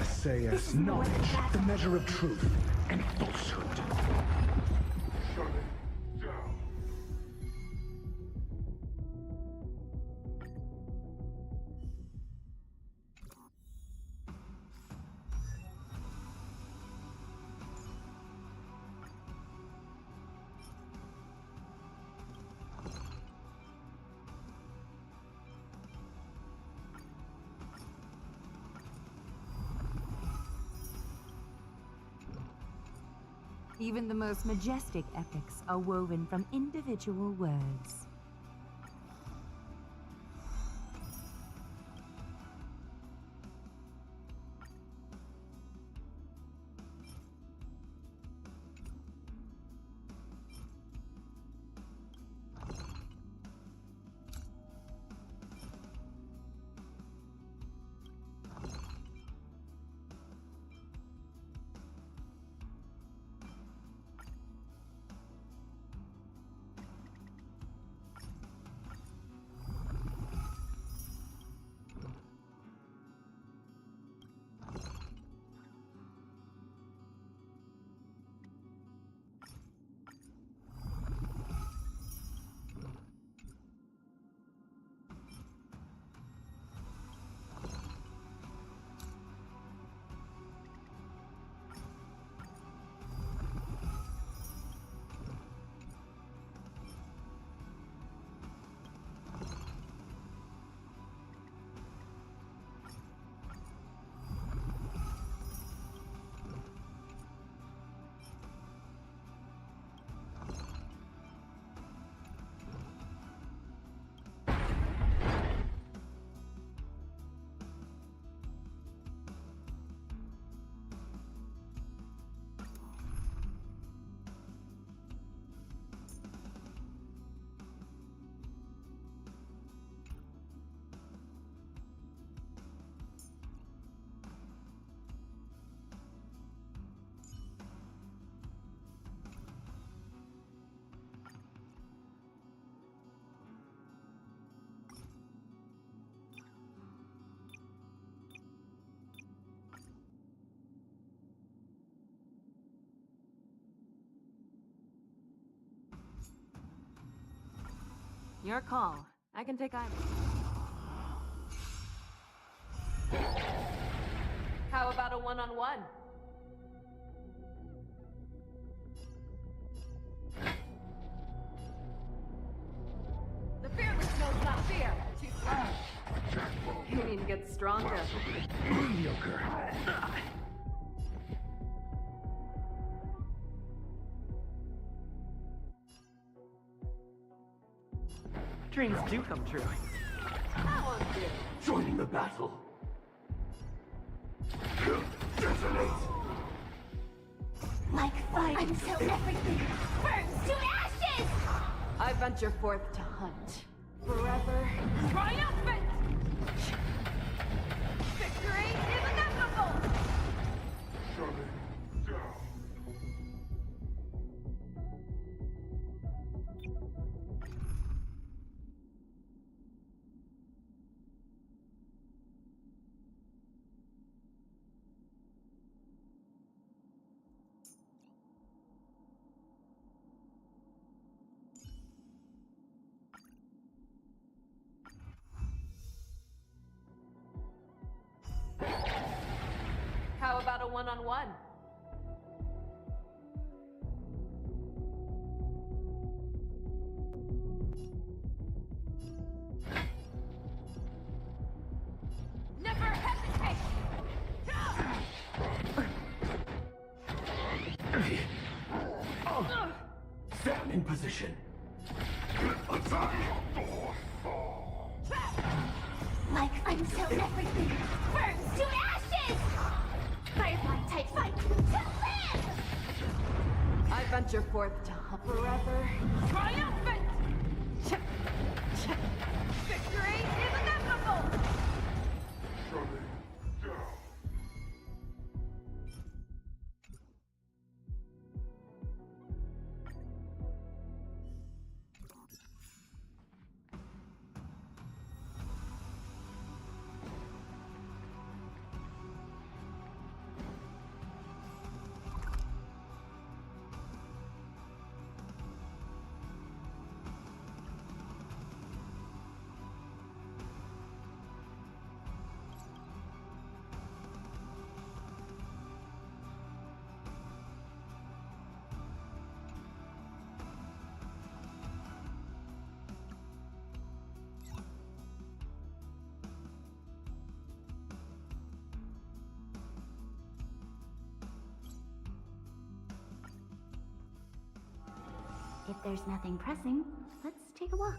SAS knowledge, the measure of truth and falsehood. Even the most majestic epics are woven from individual words. Your call. I can take either. How about a one-on-one? The fearless knows not fear. Too slow. You need to get stronger. Mediocre. Dreams do come true. Joining the battle. Detonate. Like fire until everything burns to ashes! I venture forth to hunt. Forever triumphant! Victory is inevitable! Shutting down. How about a one-on-one? Never hesitate! Stand in position. Attack! Like until everything burns to ashes! Firefly type fight to live! I venture forth to hunt. Forever triumphant! Victory is inevitable! Shutting down. If there's nothing pressing, let's take a walk.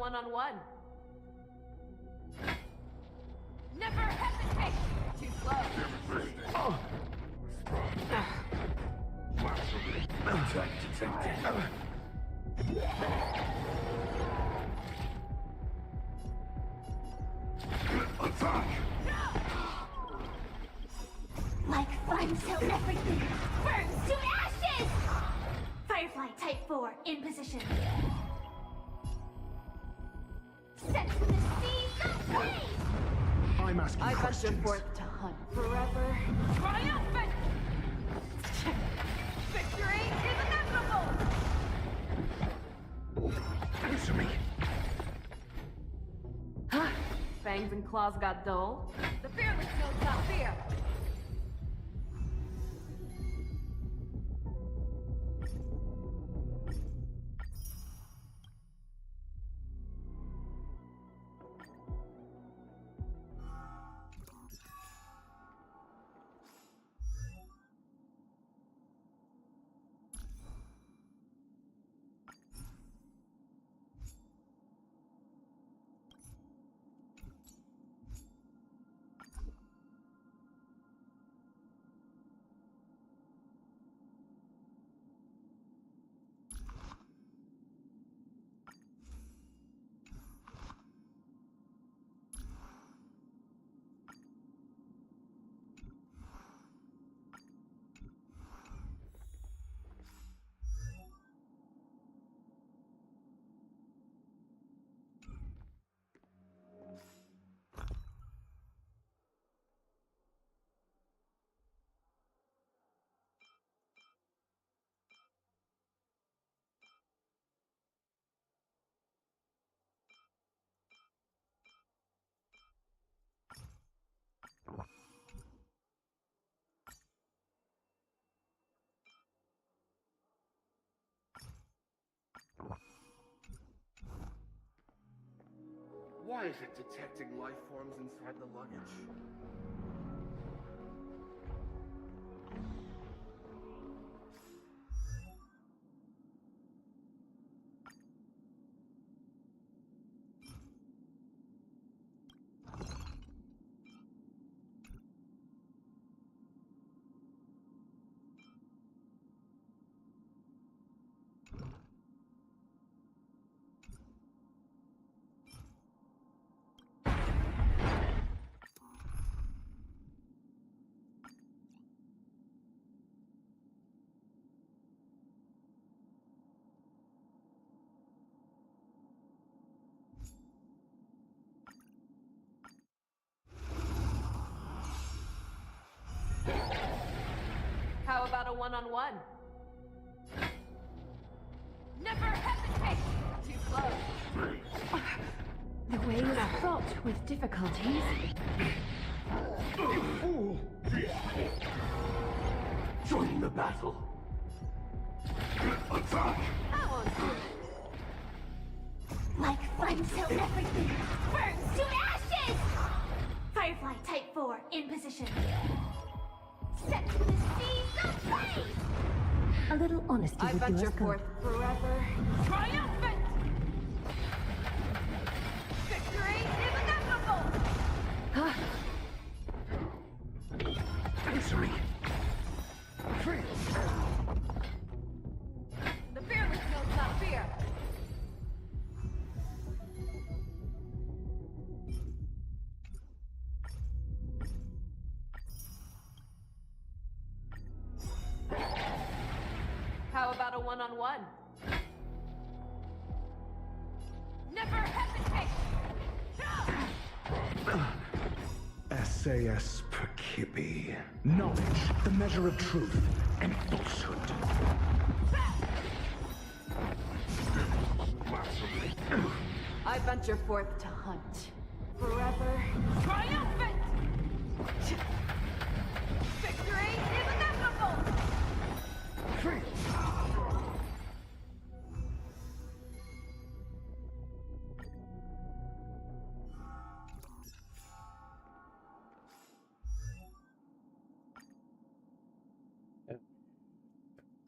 one-on-one? Never hesitate! Too slow. Attack! Like fun till everything burns to ashes! Firefly Type 4 in position. Set to the seas of blaze! I'm asking I venture questions. forth to hunt forever. Triumphant! Victory is inevitable! Answer me. Fangs and claws got dull. The fearless knows not fear. Why is it detecting life forms inside the luggage? How about a one-on-one? Never hesitate! Too slow. The way is fraught with difficulties. You fool! Join the battle. Attack! That one's good. Like fun till everything burns to ashes! Firefly Type 4 in position. Set to the seas of blaze! A little honesty I with you venture has forth forever. Triumphant! Victory is inevitable! Answer me. Free. The fearless knows not fear. How about a one-on-one? Never hesitate! SAS Penacoly. Knowledge, the measure of truth and falsehood. I venture forth to hunt forever. Triumphant! Victory is inevitable! Free.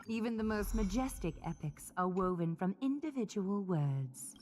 Even the most majestic epics are woven from individual words.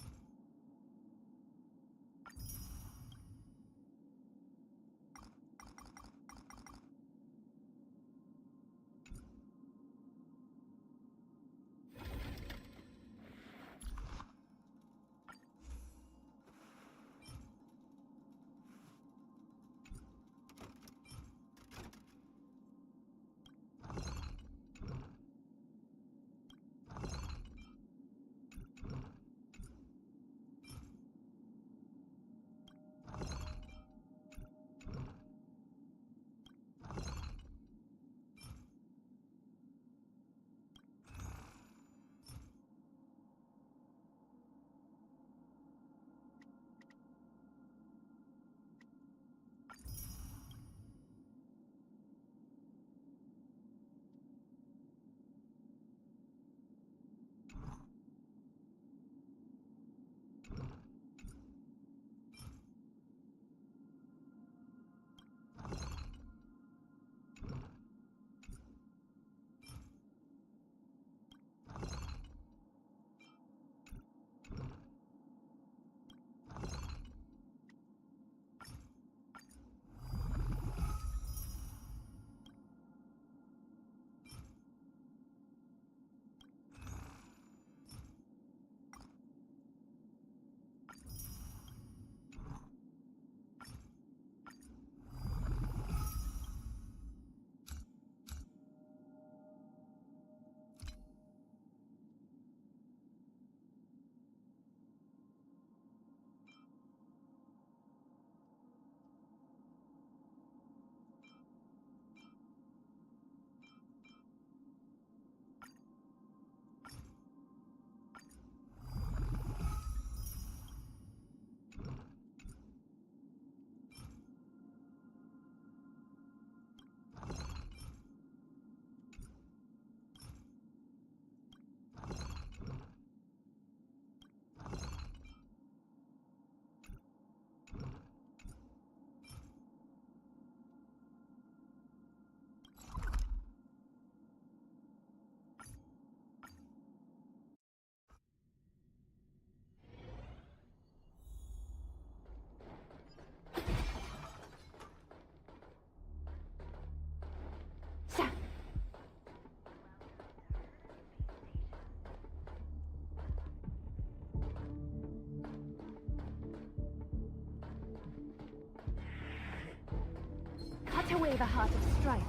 away the heart of strife.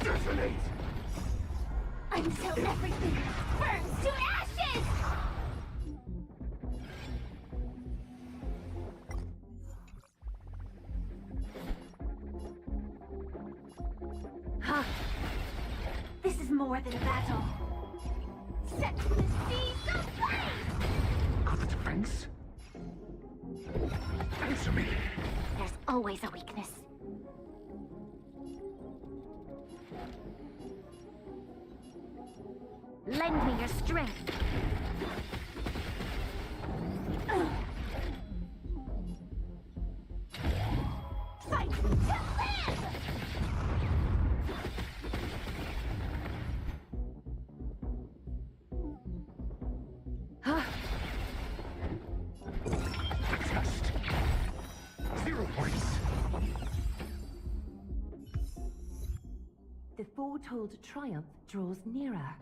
Detonate! Until everything burns to ashes! Huh. This is more than a battle. Set the seas aflame! Got the defense? Answer me! There's always a weakness. Lend me your strength. Fight to live! Test. 0 points. The foretold triumph draws nearer.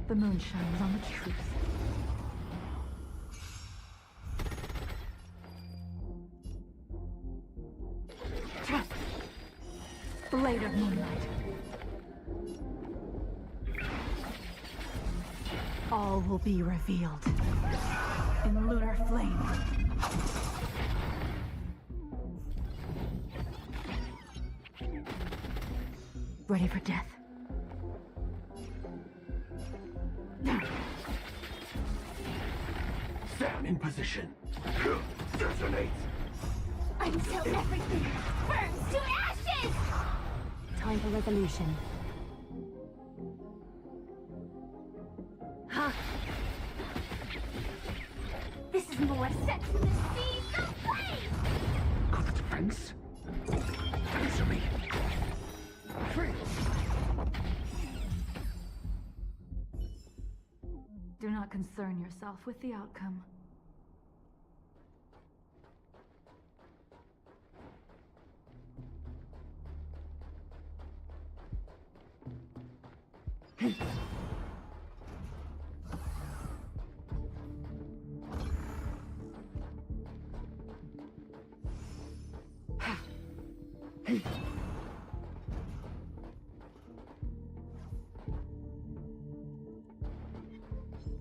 The moon shines on the truth. Trust. Blade of moonlight. All will be revealed in lunar flame. Ready for death. Stand in position. Detonate! Until everything burns to ashes! Time for resolution. Huh? This is more set to the seas aflame! Got the defense? Answer me! Do not concern yourself with the outcome.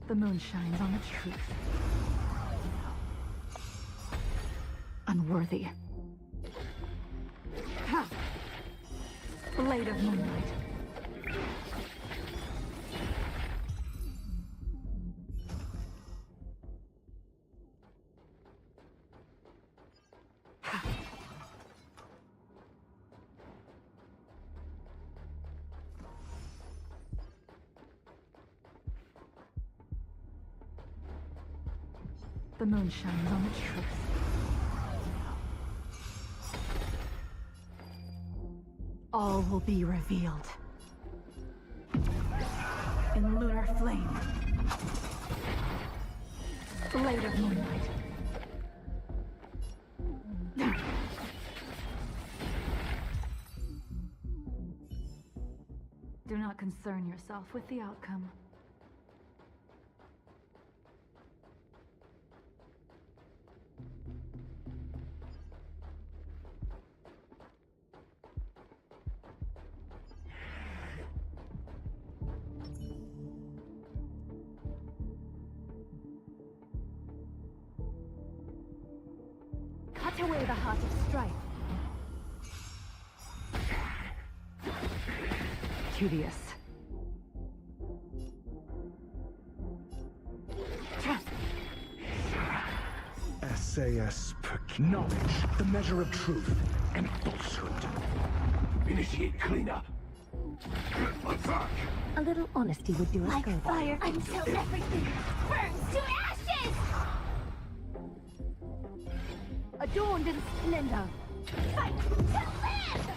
The moon shines on the truth. Unworthy. Ha! Blade of moonlight. The moon shines on the truth. All will be revealed in lunar flame. Blade of moonlight. Do not concern yourself with the outcome. Cut away the heart of strife. Tedious. SAS knowledge, the measure of truth and falsehood. Initiate cleanup. Attack! A little honesty would do us Like good. fire until everything burns to ashes! Adorned in splendor. Fight to live!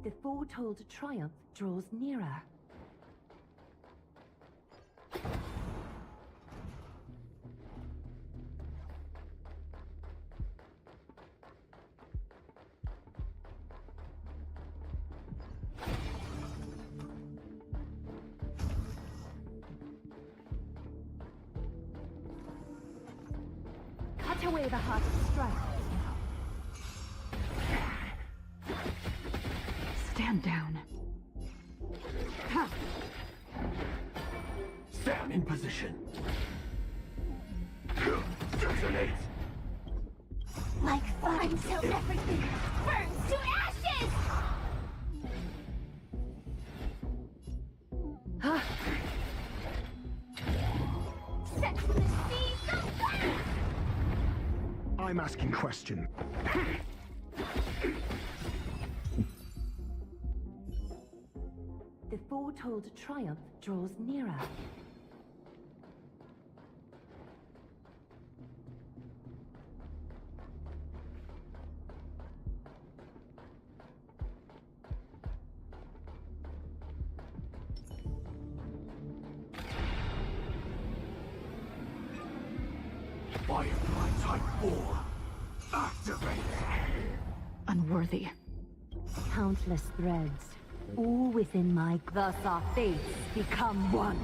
The foretold triumph draws nearer. Cut away the heart of strife. Stand down. Ha! Stand in position. Detonate! Like fire until everything burns to ashes! Set the seas afire! I'm asking question. The foretold triumph draws nearer. Firefly Type 4. Activate! Unworthy. Countless threads, all within my... Thus our fates become one.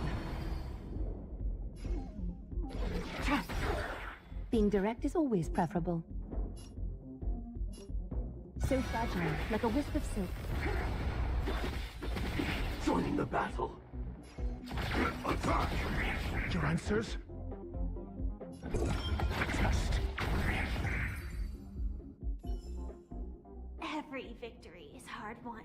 Being direct is always preferable. So fragile, like a wisp of silk. Joining the battle. Attack! Your answers? Test. Every victory is hard won.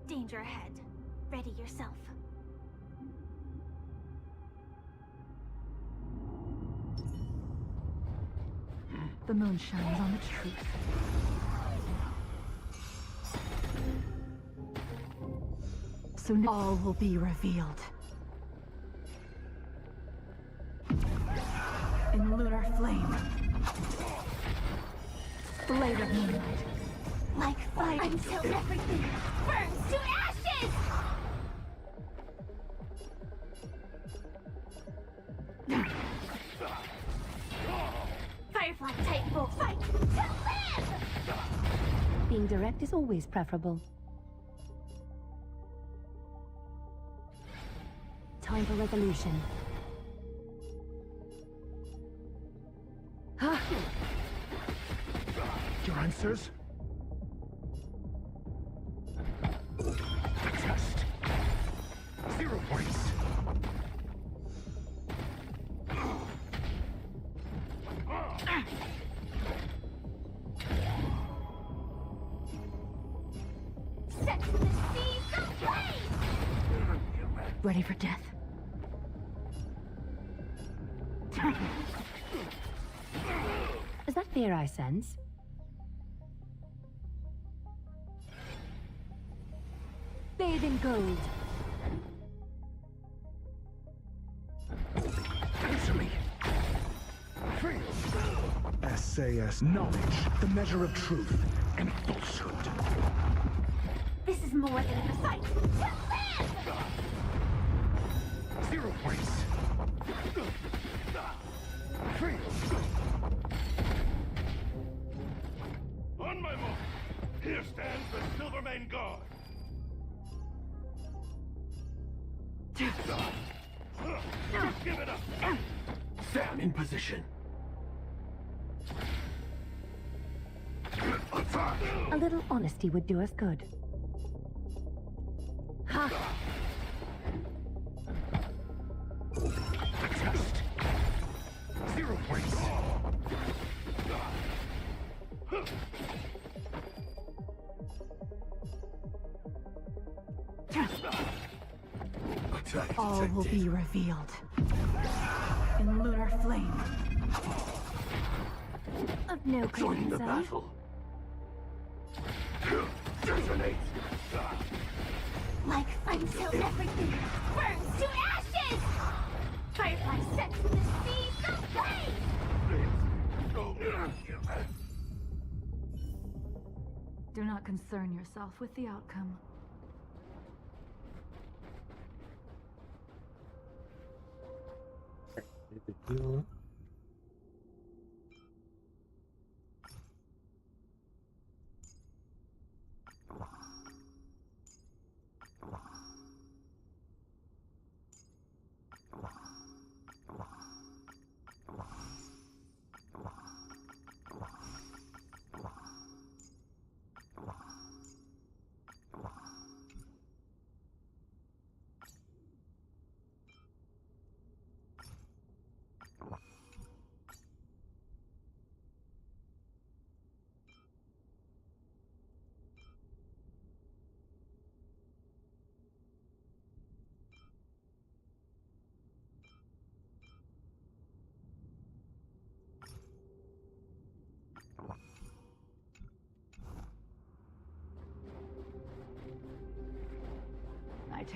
Danger ahead. Ready yourself. The moon shines on the truth. Soon all will be revealed. In lunar flame. Blade of moonlight. Like fire until everything burns to ashes! Firefly type will fight to live! Being direct is always preferable. Time for resolution. Your answers? Test. 0 points. Set the seas ablaze! Ready for death. Is that fear I sense? Bathe in gold. Answer me. SAS knowledge, the measure of truth and falsehood. This is more than a fight to live! 0 points. On my mark, here stands the Silvermane Guard. Just give it up. Sam in position. A little honesty would do us good. Ha! Test. 0 points. All will be revealed. In lunar flame. Of no Join the concern. battle. Detonate. Like until everything burns to ashes! Firefly sets the seas ablaze! Do not concern yourself with the outcome.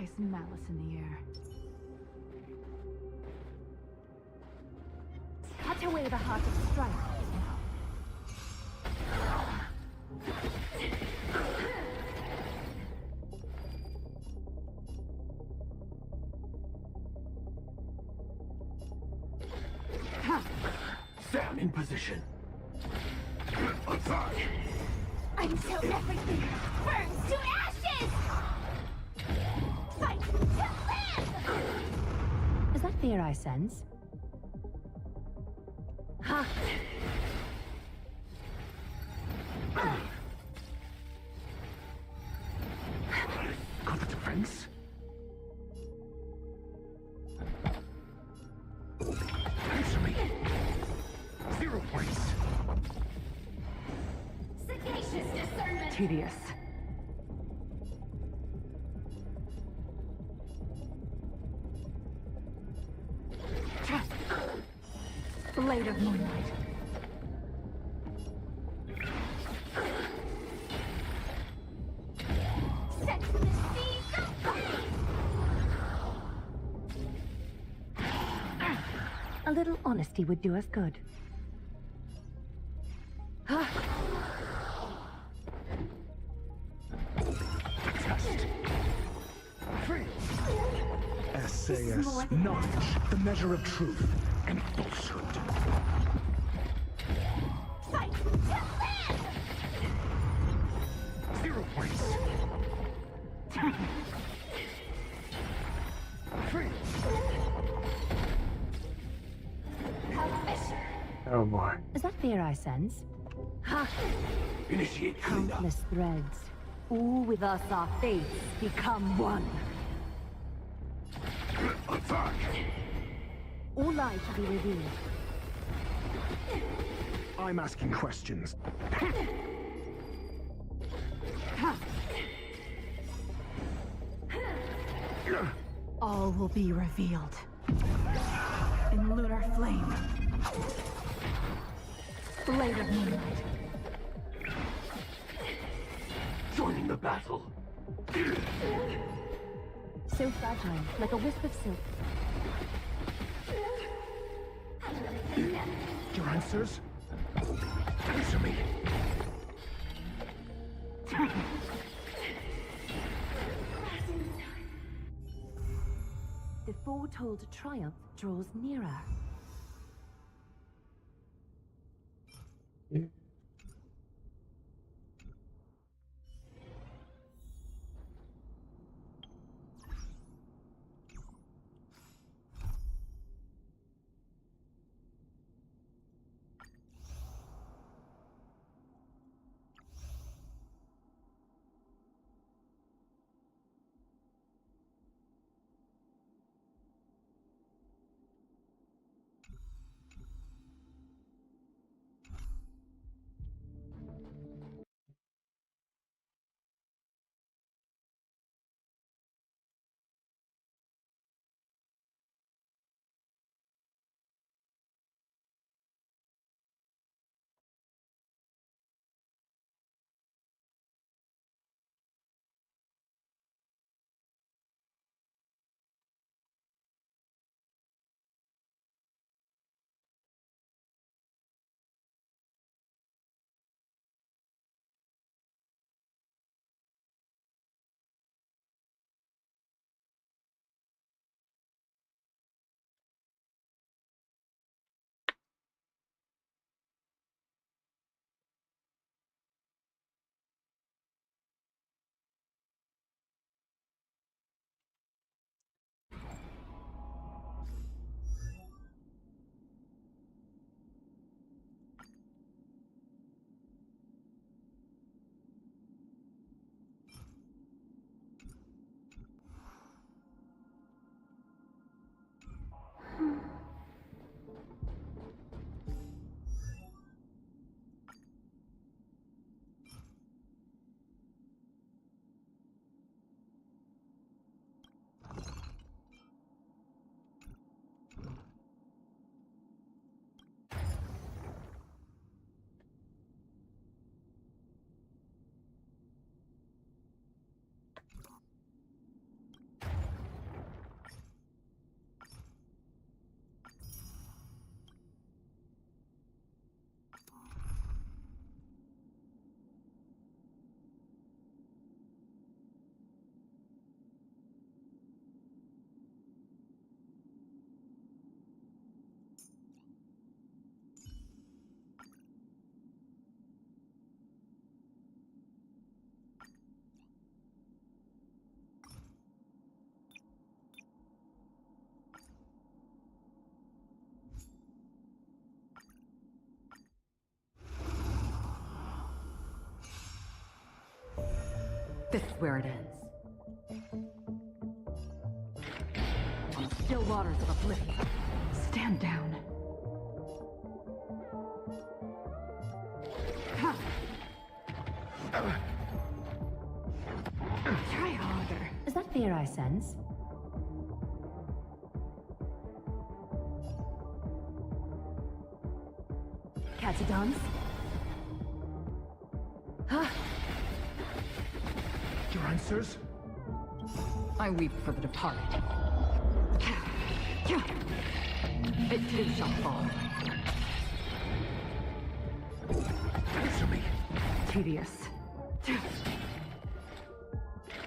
taste malice in the air. Cut away the heart of strife now. Sam in position. Attack! Until everything burns to ashes! Fight to live! Is that fear I sense? Ha! Got the defense? Answer me. 0 points. Sagacious discernment! Tedious. Blade of moonlight. Set to the seas of flame! A little honesty would do us good. Test. SAS, knowledge, the measure of truth and falsehood. Fight to live! 0 points. Oh boy. Is that fear I sense? Ha! Initiate cleanup. Countless threads. All with us our fates become one. Attack! All lies shall be revealed. I'm asking questions. All will be revealed. In lunar flame. Blade of moonlight. Joining the battle. So fragile, like a wisp of silk. Your answers? Answer me. The foretold triumph draws nearer. This is where it ends. On the still waters of oblivion. Stand down. Try harder. Is that fear I sense? Catch a dance? Your answers? I weep for the departed. It too shall fall. Answer me. Tedious.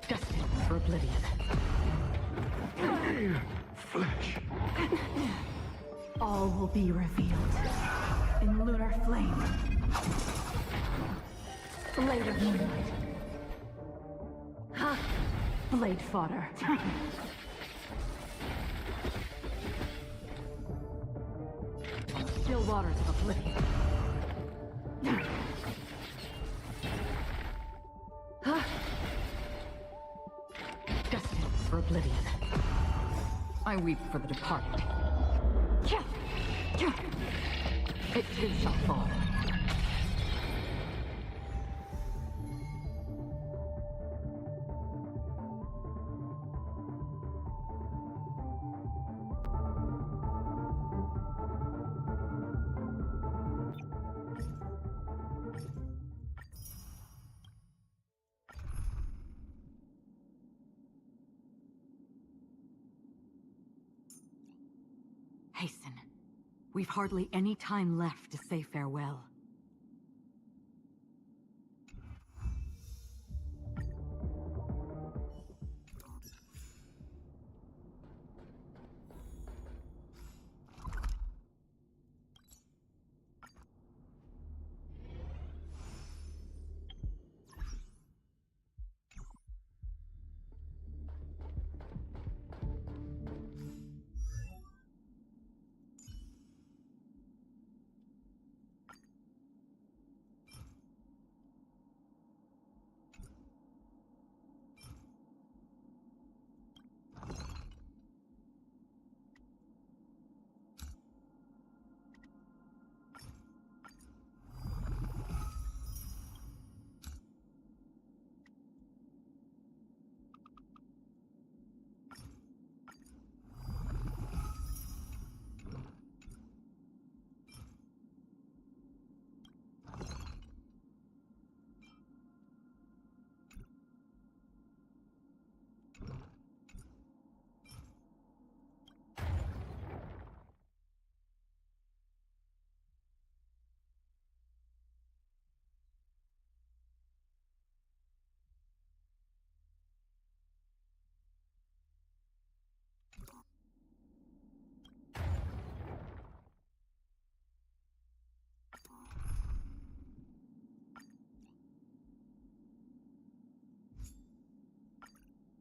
Destined for oblivion. Flesh. All will be revealed in lunar flame. Blade of moonlight. Blade fodder. Still waters of oblivion. Destined for oblivion. I weep for the departed. It too shall fall. Hasten. We've hardly any time left to say farewell.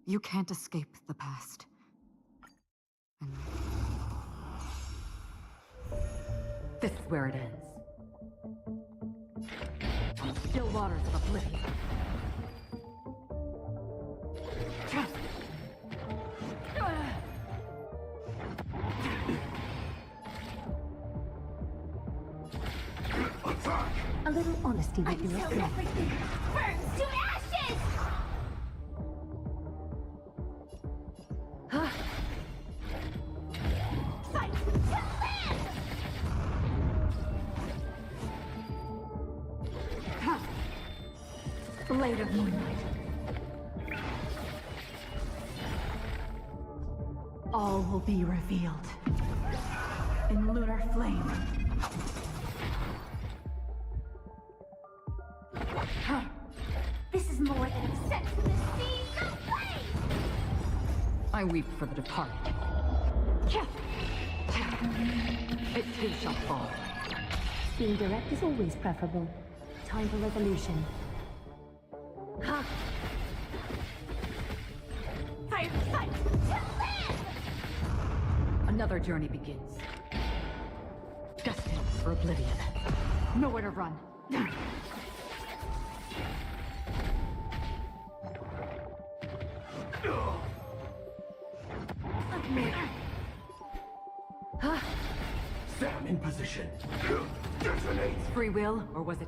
You can't escape the past. This is where it ends. On the still waters of oblivion. A little honesty would be Until everything burns to ashes! Fight to live! Blade of moonlight. All will be revealed in lunar flame. This is more than a set to the seas of flame! I weep for the departed. It too shall fall. Being direct is always preferable. Time for resolution. Fight to live! Another journey begins. Destined for oblivion. Nowhere to run. Sam in position. Detonate. Free will, or was it...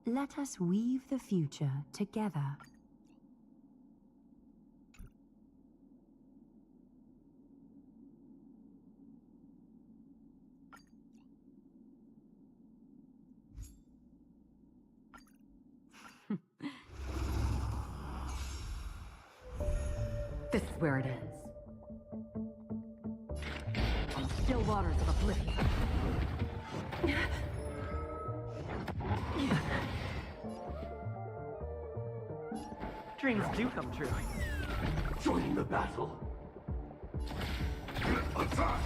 Let us weave the future together. This is where it ends. On the still waters of oblivion. Dreams do come true. Joining the battle. Attack!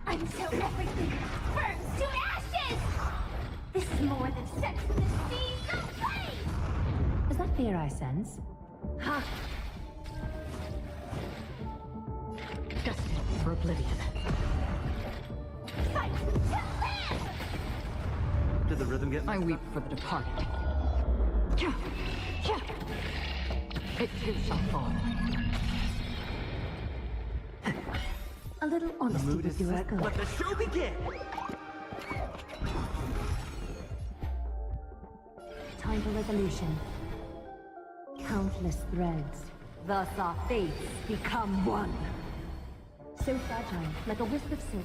Until everything burns to ashes! This is more than sex in the sea, so play! Is that fear I sense? Ha! Destined for oblivion. Fight to live! Did the rhythm get... I weep for the departed. It too shall fall. A little honesty mood would is do us set. good. Let the show begin! Time for resolution. Countless threads. Thus our fates become one. So fragile, like a wisp of silk.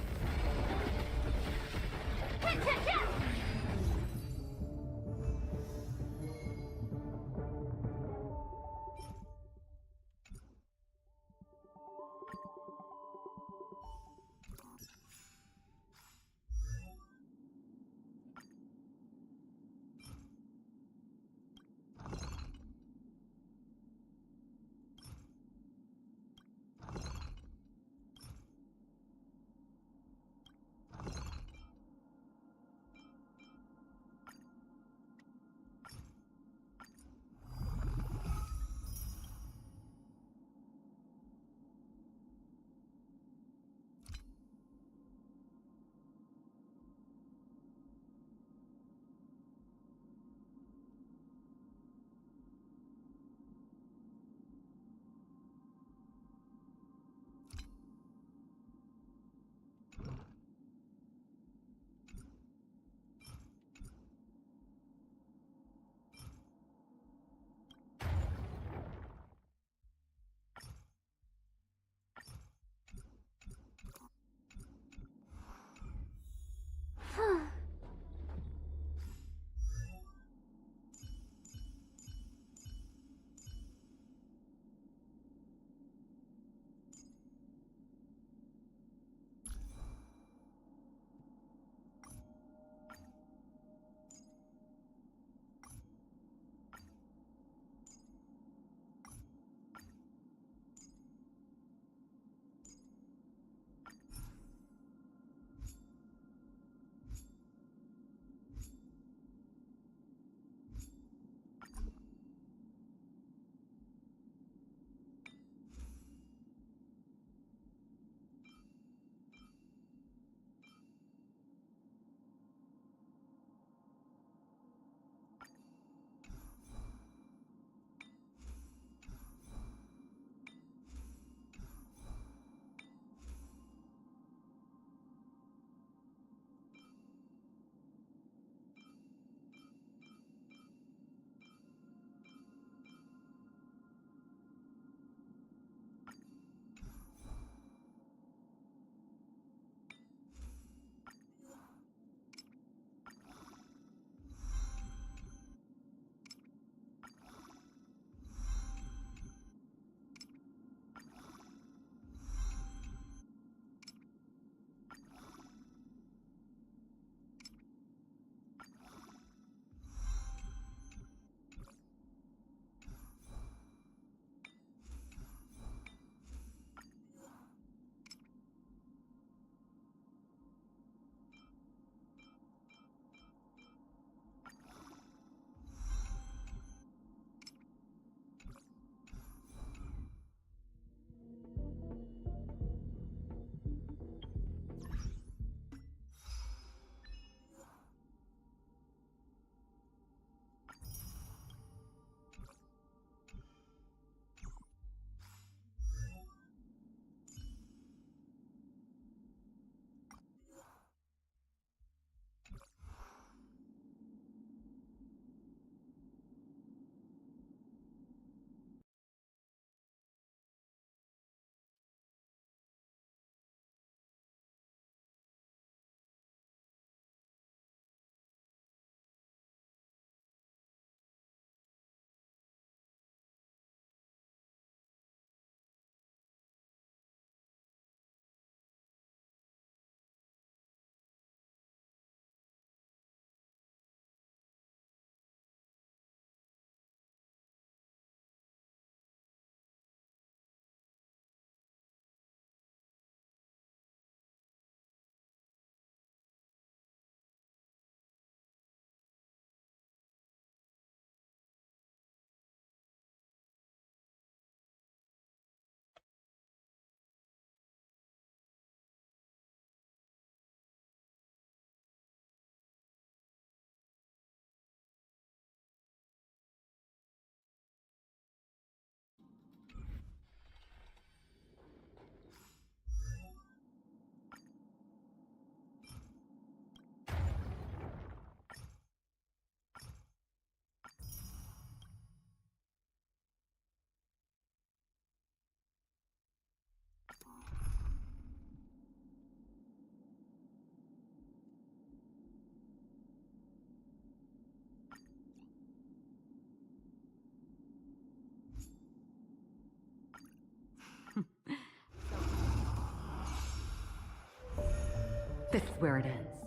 This is where it ends.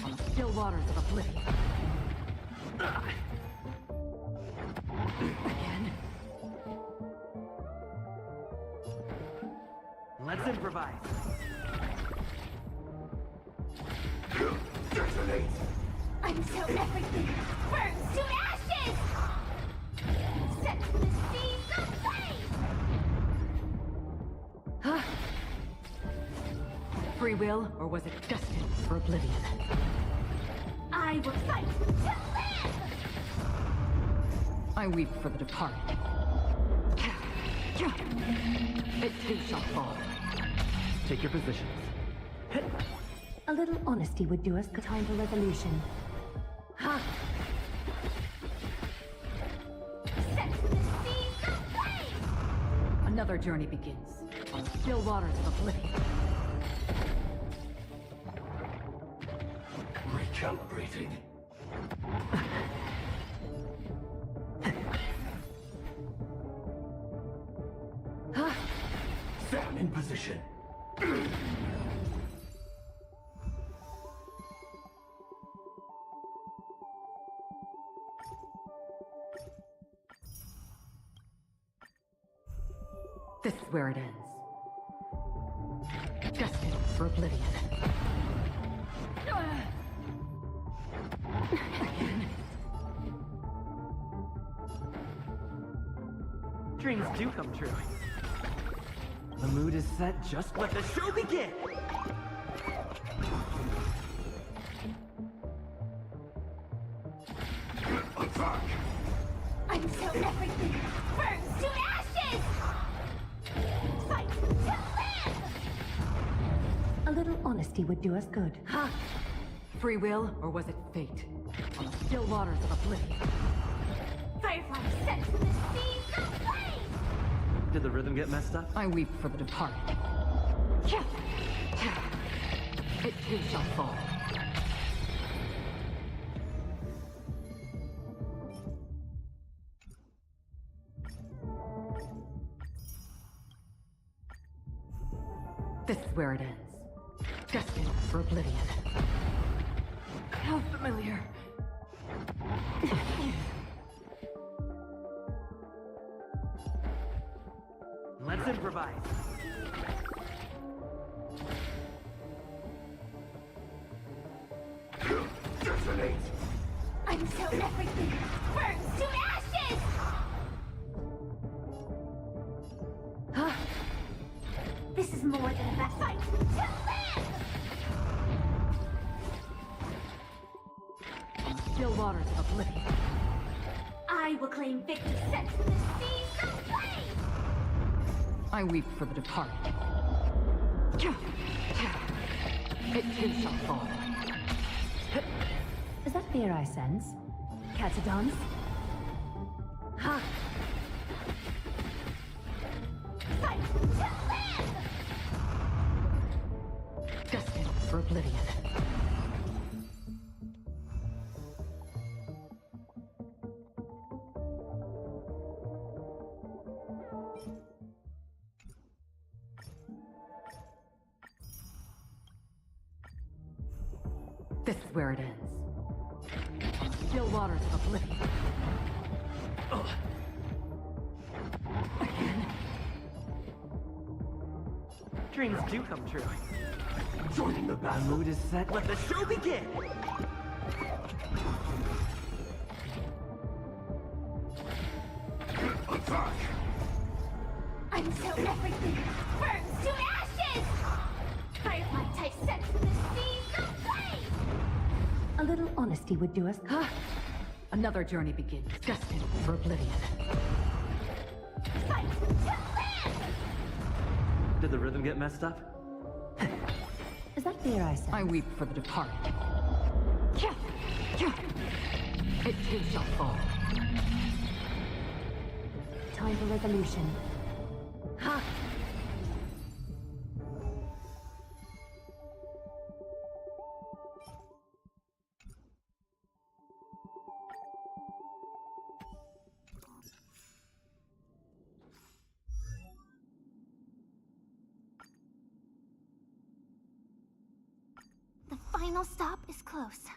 On the still waters of oblivion. Again. Let's improvise. Detonate! Until everything burns to ashes! Set the seas aflame! Huh? Free will, or was it destined for oblivion? I will fight to live! I weep for the departed. It too shall fall. Take your positions. A little honesty would do us. Time for resolution. Ha! Set the seas aflame! Another journey begins on the still waters of oblivion. Recalibrating. Sam in position. This is where it ends. Destined for oblivion. Dreams do come true. The mood is set, just let the show begin! Attack! Until everything burns to ashes! Fight to live! A little honesty would do us good. Ha! Free will, or was it fate? On the still waters of oblivion. Firefly set the seas aflame! Did the rhythm get messed up? I weep for the departed. It too shall fall. This is where it ends. Destined for oblivion. How familiar. Let's improvise. Detonate! Until everything burns to ashes! Huh? This is more than a fight to live! On the still waters of oblivion. I will claim victory set the seas aflame! I weep for the departed. It too shall fall. Is that fear I sense? Catadons? Ha! Fight to live! Destined for oblivion. This is where it ends. On the still waters of oblivion. Again. Dreams do come true. Joining the The battle. mood is set, let the show begin! Attack! Until everything burns to ashes! Firefly type set the seas aflame! A little honesty would do us. Ha! Another journey begins. Destined for oblivion. Fight to live! Did the rhythm get messed up? Is that fear I sense? I weep for the departed. It too shall fall. Time for resolution. Ha! final stop is close.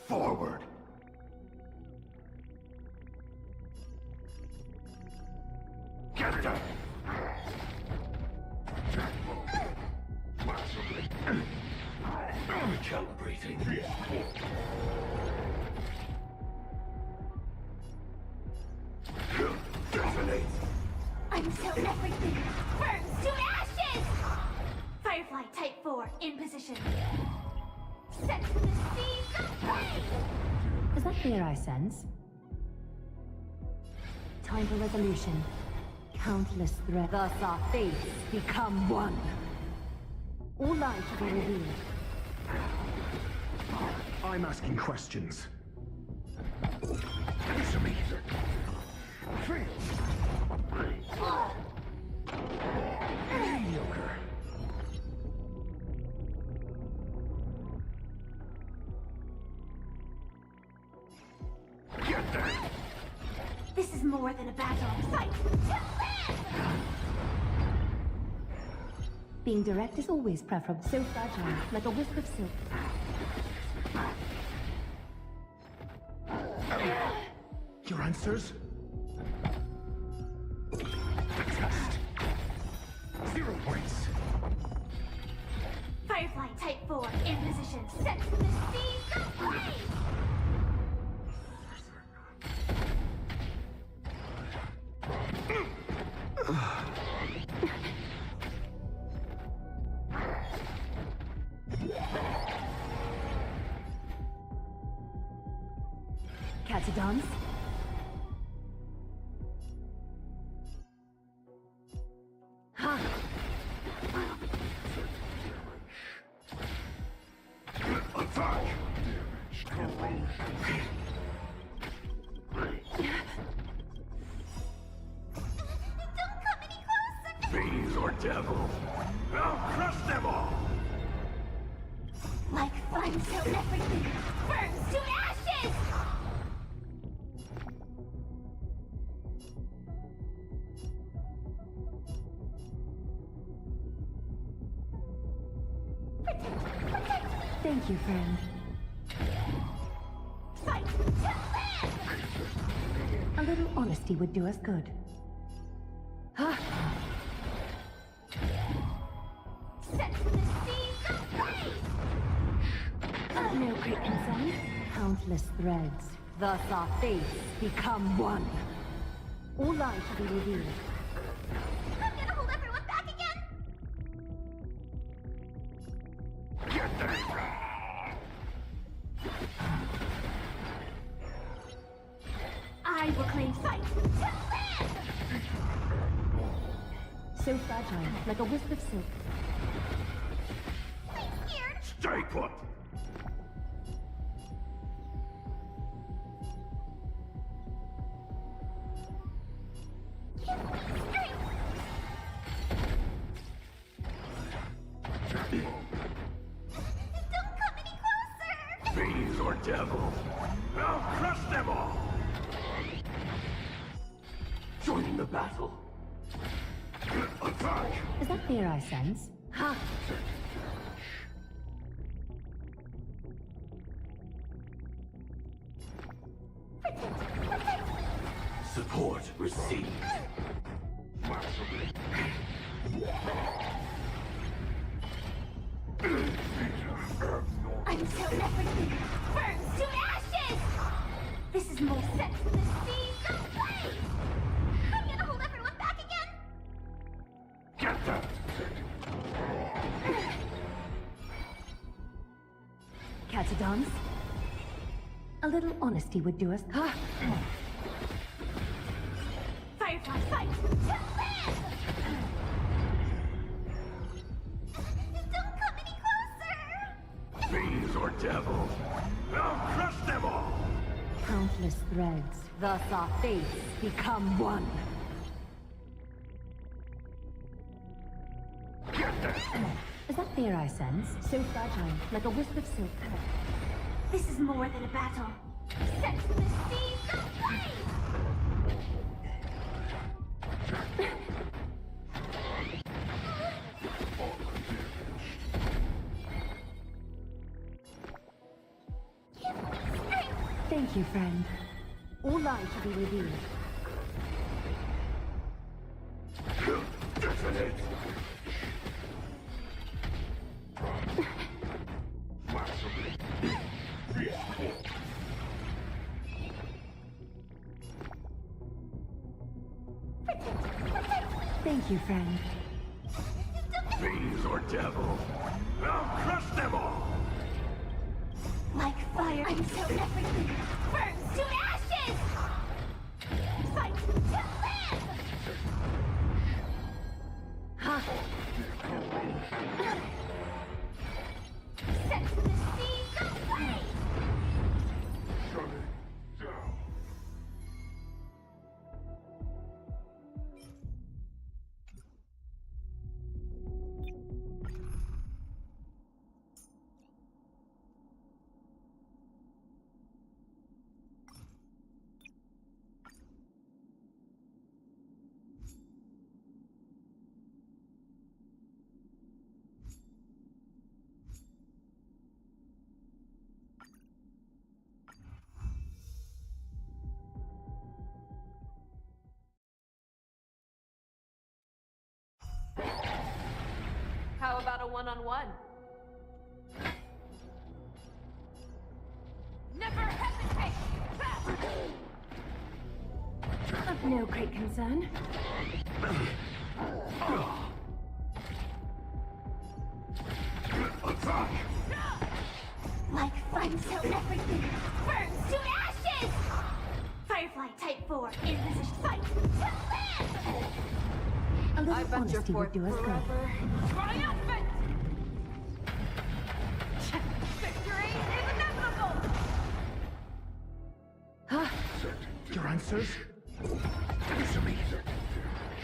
Forward! Get down! Recalibrating. Detonate! Until everything burns to ashes! Firefly Type 4 in position. Set to the seas of pain! Is that fear I sense? Time for resolution. Countless threats. Thus our fates become one. All light will be revealed. I'm asking questions. Answer me. Mediocre. This is more than a battle. Fight to live! Being direct is always preferable. So fragile, like a wisp of silk. Your answers? Test. 0 points. Firefly Type 4 in position. Set the seas of flame! Catch a dance? Ha! Attack! Don't come any closer! Fiends or devil, I'll crush them all! Like fun till everything burns to ashes! Thank you, friend. Fight to live! A little honesty would do us good. Ha! Set the seas of flame! No great concern. Countless threads. Thus our fates become one. All lies shall be revealed. I'm gonna hold everyone back again! Get them! I will claim fight to live! So fragile, like a wisp of silk. I'm scared! Stay put! Give me strength! Don't come any closer! Fiends or devil, I'll crush them all! Join the battle. Attack! Is that fear I sense? Ha! Support received. Until everything burns to ashes! This is more set to the seas of flame! I'm gonna hold everyone back again! Get them! Catch a dance? A little honesty would do us. Ha! Firefly fight to live! Don't come any closer! Fiends or devil, I'll crush them all! Countless threads. Thus our fates become one. Get them! Is that fear I sense? So fragile, like a wisp of silk. This is more than a battle. Set to the seas of flame! Give me strength! Thank you, friend. All lies shall be revealed. Detonate! Thank you, friend. Fiends or devil, I'll crush them all! Like fire until everything burns to ashes! Fight to live! Ha! Set to the seas of flame! Shutting down. a one-on-one? Never hesitate! Of no great concern. Like fun till everything burns to ashes! Firefly Type 4 in position. Fight to live! A little honesty would do us good. Triumphant! Victory is inevitable! Your answers? Answer me.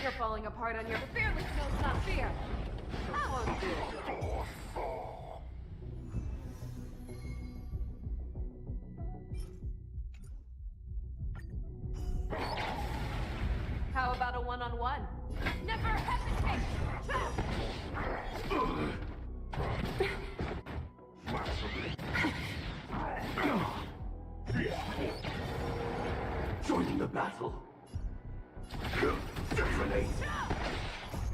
You're falling apart on your fearless knows not fear. I won't do it. How about a one-on-one? Never hesitate! Joining the battle. Detonate.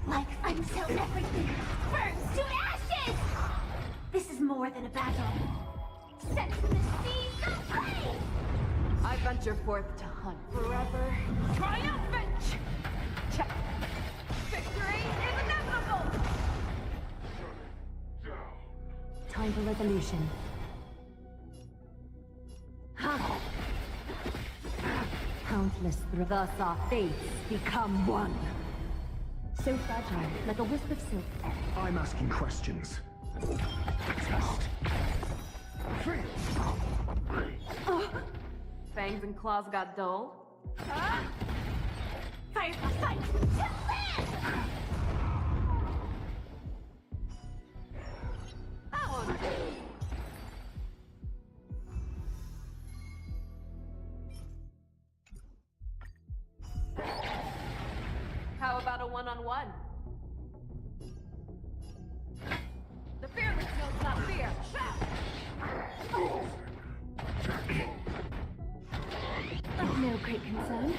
Like until everything burns to ashes! This is more than a battle. Set the seas aflame! I venture forth to hunt forever. Triumphant! Check. Victory is inevitable! Time for resolution. Countless thus our fates become one. So fragile, like a wisp of silk. I'm asking questions. Fangs and claws got dull. Fire for fight! To live! I won't do it. How about a one-on-one? The fearless knows not fear. Of no great concern.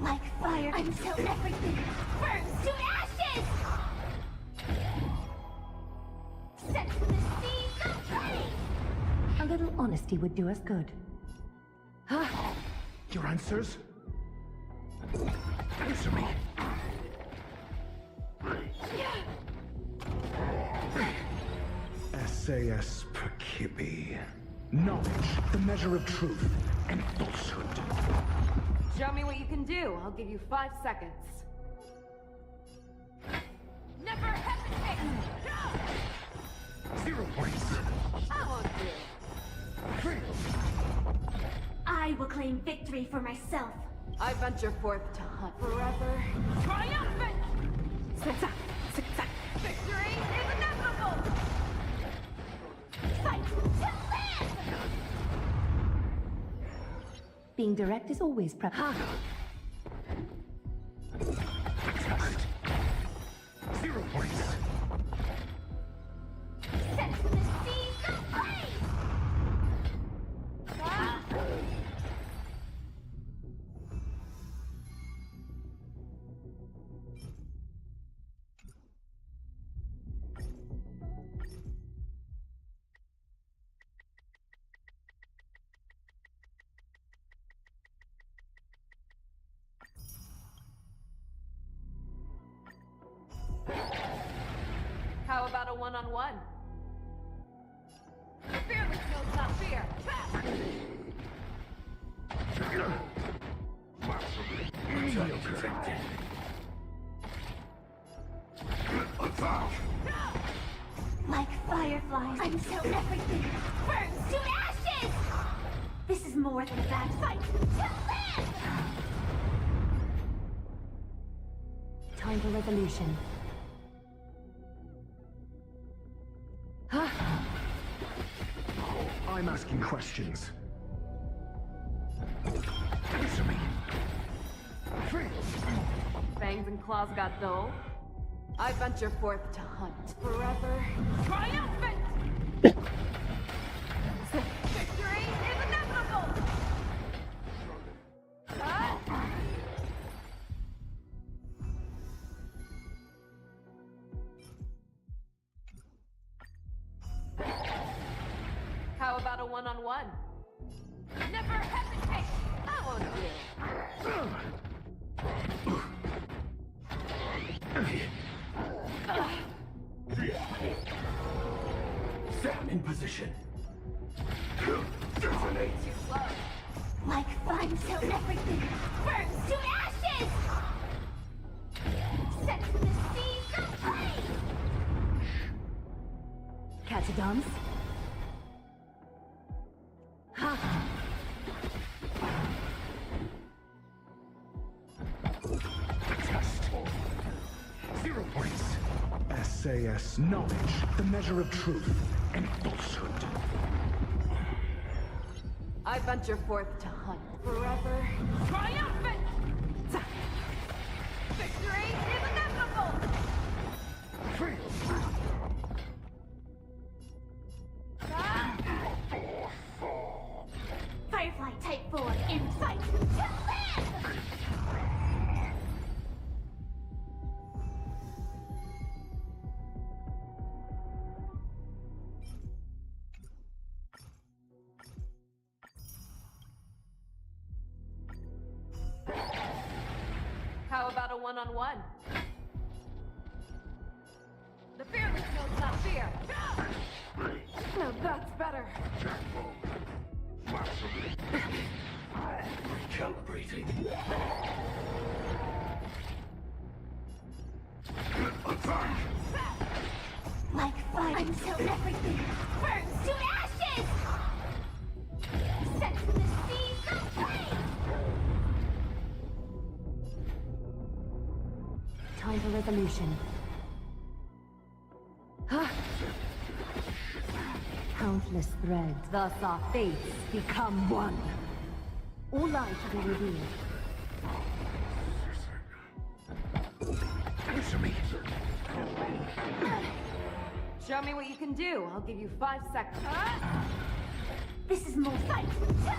Like fire until everything burns to ashes! Set the seas aflame! A little honesty would do us good. Your answers? Answer me. SAS Penacoly. Knowledge, the measure of truth and falsehood. Show me what you can do. I'll give you 5 seconds. Never hesitate! 0 points. I won't do it. I will claim victory for myself. I venture forth to hunt forever. Triumphant! Victory is inevitable! Fight to live! Being direct is always preferable. 0 points. Set the seas aflame! How about a one-on-one? The fearless knows not fear. Like fireflies until everything burns to ashes! This is more than a bad fight. To live! Time for resolution. I'm asking questions. Answer me. Fangs and claws got dull. I venture forth to hunt forever. Triumphant! Victory is inevitable! a one-on-one? Never hesitate! I won't Sam in position. Detonate. Too slow. Like fun till everything burns to ashes! Set to the seas of flame! Catadons? Ha! Test. 0 points. SAS knowledge, the measure of truth and falsehood. I venture forth to hunt forever. Triumphant! Victory is inevitable! Firefly Type 4 in fight to live! How about a one-on-one? The fearless knows not fear. No, that's better. Recalibrating. Attack! Like fire until everything burns to ashes! Set to the seas of flame! Time for resolution. Countless threads, thus our fates become one. All light to be revealed. Answer me. Show me what you can do. I'll give you 5 seconds. This is more fight to live!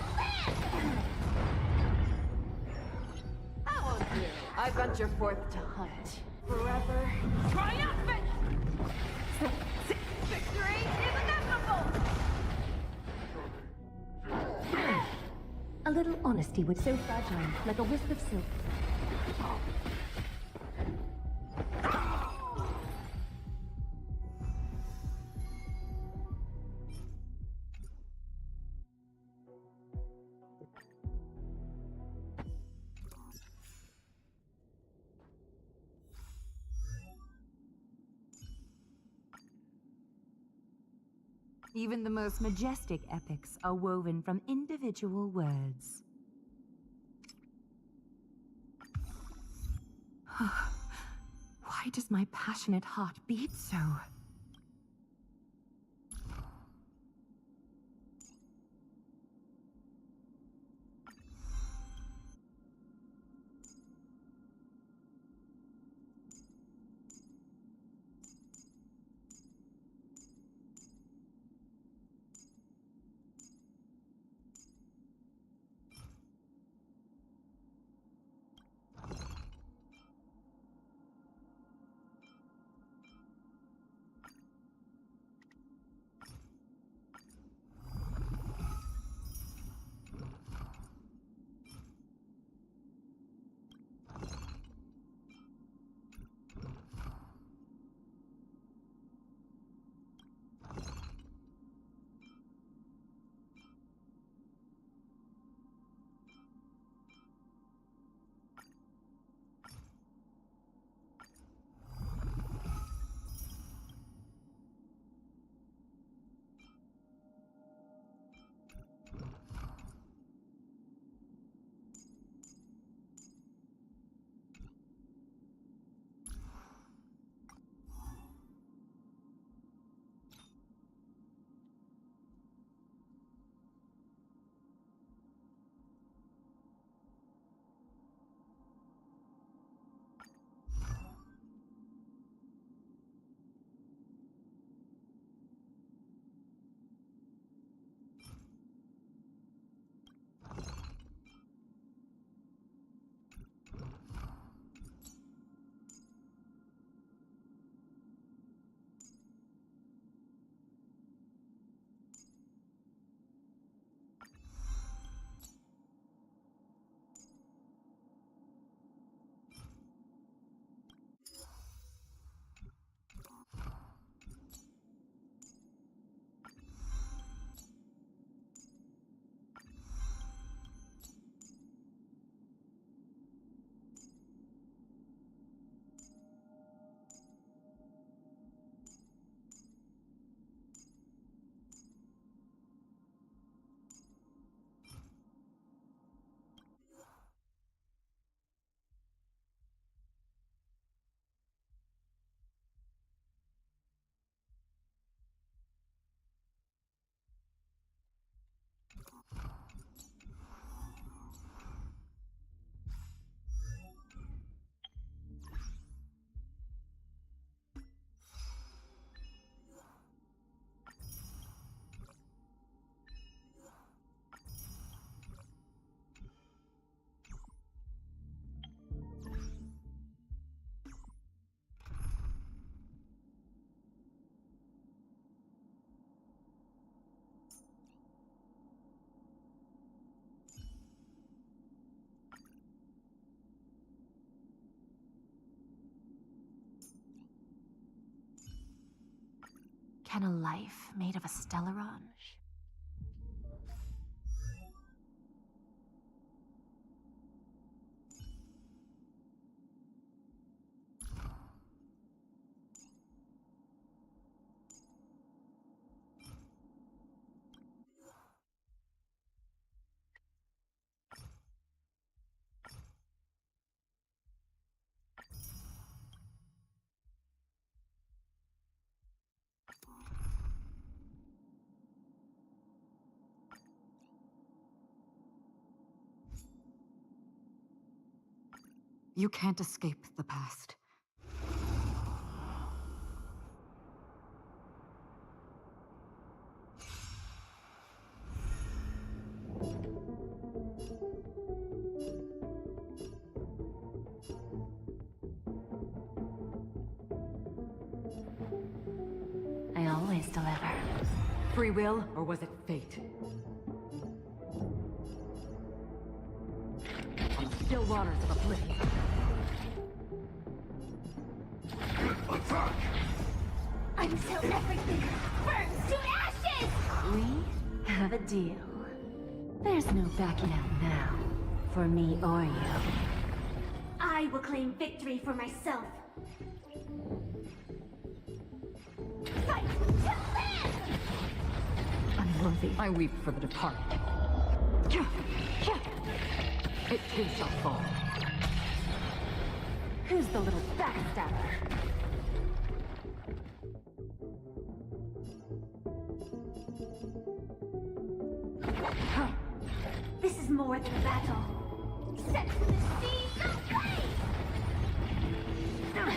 I won't do. I venture forth to hunt forever. Triumphant! Victory is inevitable! A little honesty would so fragile, like a wisp of silk. Even the most majestic epics are woven from individual words. Why does my passionate heart beat so? Can a life made of a Stellaron? You can't escape the past. I always deliver. Free will, or was it fate? On the still waters of oblivion. Attack! Until everything burns to ashes! We have a deal. There's no backing out now, for me or you. I will claim victory for myself. Fight to live! Unworthy, I weep for the departed. It too shall fall. Who's the little backstabber? This is more than a battle. Set to the seas of flame!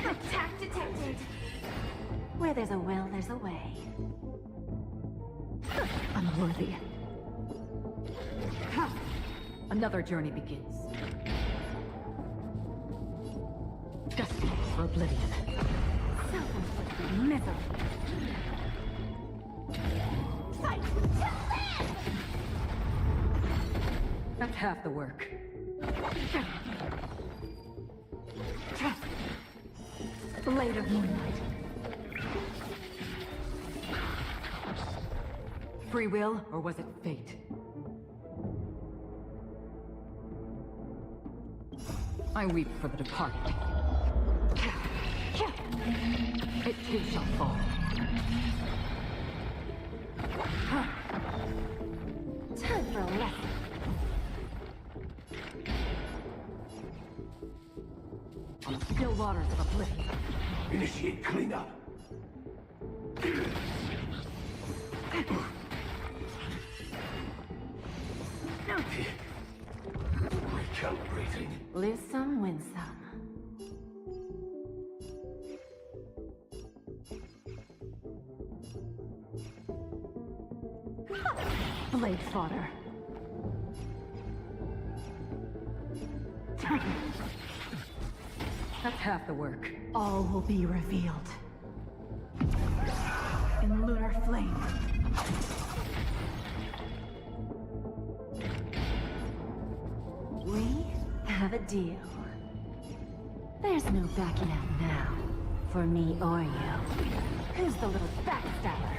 Attack detected. Where there's a will, there's a way. Unworthy. Another journey begins. Destined for oblivion. Self-inflicted misery. Fight to live! That's half the work. Blade of moonlight. Free will, or was it fate? I weep for the departed. It too shall fall. Time for a lesson. On the still waters of oblivion. Initiate cleanup. Recalibrating. Lose some, win some. Blade fodder. That's half the work. All will be revealed. In lunar flame. We have a deal. There's no backing out now, for me or you. Who's the little backstabber?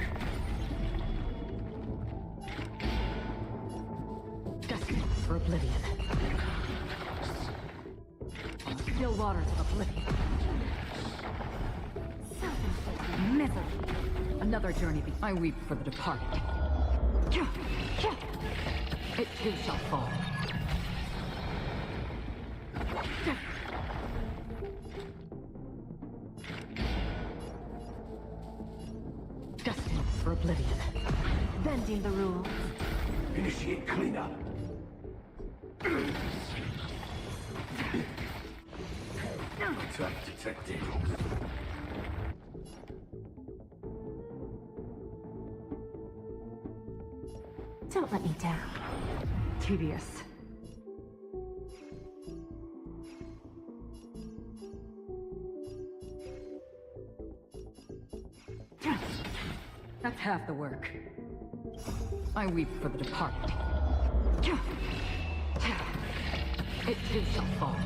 Destined for oblivion. On the still waters of oblivion. Self-inflicted misery. Another journey I weep for the departed. It too shall fall. Destined for oblivion. Bending the rules. Initiate cleanup. Attack detected. Don't let me down. Tedious. That's half the work. I weep for the departed. It too shall fall.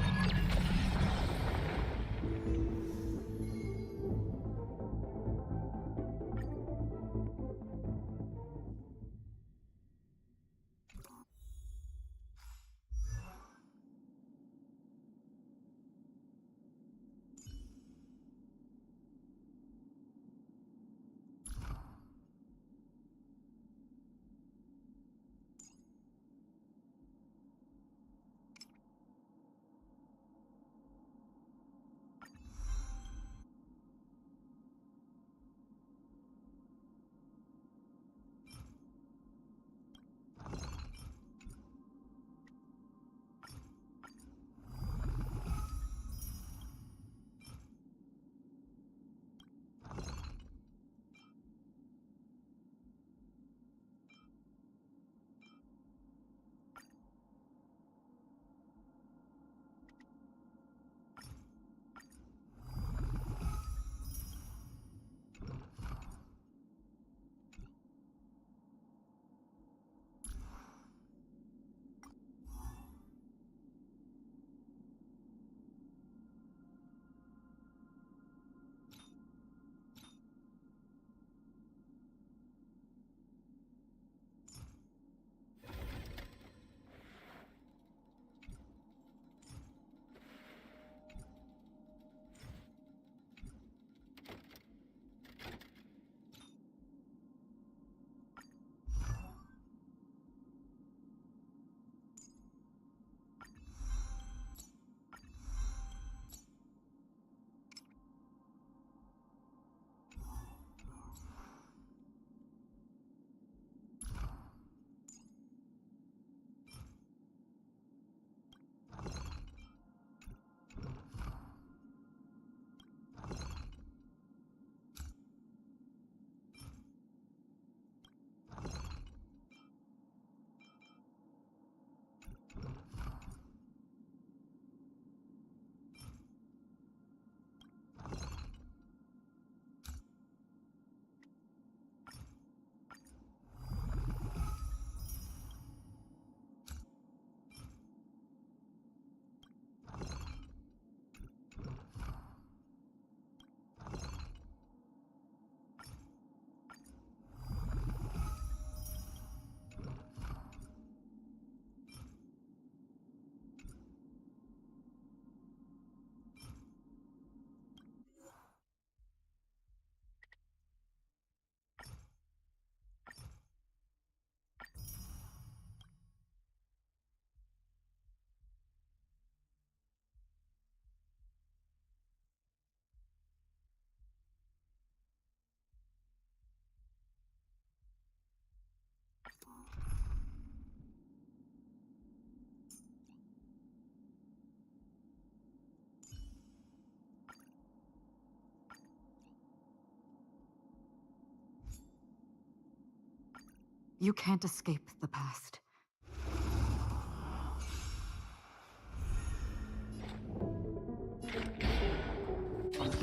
You can't escape the past.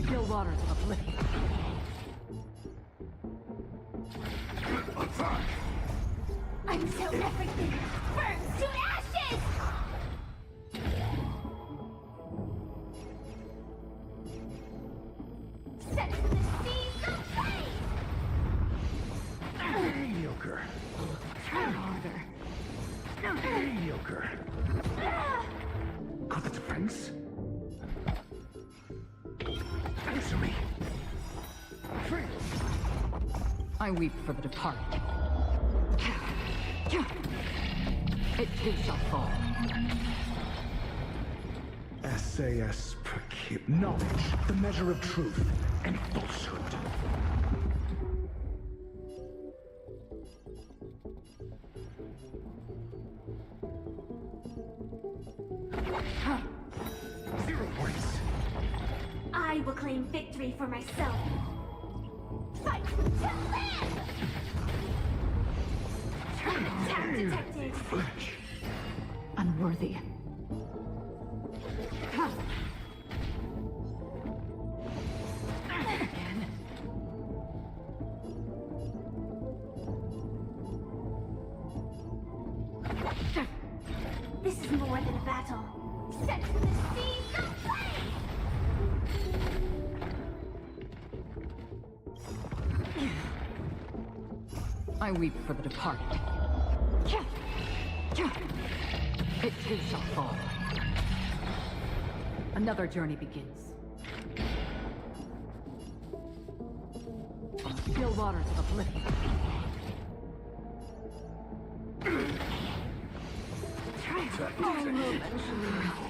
Still waters of oblivion. Until everything burns to ashes! Set to the seas of flame! Mediocre. Try harder. Mediocre. Got the defense? Answer me. I weep for the departed. It too shall fall. SAS Penacoly. Knowledge, the measure of truth and falsehood. I will claim victory for myself. Fight to live! Attack detected! Unworthy. Again. This is more than a battle. Set to the seas of flame! I weep for the departed. It too shall fall. Another journey begins. Still waters of oblivion. I will eventually.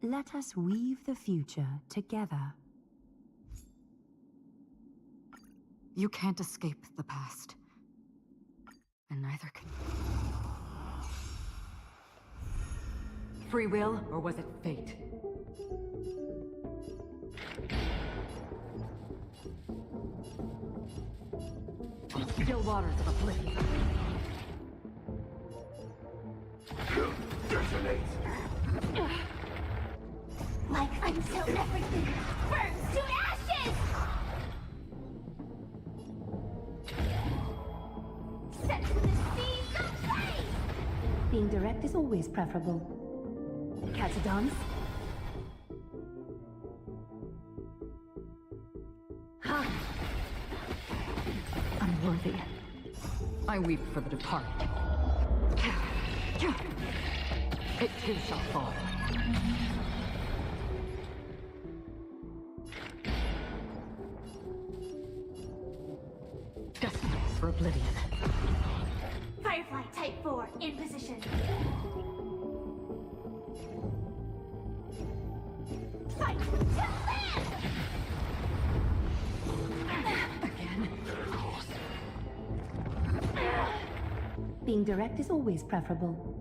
Let us weave the future together. You can't escape the past. And neither can you. Free will, or was it fate? Still waters of oblivion. Detonate! Like until everything burns to ashes! Set to the seas of flame! Being direct is always preferable. Catadons? Unworthy. I weep for the departed. It too shall fall. Destined for oblivion. Firefly Type 4 in position. Fight to live! Again? Being direct is always preferable.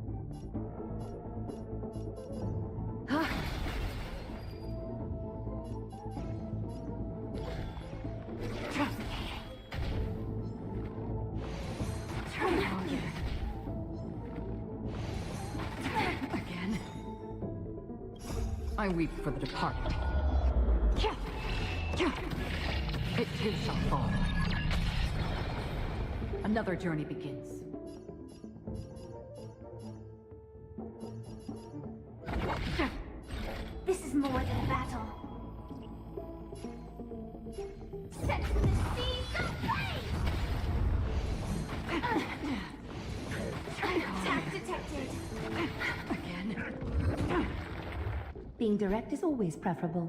Again? I weep for the departed. It too shall fall. Another journey begins. This is more than a battle. Set to the seas of flame! Attack detected! Again? Being direct is always preferable.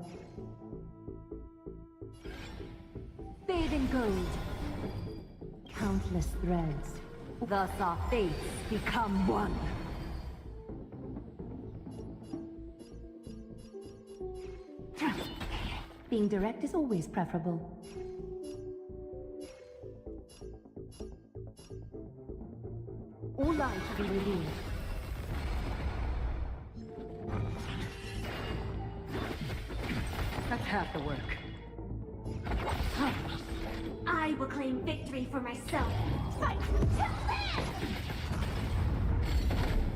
Bathe in gold. Countless threads. Thus our fates become one. Being direct is always preferable. All lives will be relieved. That's half the work. I will claim victory for myself. Fight to live!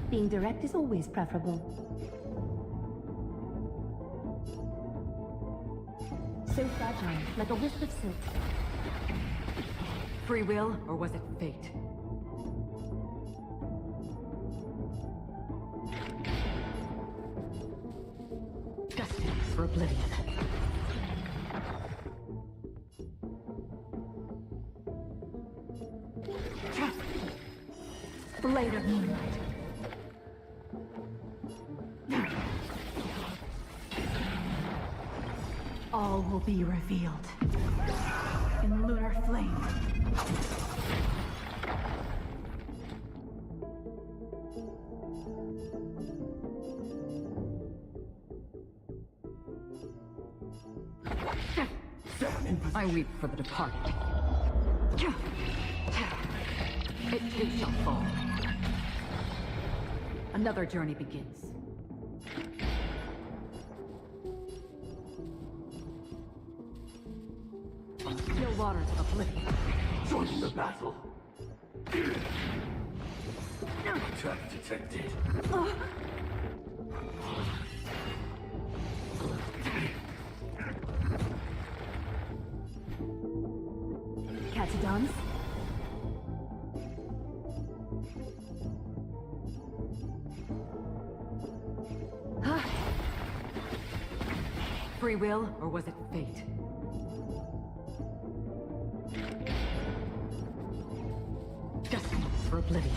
Being direct is always preferable. So fragile, like a wisp of silk. Free will, or was it fate? Destined for oblivion. Blade of moonlight. All will be revealed in lunar flame. I weep for the departed. It too shall fall. Another journey begins. Still waters of oblivion. Join the battle. Attack detected. Catadons? Free will, or was it fate? Destined for oblivion.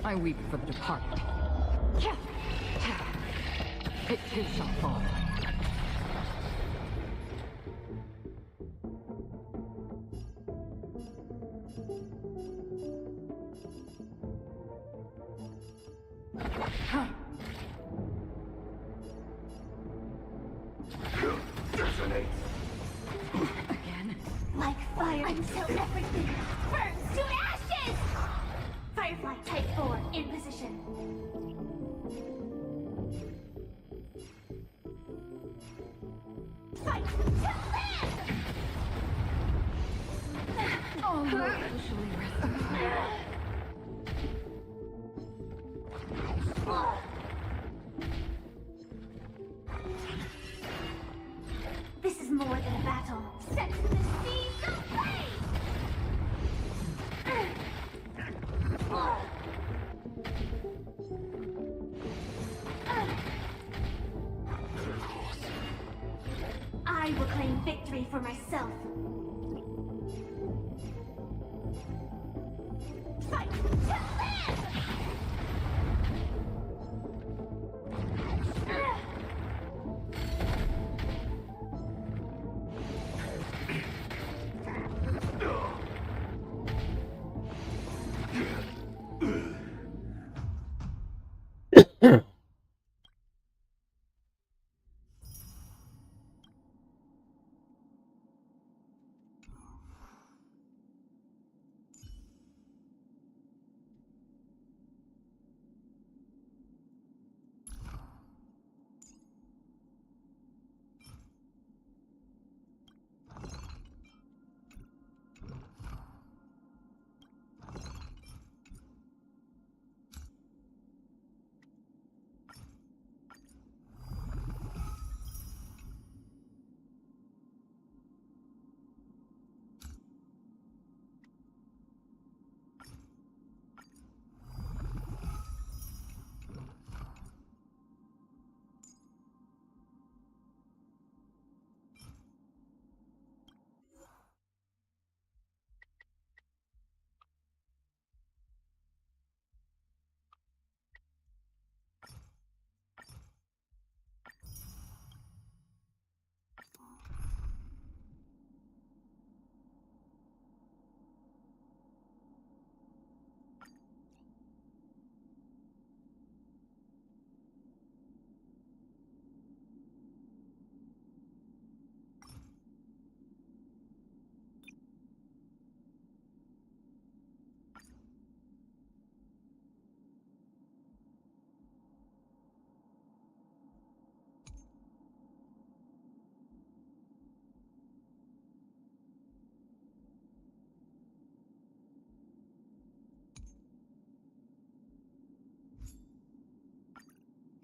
I weep for the departed. It too shall fall. Until everything burns to ashes! Firefly Type 4 in position. Fight to live! Oh, you're officially resting. This is more than a battle. Set the seas ablaze! I will claim victory for myself. Fight to live!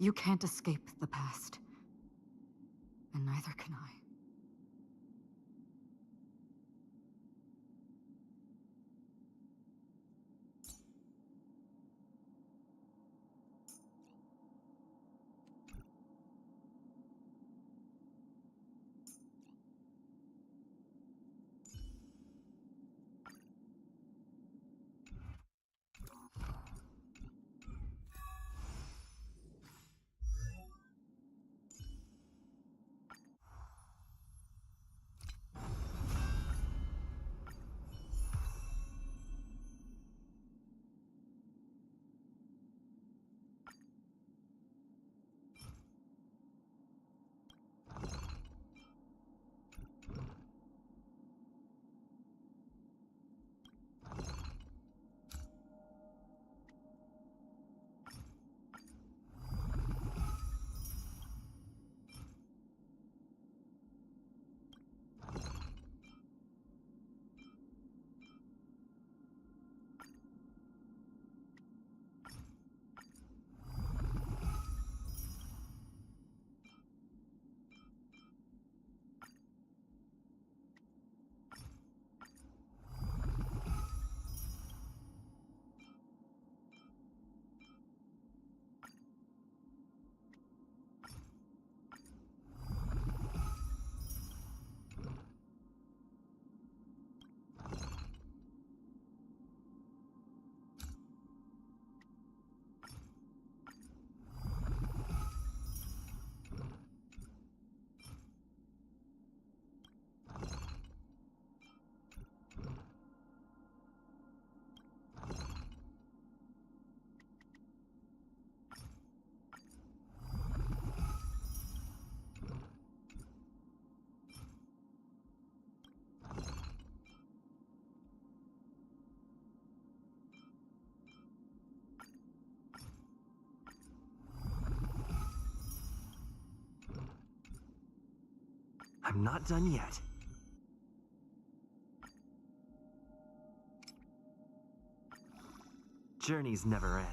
You can't escape the past. And neither can I. I'm not done yet. Journeys never end.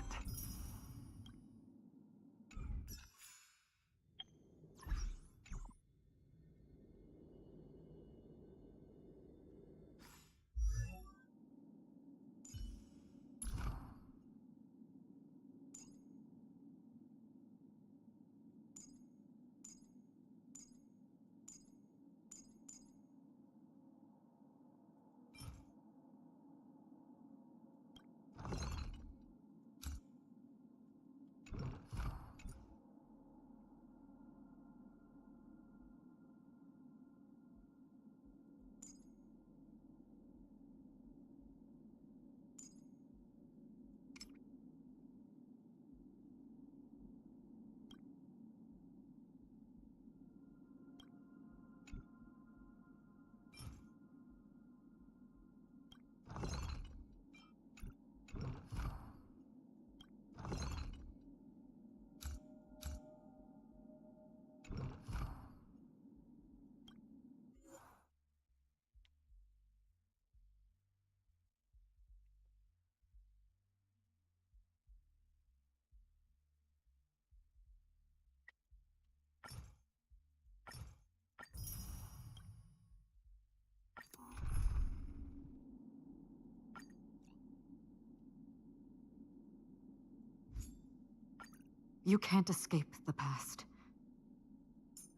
You can't escape the past.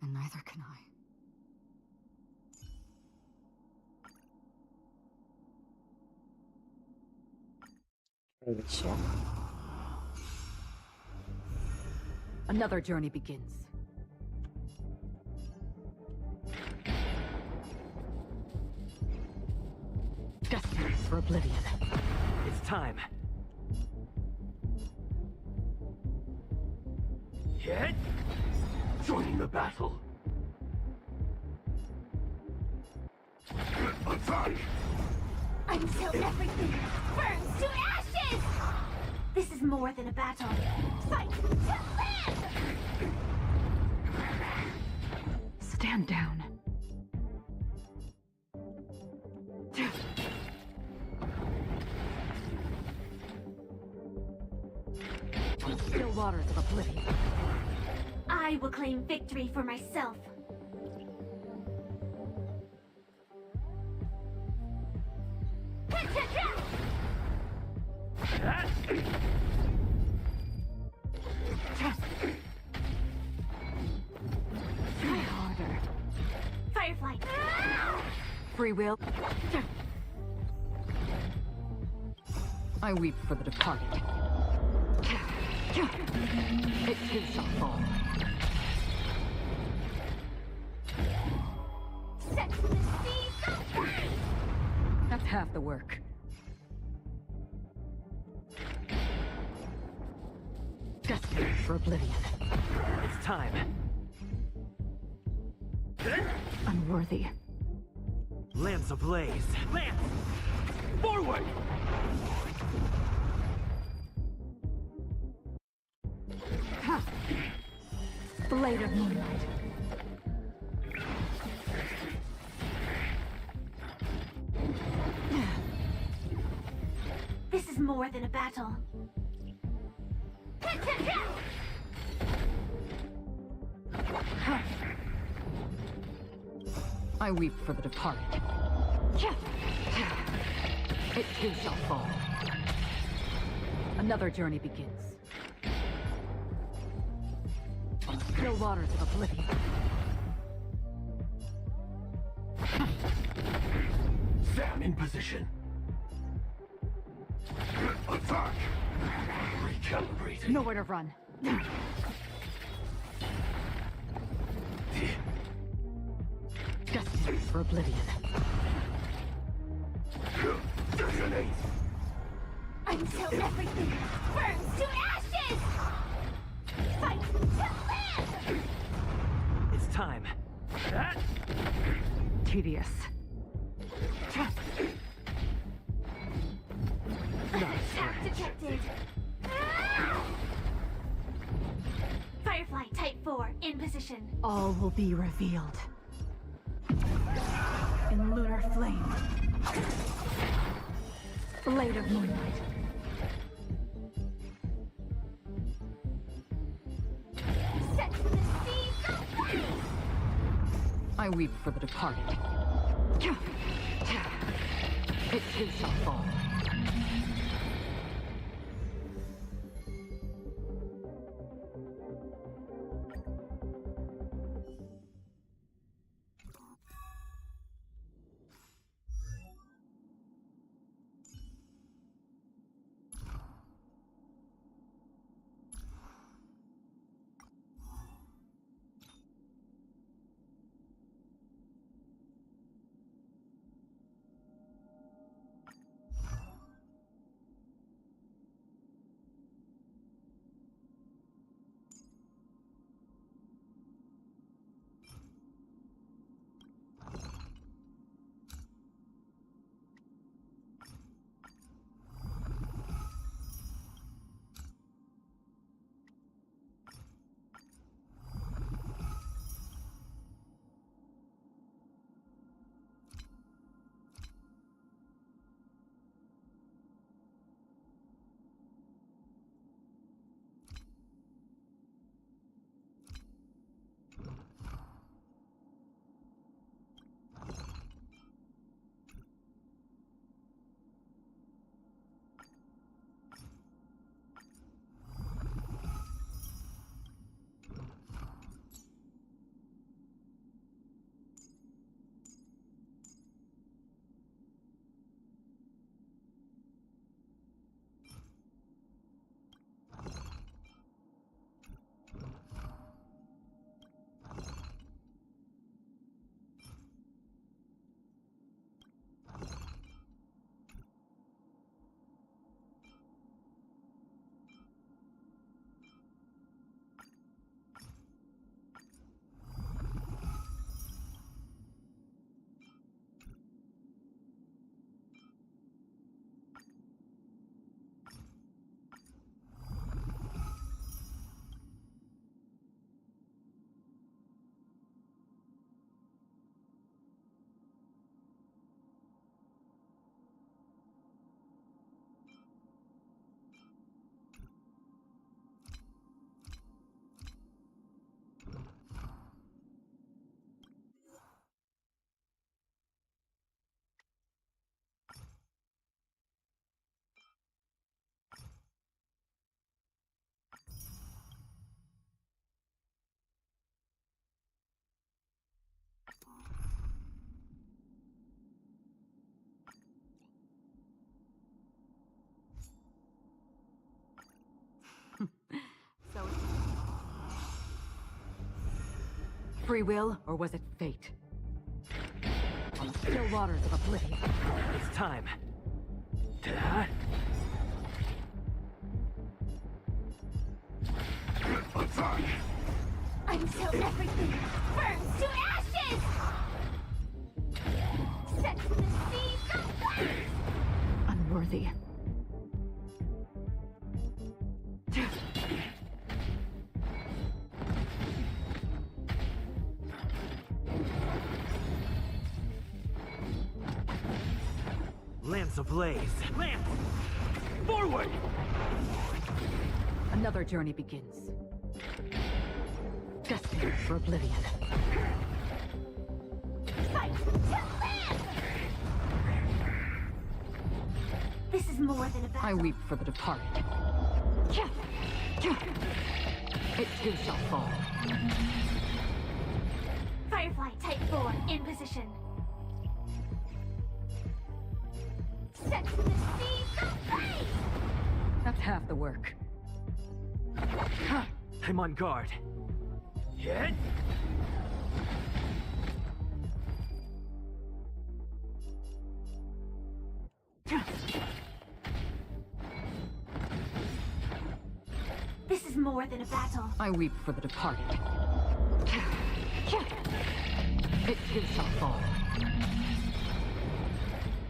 And neither can I. Another journey begins. Destined for oblivion. It's time. Hit! Joining the battle. Attack! Until everything burns to ashes! This is more than a battle. Fight to live! Stand down. Still waters of oblivion. I will claim victory for myself. Try harder. Firefly. Free will. I weep for the departed. It too shall fall. Set the seas so free! That's half the work. Destined for oblivion. It's time. Unworthy. Lance ablaze. Lance! Forward! Blade of moonlight. This is more than a battle. I weep for the departed. It too shall fall. Another journey begins. Still waters of oblivion. Sam in position. Attack! Recalibrating. Nowhere to run. Destined for oblivion. Detonate! Until everything burns to ashes! Fight to live! It's time. Tedious. Attack detected! Firefly Type 4 in position. All will be revealed. Blade of Moonlight. Set the seas aflame! I weep for the departed. It too shall fall. Free will, or was it fate? On the still waters of oblivion. It's time. Until everything burns to ashes! Set the seas aflame! Unworthy. Lamps ablaze. Lamps! Forward! Another journey begins. Destined for oblivion. Fight to live! This is more than a battle. I weep for the departed. It too shall fall. Firefly Type 4 in position. Set the seas aflame! That's half the work. I'm on guard. Hit! This is more than a battle. I weep for the departed. It too shall fall.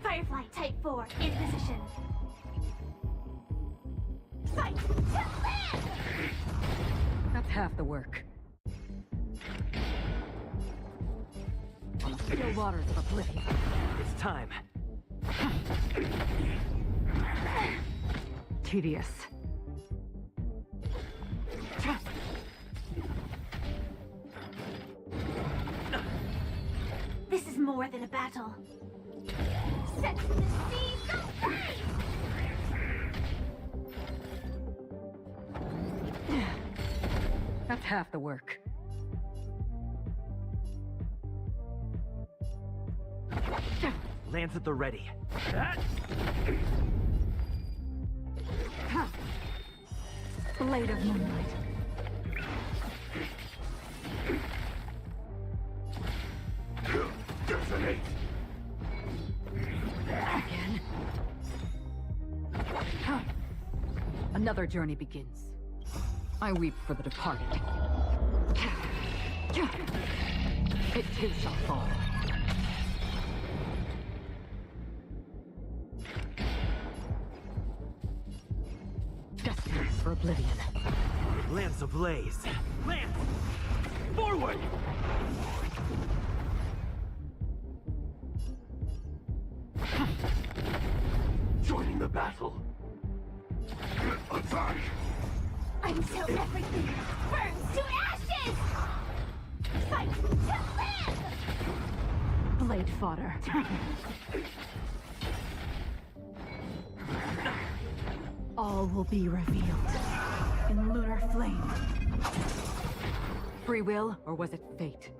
Firefly Type 4 in position. Fight to live! That's half the work. On the still waters of oblivion. It's time. Tedious. This is more than a battle. Set to the sea, go free! That's half the work. Lance at the ready. Blade of moonlight. Detonate. Again. Another journey begins. I weep for the departed. It too shall fall. Destined for oblivion. Lance ablaze. Lance! Forward! Joining the battle. Attack! Until everything burns to ashes! Fight to live! Blade fodder. All will be revealed in lunar flame. Free will, or was it fate?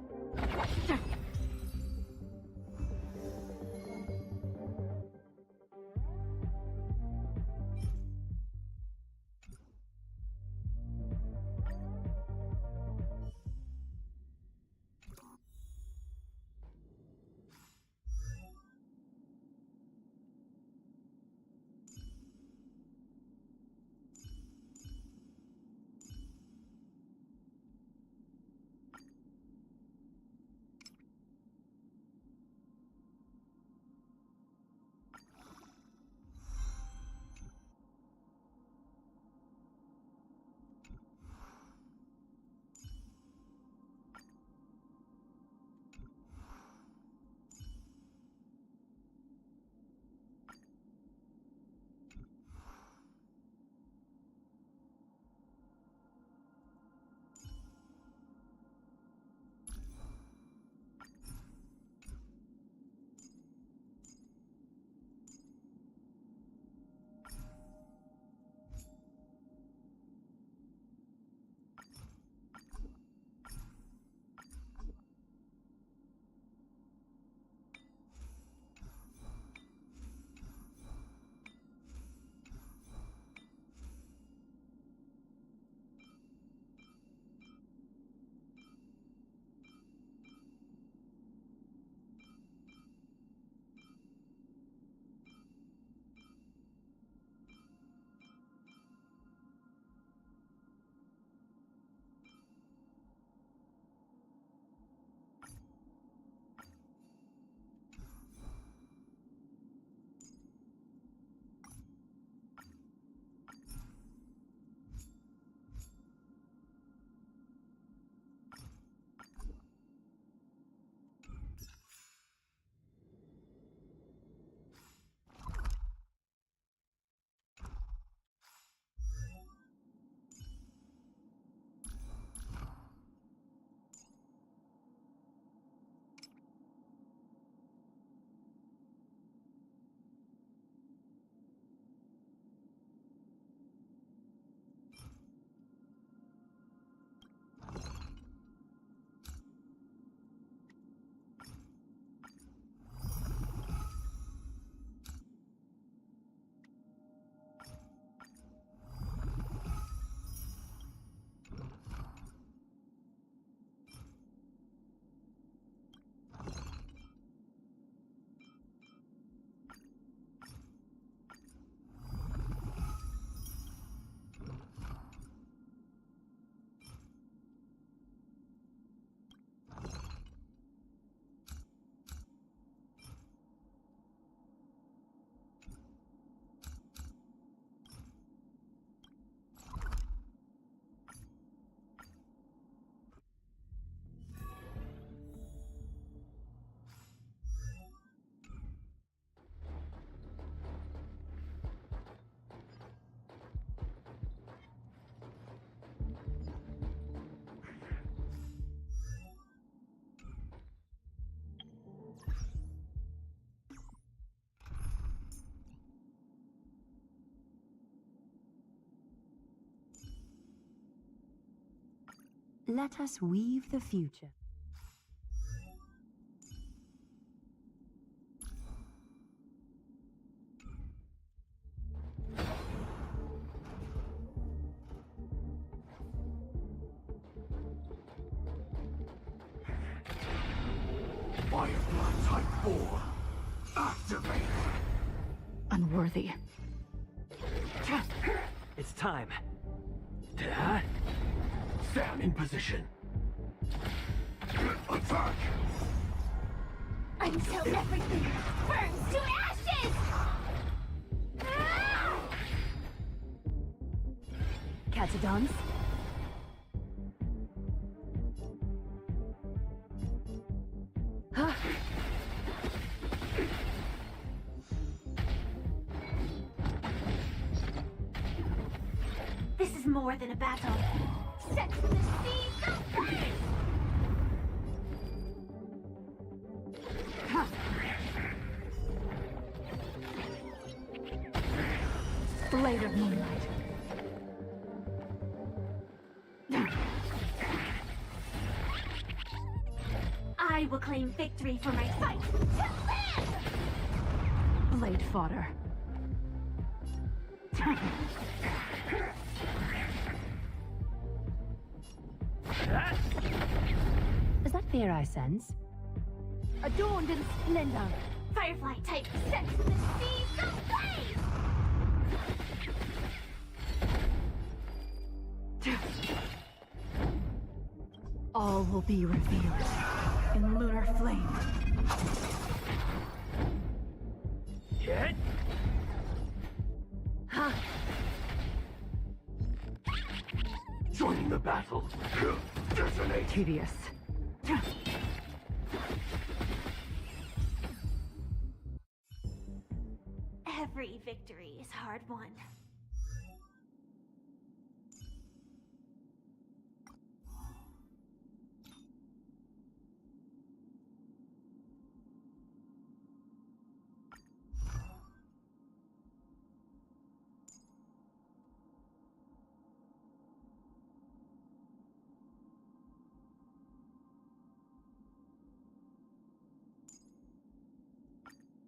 Let us weave the future. Firefly Type 4. Activate. Unworthy. It's time. Sam in position. Attack! Until everything burns to ashes! Catadons? This is more than a battle. Set the seas ablaze! Blade of moonlight. I will claim victory for my fight to live! Blade fodder. Is that fear I sense? Adorned in splendor, Firefly type sets the seas ablaze! All will be revealed in lunar flame. Hit! Joining the battle. Detonate. Tedious. Every victory is hard won.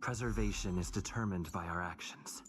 Preservation is determined by our actions.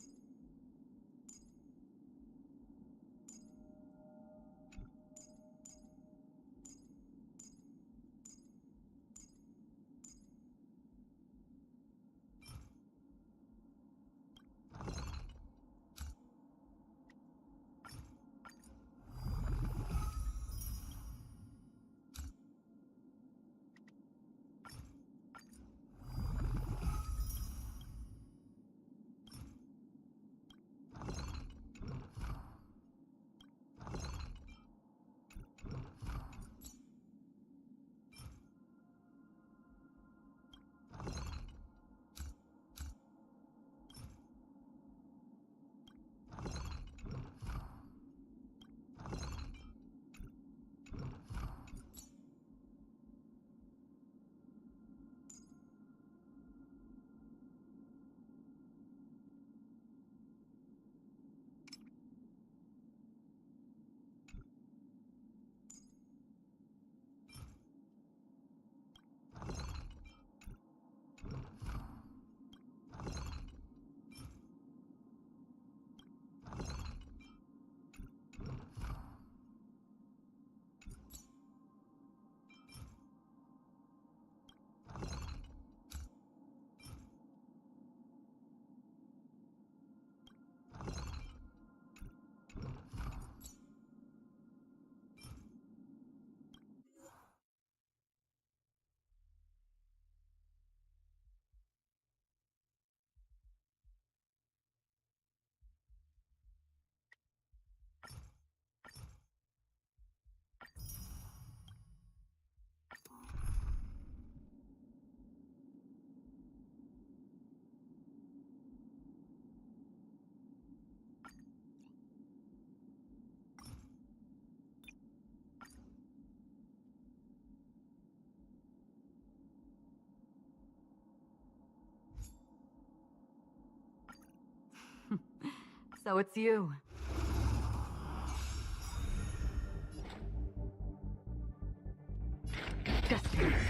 So it's you.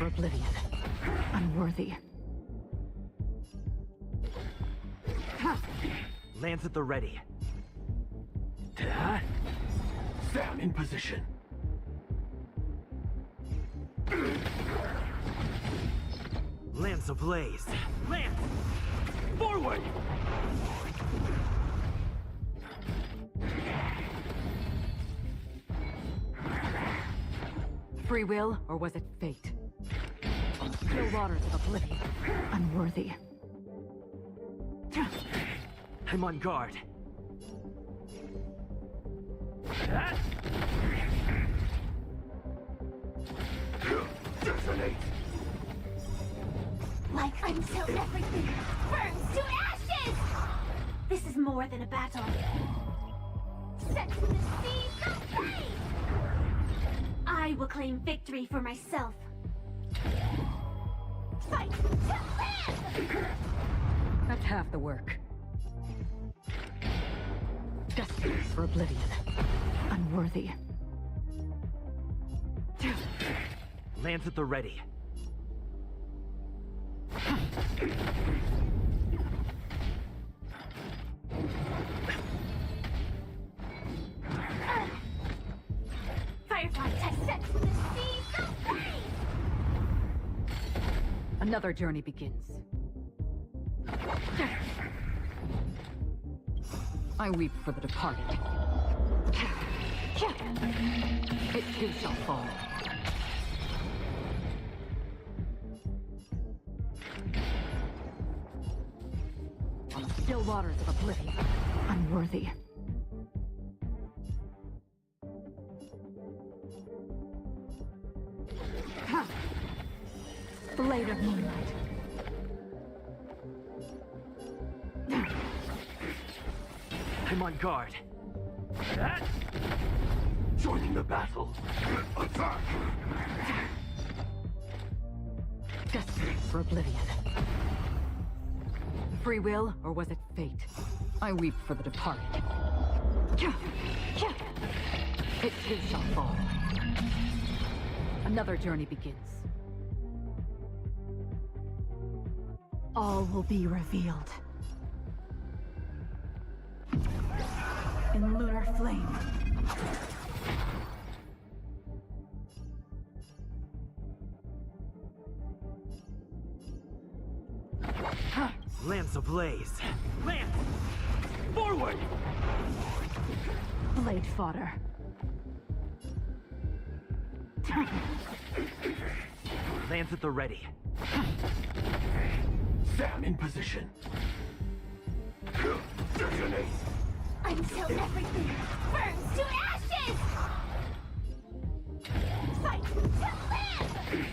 for oblivion. Unworthy. Lance at the ready. Sam in position. Lance ablaze. Lance! Forward! Free will, or was it fate? Still waters of oblivion. Unworthy. I'm on guard. Detonate. Like until everything burns to ashes! This is more than a battle. Set to the seas of flame! I will claim victory for myself. Fight to live! That's half the work. Destiny for oblivion. Unworthy. Lance at the ready. Firefly test set to the seas of flame! Another journey begins. I weep for the departed. It too shall fall. On the still waters of oblivion. Unworthy. Blade of moonlight. I'm on guard. Joining the battle. Attack! Destiny for oblivion. Free will, or was it fate? I weep for the departed. It too shall fall. Another journey begins. All will be revealed. In lunar flame. Lance ablaze. Lance! Forward! Blade fodder. Lance at the ready. Sam in position. Detonate. Until everything burns to ashes! Fight to live!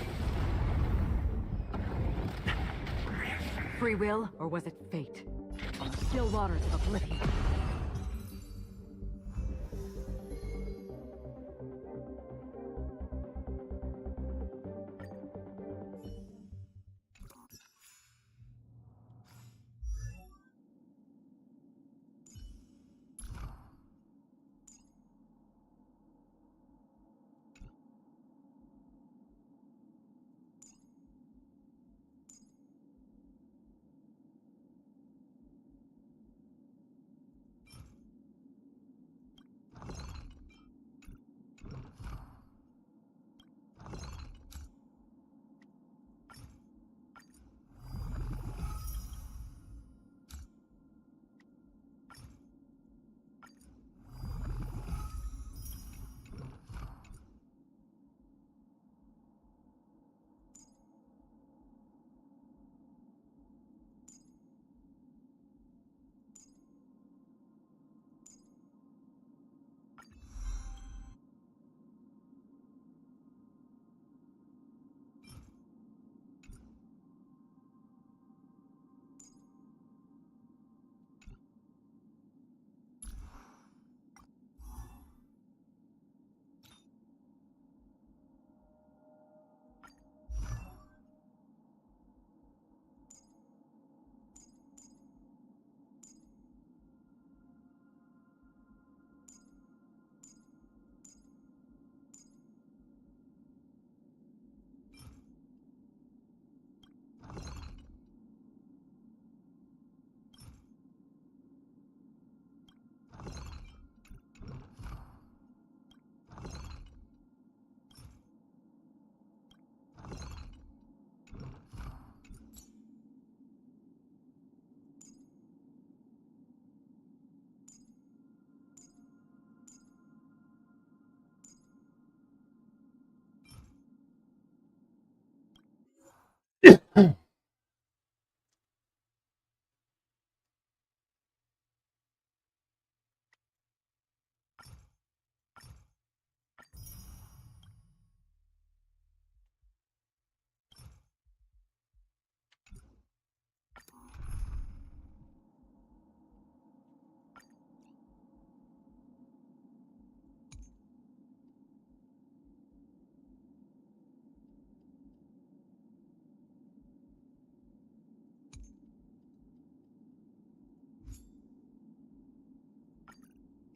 Free will, or was it fate? On the still waters of oblivion.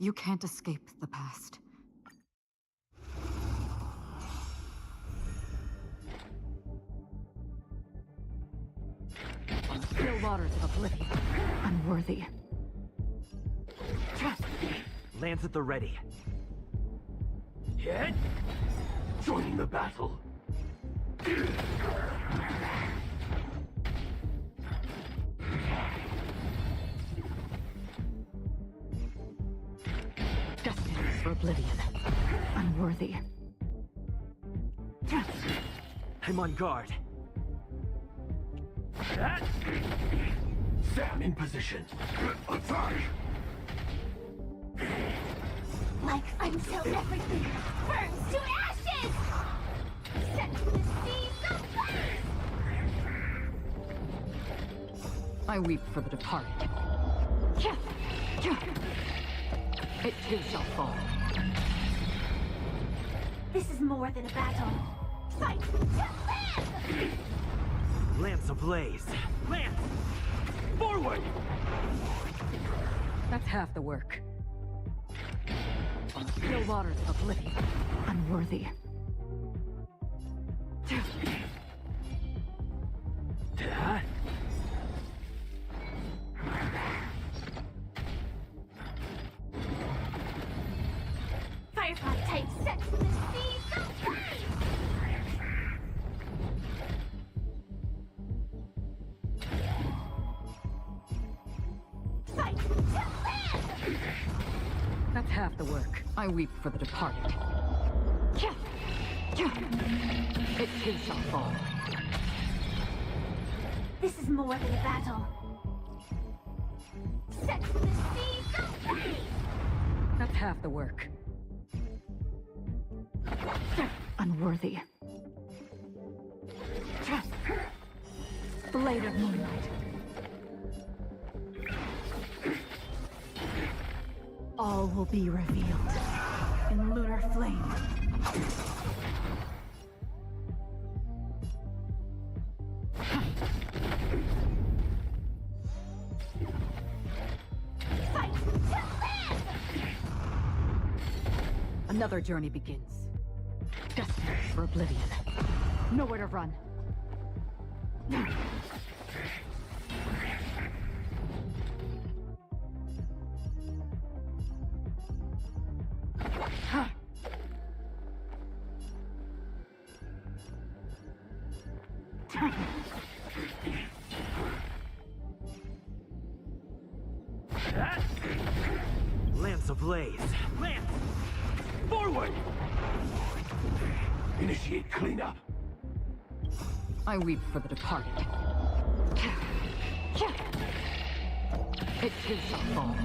You can't escape the past. Still waters of oblivion. Unworthy. Lance at the ready. Yet? Joining the battle. Destined for oblivion. Unworthy. I'm on guard. Sam in position. Attack! Like until everything burns to ashes! Set the seas aflame! I weep for the departed. It too shall fall. This is more than a battle. Fight to live! Lance ablaze. Lance! Forward! That's half the work. On still waters of oblivion. Unworthy. Firefly type set to the seas aflame! Fight to live! That's half the work. I weep for the departed. It too shall fall. This is more than a battle. Set to the seas aflame! That's half the work. Unworthy. Blade of moonlight. All will be revealed in lunar flame. Fight to live! Another journey begins. Destined for oblivion. Nowhere to run. Lance ablaze. Lance! Forward! Initiate cleanup. I weep for the departed. It too shall fall.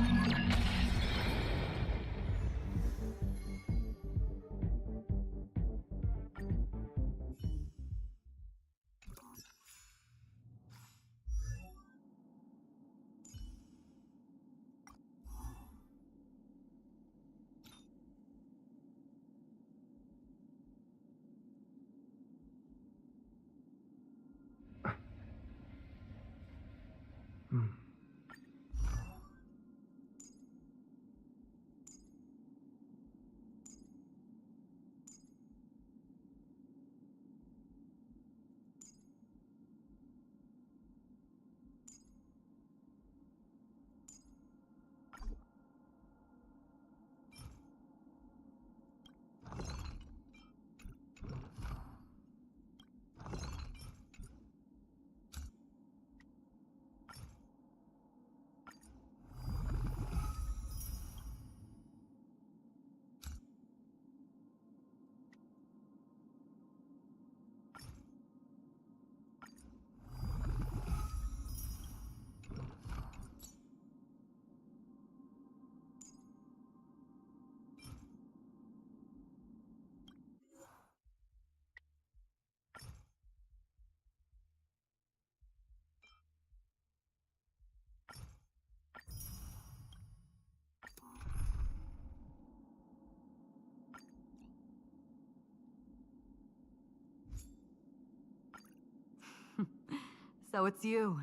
So it's you.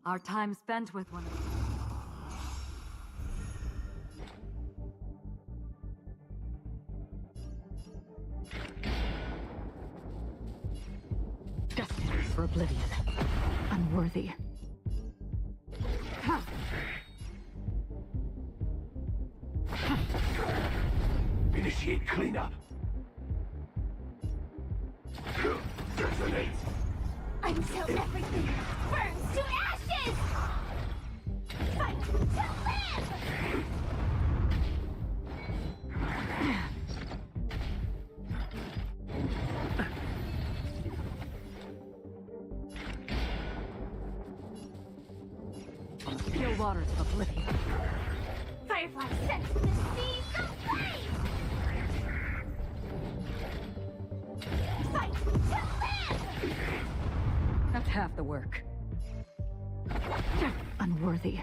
Our time spent with one another. for oblivion. Unworthy. Initiate cleanup. Detonate. Until everything burns to ashes! Fight to live! Still waters of oblivion. Firefly sets the seas aflame! Fight to live! That's half the work. Unworthy.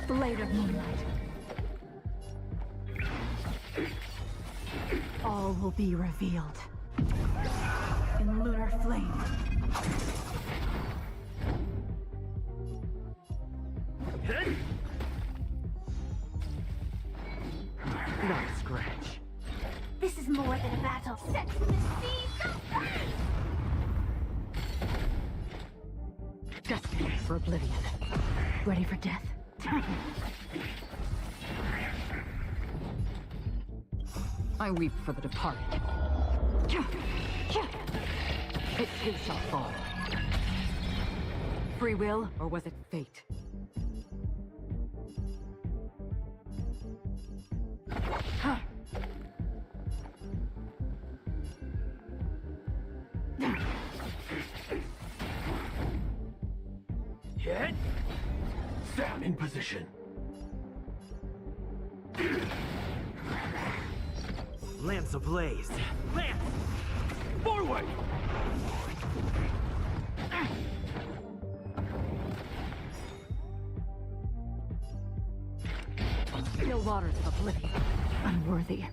Blade of moonlight. All will be revealed. In lunar flame. Not a scratch. This is more than a battle. Sets the seas aflame! Destined for oblivion. Ready for death? I weep for the departed. It too shall fall. Free will, or was it fate? Hit. Sam in position. Lance ablaze. Lance! Forward! Still waters of oblivion. Unworthy.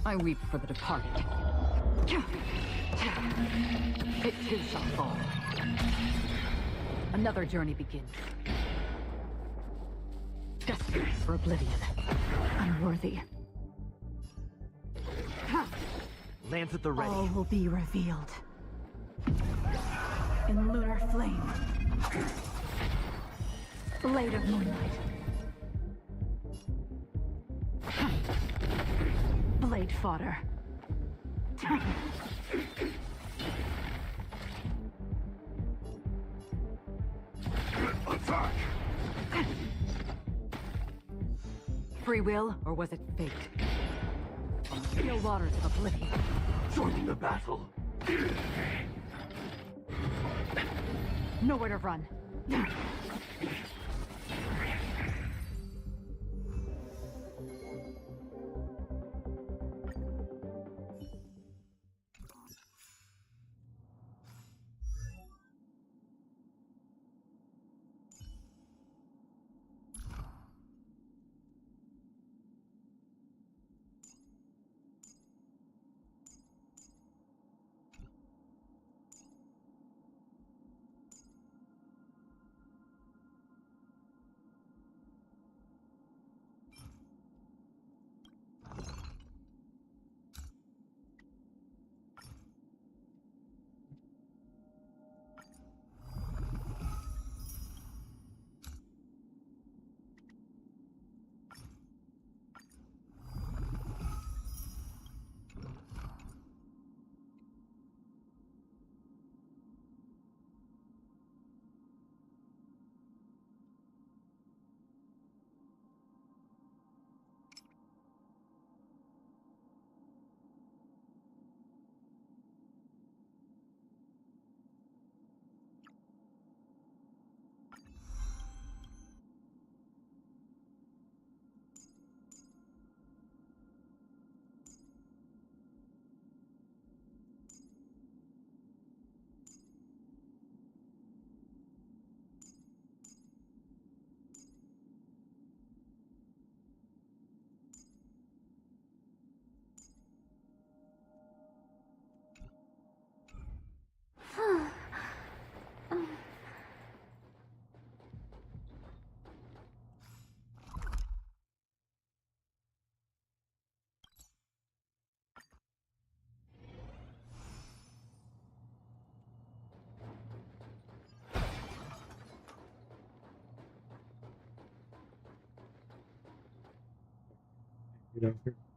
I weep for the departed. It too shall fall. Another journey begins. Destined for oblivion. Unworthy. Lance at the ready. All will be revealed. In lunar flame. Blade of moonlight. Blade fodder. Attack! Free will, or was it fate? Still waters of oblivion. Joining the battle. Nowhere to run. You know.